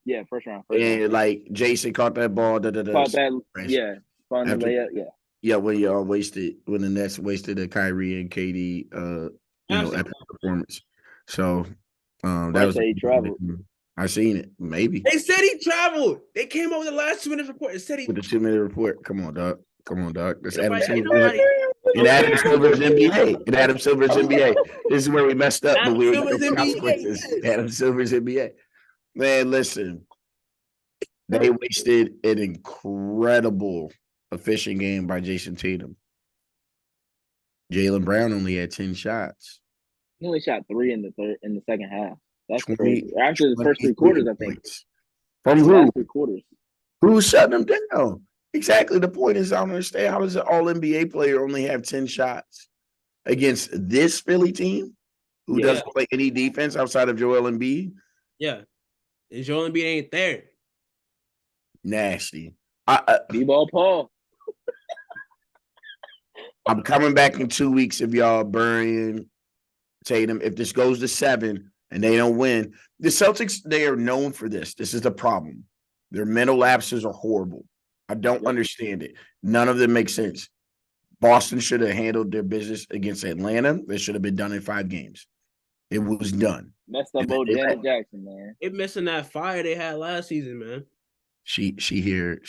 Speaker 2: Yeah, first round.
Speaker 3: Like Jason caught that ball.
Speaker 2: Caught that, yeah. Found the layup, yeah.
Speaker 3: Yeah, when the Nets wasted a Kyrie and KD epic performance. So that was
Speaker 2: he traveled.
Speaker 3: I seen it. Maybe.
Speaker 1: They said he traveled. They came up with the last 2 minutes report. It said
Speaker 3: with the 2-minute report. Come on, dog. That's Adam Silver's NBA. In Adam Silver's NBA. This is where we messed up, but we were consequences. Adam Silver's NBA. Man, listen. They wasted an incredible efficient game by Jason Tatum. Jaylen Brown only had 10 shots.
Speaker 2: He only shot 3 in the second half. That's crazy. After the first 3 quarters, I think.
Speaker 3: From who?
Speaker 2: Last 3 quarters.
Speaker 3: Who's shutting them down? Exactly. The point is, I don't understand. How does an all-NBA player only have 10 shots against this Philly team who doesn't play any defense outside of Joel Embiid?
Speaker 1: Yeah. And Joel Embiid ain't there.
Speaker 3: Nasty.
Speaker 2: B-ball Paul.
Speaker 3: I'm coming back in 2 weeks if y'all burying Tatum. If this goes to 7 and they don't win, the Celtics, they are known for this. This is the problem. Their mental lapses are horrible. I don't understand it. None of them make sense. Boston should have handled their business against Atlanta. They should have been done in 5 games. It was done.
Speaker 2: Messed up old Janet Jackson, man.
Speaker 1: It missing that fire they had last season, man.
Speaker 3: She hears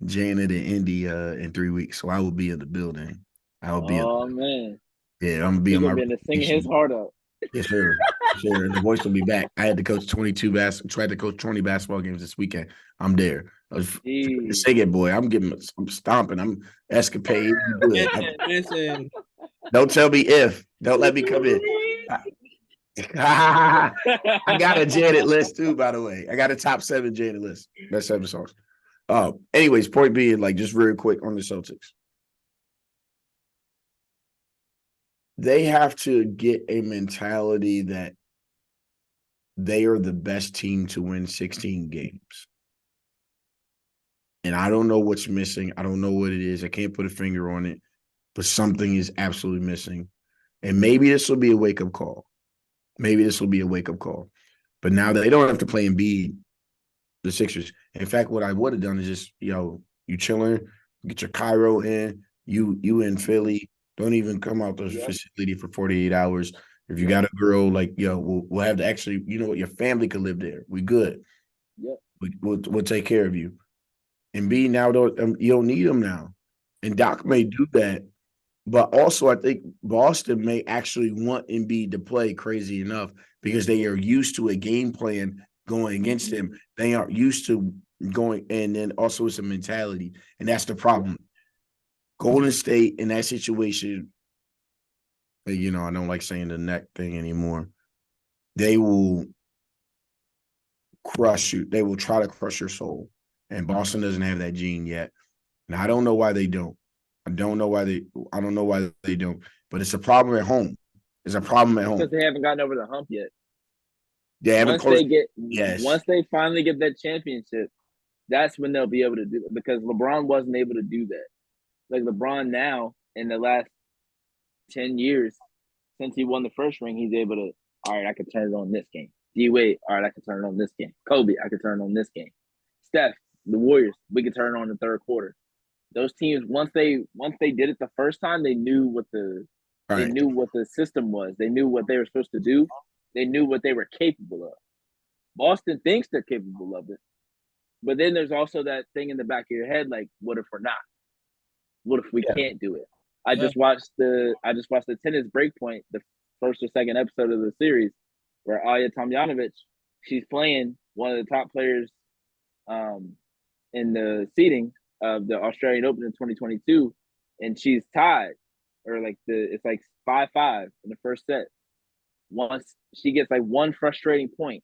Speaker 3: Janet and Indy in 3 weeks, so I will be in the building. I will be.
Speaker 2: Oh man.
Speaker 3: Yeah, I'm gonna be on my.
Speaker 2: Singing his heart out.
Speaker 3: Yes, sir. Sure. And the voice will be back. I had to coach 20 basketball games this weekend. I'm there. Say it, boy. I'm stomping. I'm escapade.
Speaker 1: Listen.
Speaker 3: Don't tell me if. Don't let me come in. I got a Janet list too, by the way. I got a top 7 Janet list. That's 7 songs. Anyways, point being, like, just real quick on the Celtics. They have to get a mentality that they are the best team to win 16 games. And I don't know what's missing. I don't know what it is. I can't put a finger on it, but something is absolutely missing. And maybe this will be a wake-up call. But now that they don't have to play Embiid, the Sixers. In fact, what I would have done is just, you chilling, get your Cairo in, you in Philly. Don't even come out the facility for 48 hours. If you got a girl, like, we'll have to actually, your family could live there. We good.
Speaker 2: Yep.
Speaker 3: We'll take care of you. And B, now you don't need them now. And Doc may do that. But also, I think Boston may actually want Embiid to play, crazy enough, because they are used to a game plan going against him. They aren't used to going, and then also it's a mentality. And that's the problem. Golden State in that situation, I don't like saying the neck thing anymore. They will crush you. They will try to crush your soul. And Boston doesn't have that gene yet. And I don't know why they don't. I don't know why they don't. But it's a problem at home.
Speaker 2: Because they haven't gotten over the hump yet.
Speaker 3: They haven't
Speaker 2: Once they finally get that championship, that's when they'll be able to do it. Because LeBron wasn't able to do that. Like, LeBron now, in the last 10 years since he won the first ring, he's able to, all right, I can turn it on this game. D-Wade, all right, I can turn it on this game. Kobe, I can turn it on this game. Steph, the Warriors, we can turn it on the third quarter. Those teams, once they did it the first time, they knew what the system was. They knew what they were supposed to do. They knew what they were capable of. Boston thinks they're capable of it. But then there's also that thing in the back of your head, like, what if we're not? What if we can't do it? I just watched the tennis breakpoint, the first or second episode of the series, where Aya Tomljanovic, she's playing one of the top players in the seeding of the Australian Open in 2022, and she's tied, or it's like 5-5 in the first set. Once she gets like one frustrating point,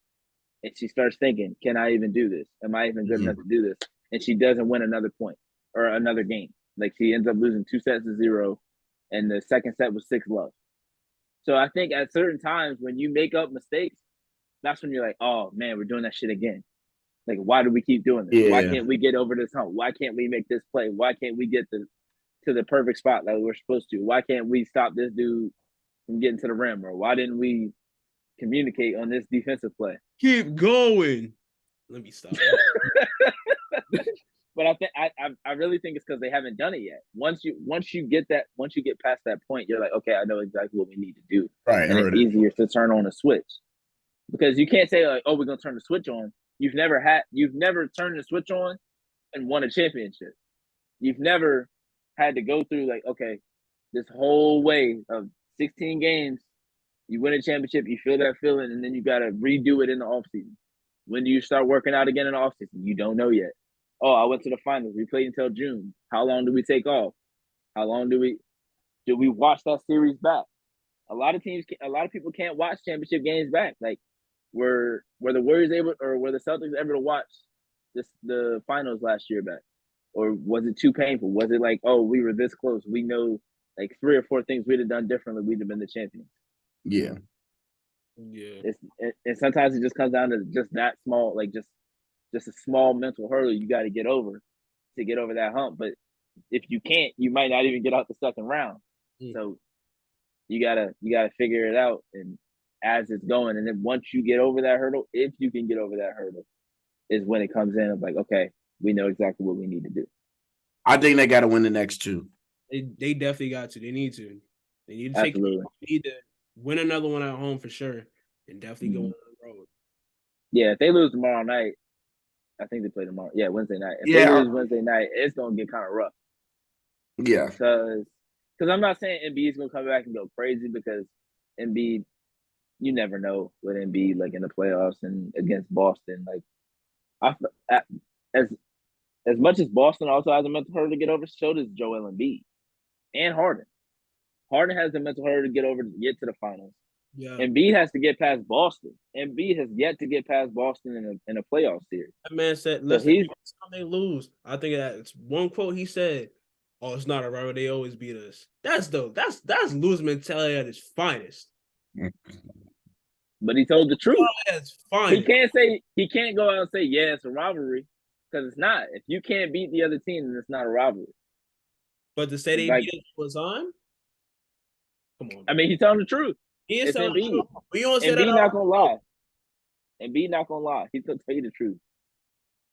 Speaker 2: and she starts thinking, can I even do this? Am I even good enough to do this? And she doesn't win another point or another game. Like, she ends up losing 2-0, and the second set was 6-love. So I think at certain times when you make up mistakes, that's when you're like, oh man, we're doing that shit again. Like, why do we keep doing this?
Speaker 3: Yeah.
Speaker 2: Why can't we get over this hump? Why can't we make this play? Why can't we get to the perfect spot that we're supposed to? Why can't we stop this dude from getting to the rim? Or why didn't we communicate on this defensive play?
Speaker 1: Keep going. Let me stop.
Speaker 2: But I really think it's because they haven't done it yet. Once you get past that point, you're like, okay, I know exactly what we need to do.
Speaker 3: Right.
Speaker 2: And it's easier to turn on a switch. Because you can't say like, oh, we're gonna turn the switch on. You've never turned the switch on and won a championship. You've never had to go through like, okay, this whole way of 16 games, you win a championship, you feel that feeling, and then you gotta redo it in the offseason. When do you start working out again in the offseason? You don't know yet. Oh, I went to the finals. We played until June. How long do we take off? How long do we watch that series back? A lot of people can't watch championship games back. Like, were the Warriors able, or were the Celtics able to watch the finals last year back? Or was it too painful? Was it like, oh, we were this close, we know like 3 or 4 things we'd have done differently, we'd have been the champions?
Speaker 3: Yeah.
Speaker 2: And sometimes it just comes down to just that small, like just a small mental hurdle you got to get over that hump. But if you can't, you might not even get out the second round. So you gotta figure it out, and as it's going, and then once you get over that hurdle, if you can get over that hurdle, is when it comes in of like, okay, we know exactly what we need to do.
Speaker 3: I think they got to win the next 2.
Speaker 1: They definitely got to. They need to. They need to
Speaker 2: Absolutely.
Speaker 1: They need to win another one at home for sure, and definitely go on the road.
Speaker 2: Yeah, if they lose tomorrow night, I think they play tomorrow. Yeah, Wednesday night. If they lose Wednesday night, it's gonna get kind of rough.
Speaker 3: Yeah,
Speaker 2: because I'm not saying Embiid's gonna come back and go crazy, because Embiid, you never know with Embiid, like in the playoffs and against Boston. Like, as much as Boston also has a mental hurdle to get over, so does Joel Embiid and Harden. Harden has the mental hurdle to get to the finals. Yeah. Embiid has to get past Boston. Embiid has yet to get past Boston in a playoff series.
Speaker 1: That man said, listen, every time they lose, I think that's one quote he said, oh, it's not a rivalry, they always beat us. That's lose mentality at its finest.
Speaker 2: But he told the truth.
Speaker 1: He
Speaker 2: can't go out and say, yeah, it's a rivalry, because it's not. If you can't beat the other team, then it's not a rivalry.
Speaker 1: But to say they beat us was on? Come on.
Speaker 2: I mean, he's telling the truth.
Speaker 1: He is telling the truth.
Speaker 2: But you don't say that. Embiid not gonna lie. Embiid not gonna lie. He's gonna tell you the truth.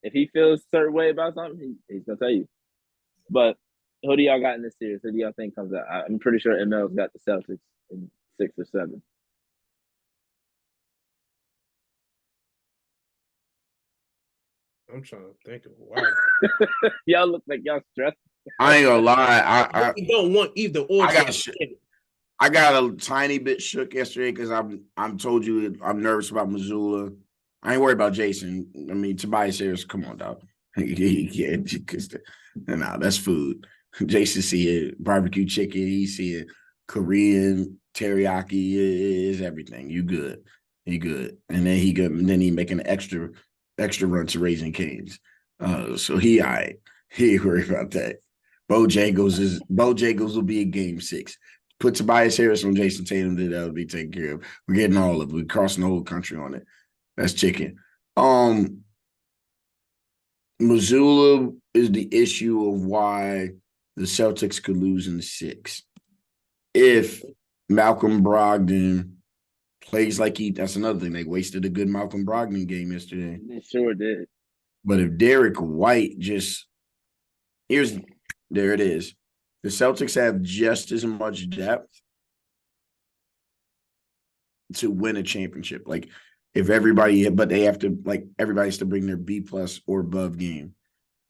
Speaker 2: If he feels a certain way about something, he's gonna tell you. But who do y'all got in this series? Who do y'all think comes out? I'm pretty sure ML's got the Celtics in 6 or 7.
Speaker 1: I'm trying to think of why.
Speaker 2: Y'all look like y'all stressed.
Speaker 3: I ain't gonna lie. I
Speaker 1: don't want either or.
Speaker 3: I got a tiny bit shook yesterday because I'm told you I'm nervous about Missoula. I ain't worried about Jason. I mean, Tobias Harris, come on, dog. Yeah, nah, that's food. Jason see it, barbecue chicken. He see it, Korean teriyaki is everything. You good? He good. And then he making an extra run to Raising Cane's. So he all right. He ain't worried about that. Bojangles will be in game 6. Put Tobias Harris on Jason Tatum, then that'll be taken care of. We're getting all of it. We're crossing the whole country on it. That's chicken. Missoula is the issue of why the Celtics could lose in 6 if Malcolm Brogdon plays like that's another thing. They wasted a good Malcolm Brogdon game yesterday.
Speaker 2: They sure did.
Speaker 3: But if Derek White there it is. The Celtics have just as much depth to win a championship. Like if but they have to, like, everybody has to bring their B+ or above game.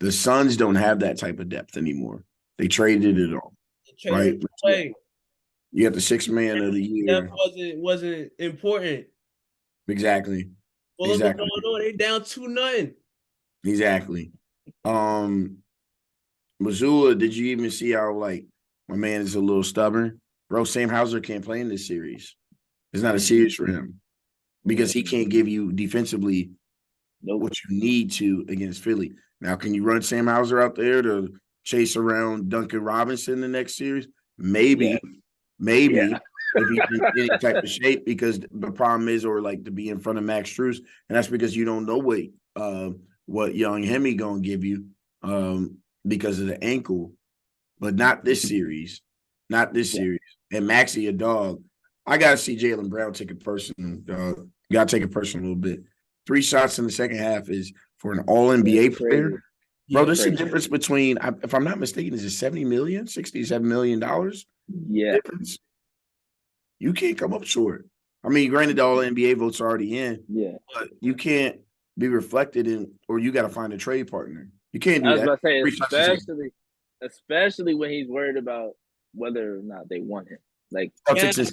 Speaker 3: The Suns don't have that type of depth anymore. They traded it all. Right? You got the 6th man of the year.
Speaker 1: That wasn't important.
Speaker 3: Exactly.
Speaker 1: Well, exactly. What's going on? They down 2-0.
Speaker 3: Exactly. Missoula, did you even see how, like, my man is a little stubborn? Bro, Sam Hauser can't play in this series. It's not a series for him because he can't give you defensively what you need to against Philly. Now, can you run Sam Hauser out there to chase around Duncan Robinson the next series? Maybe. Yeah. If he's in any type of shape, because the problem is, or like to be in front of Max Strus, and that's because you don't know what young Hemi gonna give you because of the ankle, but not this series. Series. And Maxey a dog. I gotta see Jaylen Brown take it personal, dog. Gotta take it personal a little bit. 3 shots in the second half is for an all NBA player. Bro, there's a difference between, if I'm not mistaken, is it $70 million, $67 million?
Speaker 2: Yeah.
Speaker 3: Difference. You can't come up short. I mean, granted, the all NBA votes are already in.
Speaker 2: Yeah.
Speaker 3: But you can't be reflected in, or you got to find a trade partner. You can't do that.
Speaker 2: I was about to say, especially when he's worried about whether or not they want him. Like
Speaker 3: Celtics.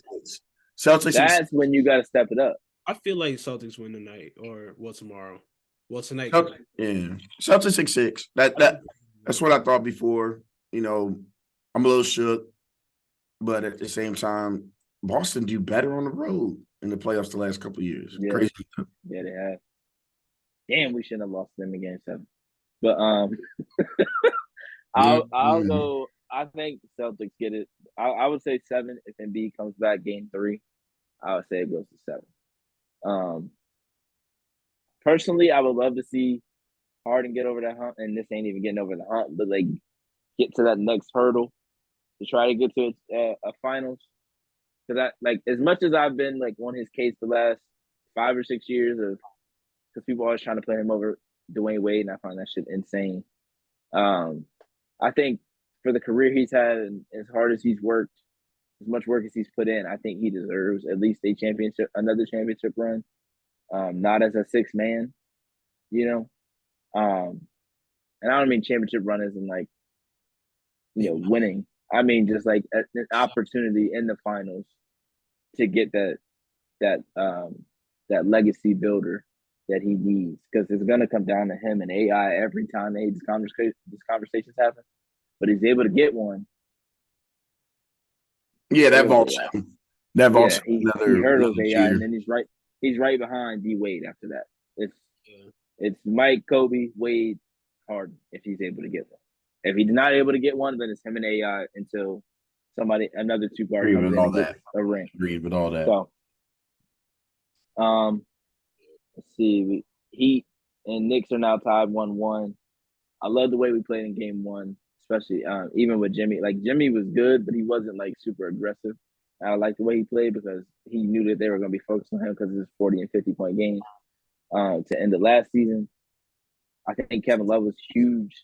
Speaker 2: That's when you got to step it up.
Speaker 1: I feel like Celtics win tonight, or tomorrow. Tonight.
Speaker 3: Yeah, Celtics 6-6. That's what I thought before. You know, I'm a little shook, but at the same time, Boston do better on the road in the playoffs the last couple of years.
Speaker 2: Yeah.
Speaker 3: Crazy.
Speaker 2: Yeah, they have. Damn, we shouldn't have lost them in Game 7. But I'll go. I think Celtics get it. I would say 7 if Embiid comes back Game 3. I would say it goes to 7. Personally, I would love to see Harden get over that hump, and this ain't even getting over the hump, but like get to that next hurdle to try to get to a finals. Because as much as I've been like on his case the last 5 or 6 years because people are always trying to play him over Dwayne Wade, and I find that shit insane. I think for the career he's had and as hard as he's worked, as much work as he's put in, I think he deserves at least another championship run. Not as a 6th man, you know. And I don't mean championship run as in like, winning. I mean just like an opportunity in the finals to get that legacy builder that he needs, because it's gonna come down to him and AI every time these conversations happen. But he's able to get one.
Speaker 3: Yeah, that vaults him. That vaults
Speaker 2: he hurdles AI, and then he's right behind D Wade after that. It's Mike, Kobe, Wade, Harden if he's able to get one. If he's not able to get one, then it's him and AI until another 2 guard comes in and gets a ring.
Speaker 3: Agreed with all that.
Speaker 2: So, let's see. Heat and Knicks are now tied 1-1. I love the way we played in Game 1, especially even with Jimmy. Like Jimmy was good, but he wasn't like super aggressive. I like the way he played because he knew that they were going to be focused on him because of his 40 and 50-point games to end the last season. I think Kevin Love was huge.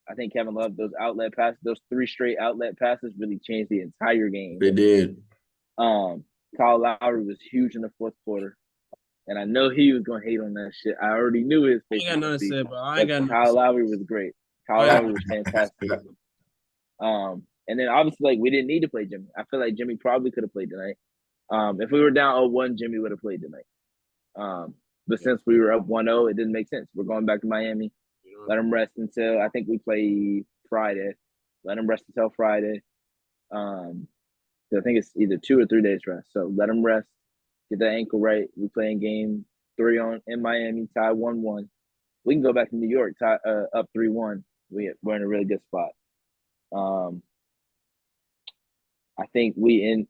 Speaker 2: I think Kevin Love, those outlet passes, those 3 straight outlet passes really changed the entire game.
Speaker 3: They did.
Speaker 2: Kyle Lowry was huge in the 4th quarter. And I know he was going to hate on that shit. I already knew his face.
Speaker 1: I ain't got nothing to say, but I ain't got nothing.
Speaker 2: Kyle Lowry was great. Kyle Lowry was fantastic. And then obviously, like, we didn't need to play Jimmy. I feel like Jimmy probably could have played tonight. If we were down 0-1, Jimmy would have played tonight. But since we were up 1-0, it didn't make sense. We're going back to Miami. Let him rest until I think we play Friday. Let him rest until Friday. I think it's either 2 or 3 days rest. So let him rest, get that ankle right. We play in Game 3 in Miami, tie 1-1. We can go back to New York, up 3-1. We're in a really good spot. I think we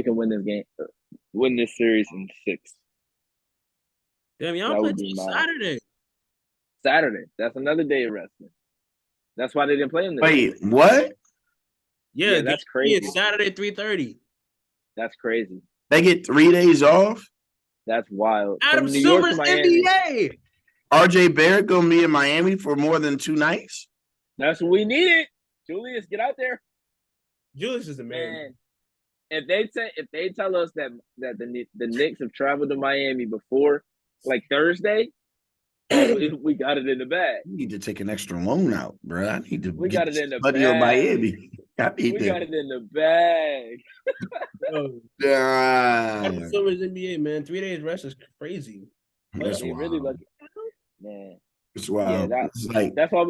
Speaker 2: can win this series in 6.
Speaker 1: Damn, y'all play Saturday.
Speaker 2: Saturday. That's another day of wrestling. That's why they didn't play him.
Speaker 3: Wait, what?
Speaker 1: Yeah,
Speaker 2: that's crazy.
Speaker 1: It's Saturday 3:30.
Speaker 2: That's crazy.
Speaker 3: They get 3 days off.
Speaker 2: That's wild.
Speaker 1: Adam
Speaker 2: From New York
Speaker 1: Silver's
Speaker 2: to Miami.
Speaker 1: NBA.
Speaker 3: RJ Barrett gonna be in Miami for more than 2 nights.
Speaker 2: That's what we needed. Julius, get out there.
Speaker 1: Julius is the man.
Speaker 2: Man, if they tell us that the Knicks have traveled to Miami before, like Thursday, we got it in the bag.
Speaker 3: You need to take an extra loan out, bro. I need to.
Speaker 2: We got it in the
Speaker 3: money on
Speaker 2: bag.
Speaker 3: Miami.
Speaker 2: Got it in the bag.
Speaker 1: Adam Silver's NBA, man. 3 days rest is crazy.
Speaker 3: That's
Speaker 2: wild. Really lucky. Man.
Speaker 3: It's wild.
Speaker 2: Yeah,
Speaker 3: it's like
Speaker 2: that's why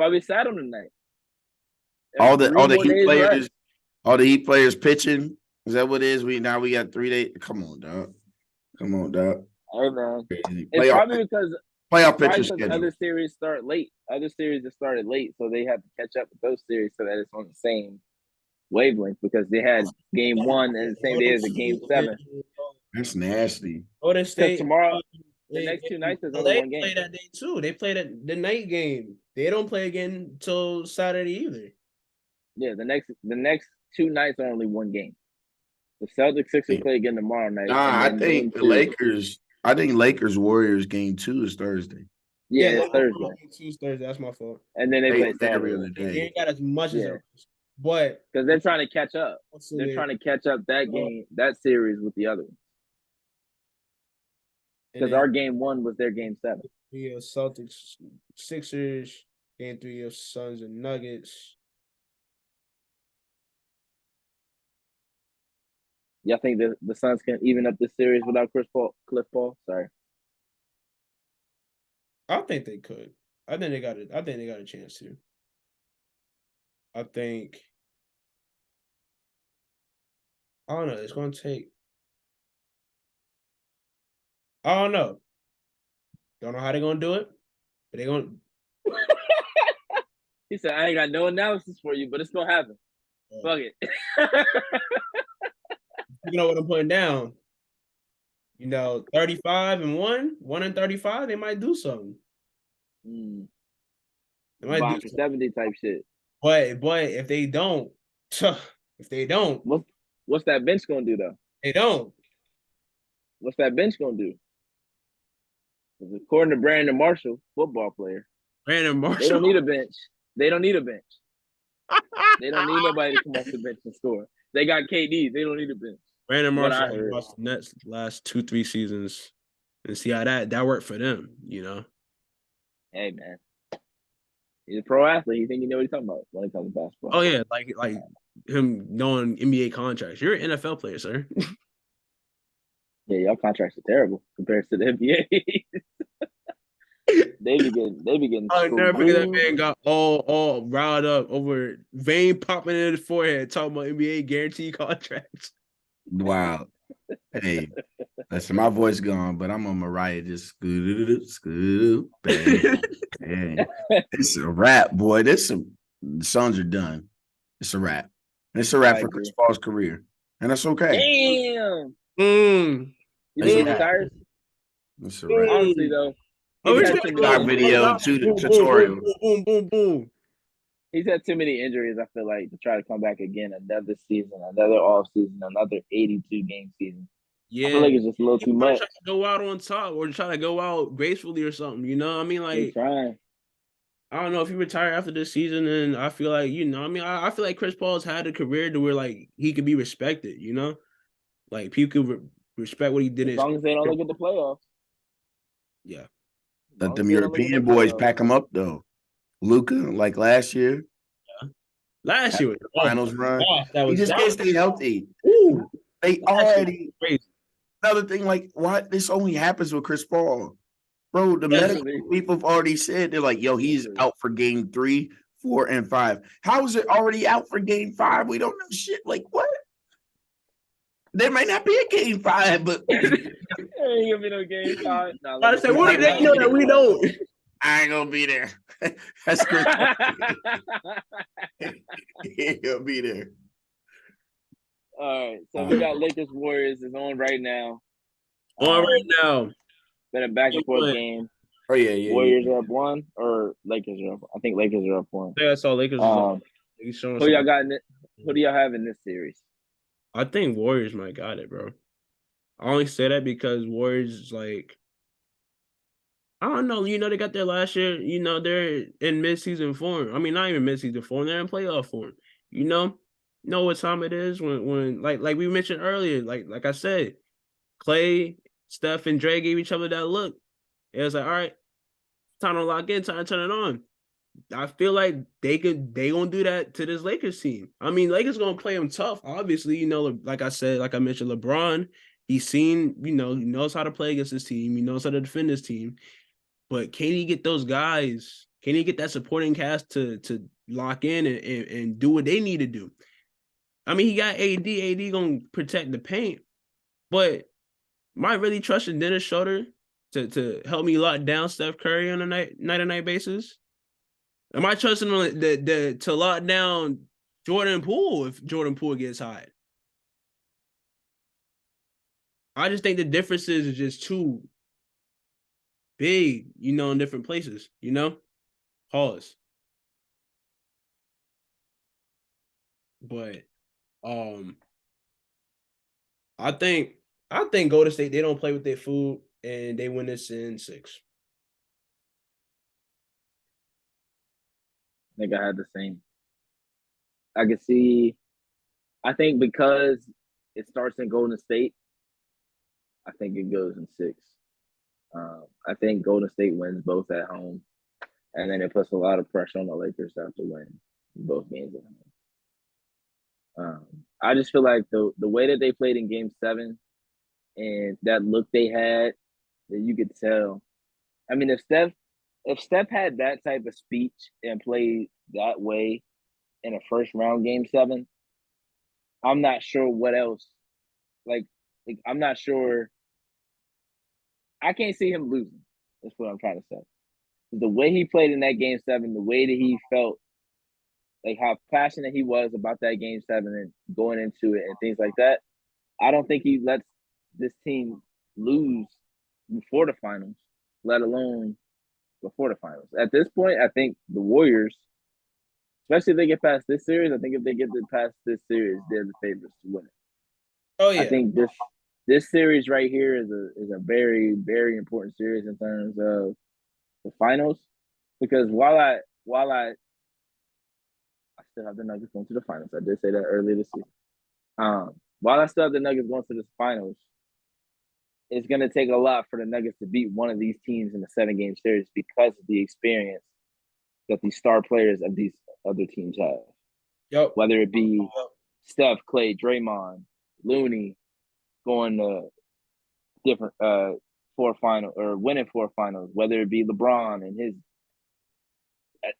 Speaker 2: we sat him tonight.
Speaker 3: All the Heat players, all the Heat players pitching. Is that what it is? We got 3 days. Come on, dog.
Speaker 2: Hey man.
Speaker 3: Crazy.
Speaker 2: It's probably because
Speaker 3: playoff pitchers schedule.
Speaker 2: Other series start late. Other series that started late, so they have to catch up with those series so that it's on the same wavelength because they had game 1 and the same day as the game 7.
Speaker 3: That's nasty.
Speaker 1: Golden State
Speaker 2: tomorrow. The next 2 nights is only one game.
Speaker 1: They play that day too. They played the night game. They don't play again until Saturday either. Yeah,
Speaker 2: the next 2 nights are only one game. The Celtics Sixers play again tomorrow night.
Speaker 3: I think the Lakers. I think Lakers Warriors game 2 is Thursday.
Speaker 2: Yeah, it's Thursday.
Speaker 1: Thursday. That's my fault.
Speaker 2: And then they play
Speaker 3: every other day.
Speaker 1: They ain't got as much as but
Speaker 2: because they're trying to catch up. They're trying to catch up that game, that series with the other one. Because our game 1 was their game 7.
Speaker 1: Yeah, Celtics, Sixers, game 3 of Suns and Nuggets.
Speaker 2: Y'all think the Suns can even up this series without Cliff Paul? Sorry.
Speaker 1: I think they could. I think they got a chance to. I don't know. It's going to take. I don't know. Don't know how they're going to do it, but they're going to.
Speaker 2: He said, I ain't got no analysis for you, but it's going to happen. Fuck it.
Speaker 1: You know what I'm putting down? 35-1, 1-35, they might do something.
Speaker 2: They might do 70 type shit.
Speaker 1: But if they don't,
Speaker 2: what's that bench gonna do though?
Speaker 1: They don't.
Speaker 2: What's that bench gonna do? Because according to Brandon Marshall, football player, they don't need a bench. They don't need nobody to come off the bench and score. They got KD. They don't need a bench.
Speaker 1: Brandon Marshall watched the Nets last 2-3 seasons and see how that worked for them,
Speaker 2: Hey man. He's a pro athlete. You think you know what he's talking about when it comes to basketball?
Speaker 1: Oh yeah, like him knowing NBA contracts. You're an NFL player, sir.
Speaker 2: Yeah, y'all contracts are terrible compared to the NBA. they be getting.
Speaker 1: I'll never forget that man got all riled up over vein popping in his forehead talking about NBA guaranteed contracts.
Speaker 3: Wow. Hey, listen, my voice gone, but I'm on Mariah just scoot, bang. It's a wrap, boy. The Suns are done. It's a wrap. It's a wrap for Chris Paul's career, and that's okay.
Speaker 2: Damn.
Speaker 1: You
Speaker 2: think he retires?
Speaker 3: It's a wrap.
Speaker 2: Honestly, though.
Speaker 3: Video tutorial.
Speaker 1: Boom.
Speaker 2: He's had too many injuries, I feel like, to try to come back again another season, another off season, another 82-game season. Yeah. I feel like it's just a little too much.
Speaker 1: Try to go out on top or try to go out gracefully or something, I mean, like,
Speaker 2: he's trying.
Speaker 1: I don't know if he retire after this season, and I feel like, I feel like Chris Paul's had a career to where, like, he could be respected, Like, people could respect what he did.
Speaker 2: As long as they don't look at the playoffs.
Speaker 1: Yeah.
Speaker 3: Let them European boys pack them up, though. Luka, like last year.
Speaker 1: Yeah. Last year was
Speaker 3: the finals run. He just can't stay healthy.
Speaker 1: Ooh,
Speaker 3: they already crazy. Another thing, like, why this only happens with Chris Paul. Bro, the medical people have already said they're like, yo, he's out for game 3, 4, and 5. How is it already out for game 5? We don't know shit. Like, what? There might not be a game 5, but
Speaker 2: there ain't gonna be no game 5.
Speaker 1: I said, what do they know that we don't?
Speaker 3: I ain't gonna be there. That's Chris. He ain't gonna be there.
Speaker 2: All right, so we got Lakers Warriors is on right now. Been a back and forth game.
Speaker 3: Oh yeah.
Speaker 2: Warriors are up 1 or Lakers are up. I think Lakers are up 1.
Speaker 1: Yeah, I saw Lakers.
Speaker 2: Who y'all got in it? Who do y'all have in this series?
Speaker 1: I think Warriors might got it, bro. I only say that because Warriors, like, I don't know. They got there last year. They're in midseason form. I mean, not even midseason form. They're in playoff form. Know what time it is when like we mentioned earlier. Like I said, Clay, Steph, and Dre gave each other that look. It was like, all right, time to lock in, time to turn it on. I feel like they gonna do that to this Lakers team. I mean, Lakers gonna play them tough. Obviously, like I said, like I mentioned, LeBron. He's seen, he knows how to play against his team. He knows how to defend his team. But can he get those guys? Can he get that supporting cast to lock in and do what they need to do? I mean, he got AD. AD gonna protect the paint, but am I really trusting Dennis Schroeder to help me lock down Steph Curry on a night-to-night basis? Am I trusting him to lock down Jordan Poole if Jordan Poole gets hot? I just think the differences are just too big, in different places, Pause. But I think Golden State, they don't play with their food and they win this in 6.
Speaker 2: I think I had the same. I can see. I think because it starts in Golden State, I think it goes in 6. I think Golden State wins both at home, and then it puts a lot of pressure on the Lakers to have to win both games at home. I just feel like the way that they played in Game 7 and that look they had, that you could tell. I mean, if Steph had that type of speech and played that way in a first round Game 7, I'm not sure what else. Like I'm not sure. I can't see him losing. That's what I'm trying to say. The way he played in that Game 7, the way that he felt, like how passionate he was about that Game 7 and going into it and things like that, I don't think he lets this team lose before the finals, let alone before the finals. At this point, I think the Warriors, especially if they get past this series, I think if they get past this series, they're the favorites to win it.
Speaker 1: Oh yeah.
Speaker 2: I think this series right here is a very, very important series in terms of the finals, because while I still have the Nuggets going to the finals, I did say that earlier this season. While I still have the Nuggets going to the finals, it's going to take a lot for the Nuggets to beat one of these teams in a 7-game series because of the experience that these star players of these other teams have.
Speaker 1: Yep.
Speaker 2: Whether it be Steph, Clay, Draymond, Looney going to different 4 finals or winning 4 finals, whether it be LeBron and his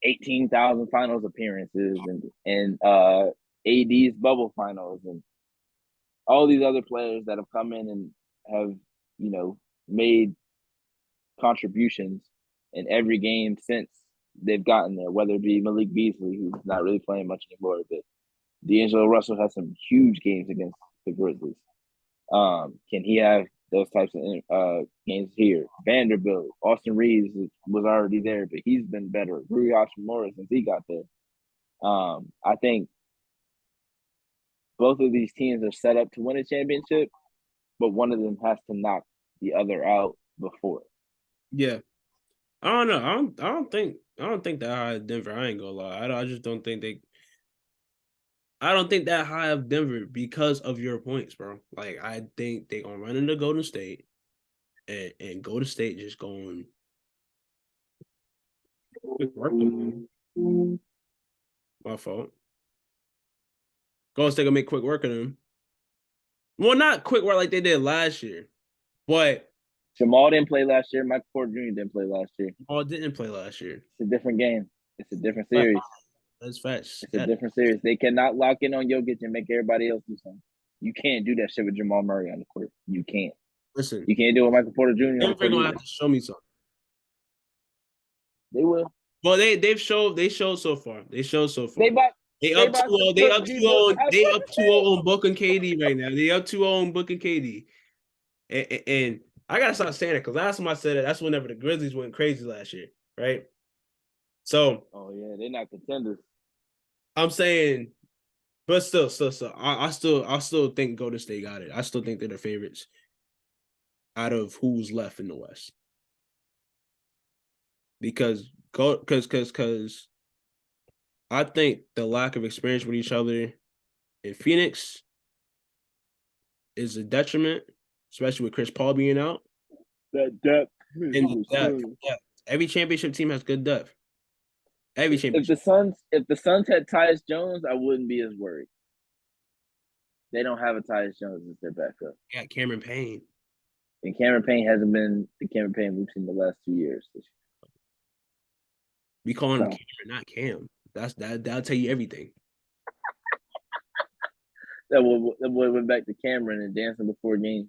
Speaker 2: 18,000 finals appearances and AD's bubble finals and all these other players that have come in and have, made contributions in every game since they've gotten there, whether it be Malik Beasley, who's not really playing much anymore, but D'Angelo Russell has some huge games against the Grizzlies. Can he have those types of games here? Vanderbilt, Austin Reeves was already there, but he's been better. Rui Hachimura since he got there. I think both of these teams are set up to win a championship, but one of them has to knock the other out before.
Speaker 1: Yeah. I don't know. I don't think that high of Denver. I ain't gonna lie. I just don't think I don't think that high of Denver because of your points, bro. Like I think they gonna run into Golden State, and Golden State just going quick work on them. My fault. Golden State gonna make quick work of them. Well, not quick work like they did last year, but
Speaker 2: Jamal didn't play last year. Michael Porter Jr. didn't play last year.
Speaker 1: Jamal didn't play last year.
Speaker 2: It's a different game. It's a different series.
Speaker 1: That's facts.
Speaker 2: It's a different series. They cannot lock in on Jokic and make everybody else do something. You can't do that shit with Jamal Murray on the court. You can't.
Speaker 1: Listen,
Speaker 2: you can't do it with Michael Porter Jr. on the
Speaker 1: Denver
Speaker 2: court.
Speaker 1: gonna have to show me something.
Speaker 2: They will.
Speaker 1: Well, they showed so far. They showed so far. They up 2-0. They up 2-0 on Book and KD right now. They up 2-0 on Book and KD. And I gotta stop saying it because last time I said it, that's whenever the Grizzlies went crazy last year, right? So
Speaker 2: they're not contenders.
Speaker 1: I'm saying But still, I still think Golden State got it. I still think they're the favorites out of who's left in the West. Because I think the lack of experience with each other in Phoenix is a detriment, especially with Chris Paul being out.
Speaker 2: That depth.
Speaker 1: And depth. Every championship team has good depth. Every championship.
Speaker 2: If the Suns had Tyus Jones, I wouldn't be as worried. They don't have a Tyus Jones as their backup.
Speaker 1: They got Cameron Payne.
Speaker 2: And Cameron Payne hasn't been the Cameron Payne we've seen the last 2 years.
Speaker 1: We call him Cameron, not Cam. That'll tell you everything.
Speaker 2: That boy went back to Cameron and dancing before games.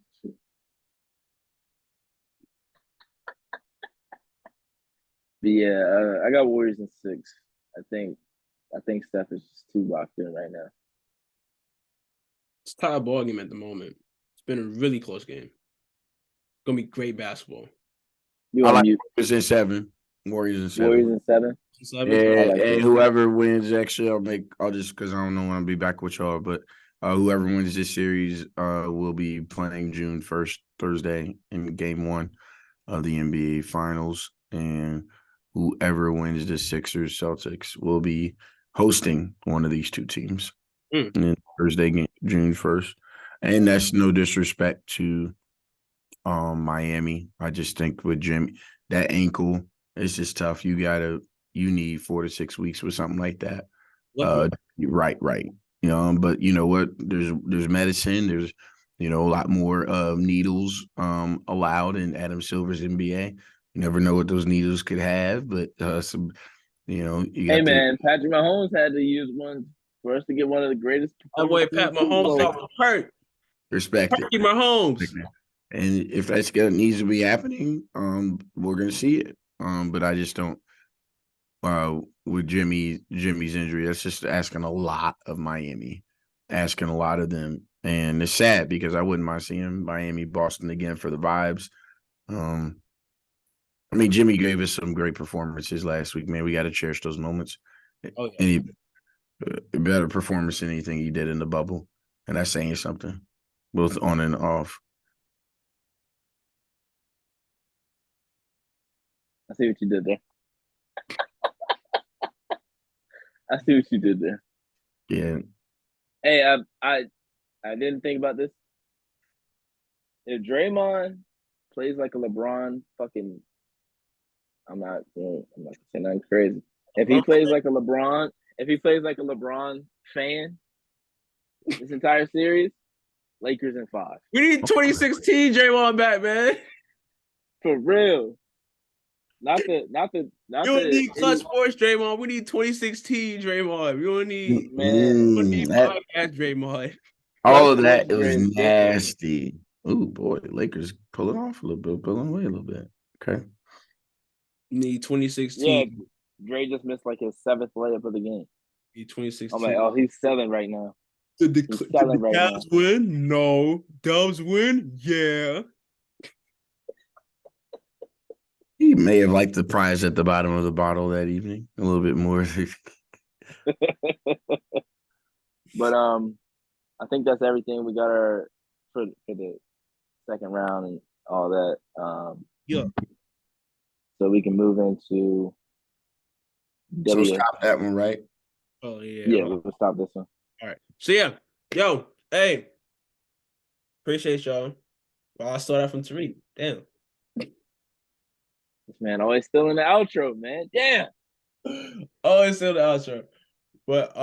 Speaker 2: But yeah, I got Warriors in 6. I think Steph is just too locked in right now.
Speaker 1: It's a tie ball game at the moment. It's been a really close game. It's gonna be great basketball.
Speaker 3: I like Warriors in 7. Warriors in 7.
Speaker 2: Warriors in 7.
Speaker 3: Yeah, like and whoever wins, actually, I'll just because I don't know when I'll be back with y'all, but whoever wins this series will be playing June 1st, Thursday, in Game 1 of the NBA Finals, and whoever wins the Sixers Celtics will be hosting one of these two teams. And then Thursday, June 1st, and that's no disrespect to Miami. I just think with Jimmy, that ankle, it's just tough. You need 4 to 6 weeks with something like that. Right. But you know what? There's medicine. There's a lot more needles allowed in Adam Silver's NBA. You never know what those needles could have, but some. Hey
Speaker 2: man, Patrick Mahomes had to use one for us to get one of the greatest.
Speaker 1: That boy Pat Mahomes got hurt.
Speaker 3: Respect it.
Speaker 1: Mahomes.
Speaker 3: And if that's needs to be happening, we're gonna see it. But I just don't. With Jimmy's injury, that's just asking a lot of Miami, asking a lot of them, and it's sad because I wouldn't mind seeing Miami, Boston again for the vibes. I mean, Jimmy gave us some great performances last week, man. We got to cherish those moments.
Speaker 1: Oh, yeah.
Speaker 3: A better performance than anything he did in the bubble, and that's saying something, both on and off.
Speaker 2: I see what you did there. I see what you did there.
Speaker 3: Yeah.
Speaker 2: Hey, I didn't think about this. If Draymond plays like a LeBron, I'm not saying nothing crazy. If he plays like a LeBron fan this entire series, Lakers in 5.
Speaker 1: We need 2016 Draymond back, man.
Speaker 2: For real. Not
Speaker 1: you don't need clutch sports Draymond. We need 2016 Draymond. We don't need podcast Draymond.
Speaker 3: All of that was nasty. Oh boy, Lakers pulling off a little bit, pulling away a little bit. Okay.
Speaker 1: Need 2016.
Speaker 2: Yeah, Dre just missed like his 7th layup of the game.
Speaker 1: Need 2016.
Speaker 2: I'm like, he's selling right now.
Speaker 1: Did the Cavs win? No. Dubs win? Yeah.
Speaker 3: He may have liked the prize at the bottom of the bottle that evening a little bit more.
Speaker 2: But I think that's everything we got for the second round and all that.
Speaker 1: Yeah.
Speaker 2: So we can move into
Speaker 3: So stop that one, right?
Speaker 1: Oh yeah.
Speaker 2: Yeah, we'll stop this one.
Speaker 1: All right. So yeah, hey, appreciate y'all. Well, I saw that from Tariq. Damn.
Speaker 2: This man always still in the outro, man. Damn.
Speaker 1: Always still in the outro. But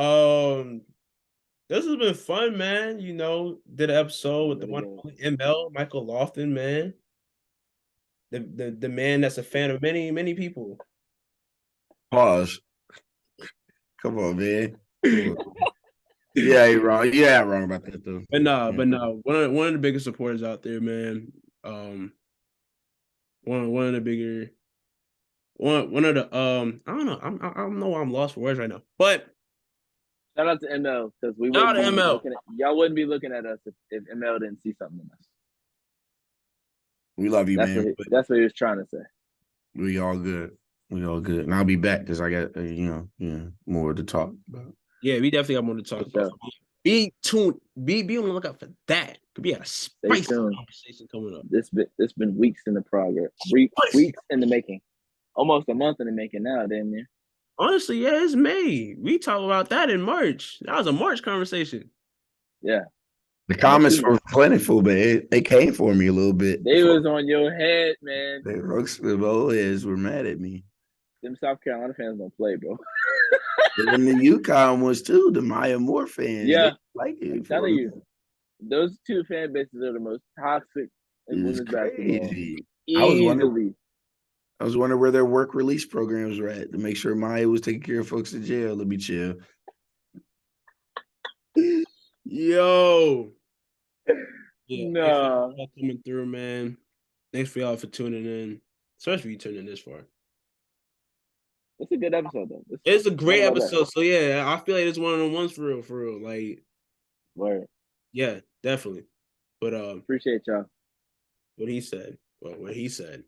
Speaker 1: this has been fun, man. Did an episode with the one ML, Michael Lofton, man. The man that's a fan of many, many people.
Speaker 3: Pause. Come on, man. Yeah, you're wrong. Yeah, wrong about that though.
Speaker 1: But no. One of the biggest supporters out there, man. One of the bigger one of the I don't know. I don't know why I'm lost for words right now. But
Speaker 2: shout out to ML because y'all wouldn't be looking at us if ML didn't see something in us.
Speaker 3: We love you, man.
Speaker 2: That's what he was trying to say.
Speaker 3: We all good. And I'll be back because I got more to talk about.
Speaker 1: Yeah, we definitely got more to talk about. Be tuned. Be on the lookout for that. Could be a spicy conversation coming up.
Speaker 2: This been weeks in the progress. Weeks in the making. Almost a month in the making now, damn near.
Speaker 1: Honestly, yeah, it's May. We talked about that in March. That was a March conversation.
Speaker 2: Yeah.
Speaker 3: The comments were plentiful, but they came for me a little bit.
Speaker 2: They was on your head, man.
Speaker 3: The boys were mad at me.
Speaker 2: Them South Carolina fans don't play, bro.
Speaker 3: And the UConn ones too, the Maya Moore fans.
Speaker 2: Yeah,
Speaker 3: like it.
Speaker 2: I'm telling you, those two fan bases are the most toxic in women's basketball. Easily.
Speaker 3: I was wondering where their work release programs were at to make sure Maya was taking care of folks in jail. Let me chill.
Speaker 1: Yo.
Speaker 2: Yeah, no.
Speaker 1: Coming through, man. Thanks for y'all for tuning in, especially if you tuning in this far.
Speaker 2: It's a good episode, though.
Speaker 1: It's a great episode. So yeah, I feel like it's one of the ones for real. Like,
Speaker 2: word.
Speaker 1: Yeah, definitely. But
Speaker 2: appreciate y'all.
Speaker 1: What he said. Well, what he said.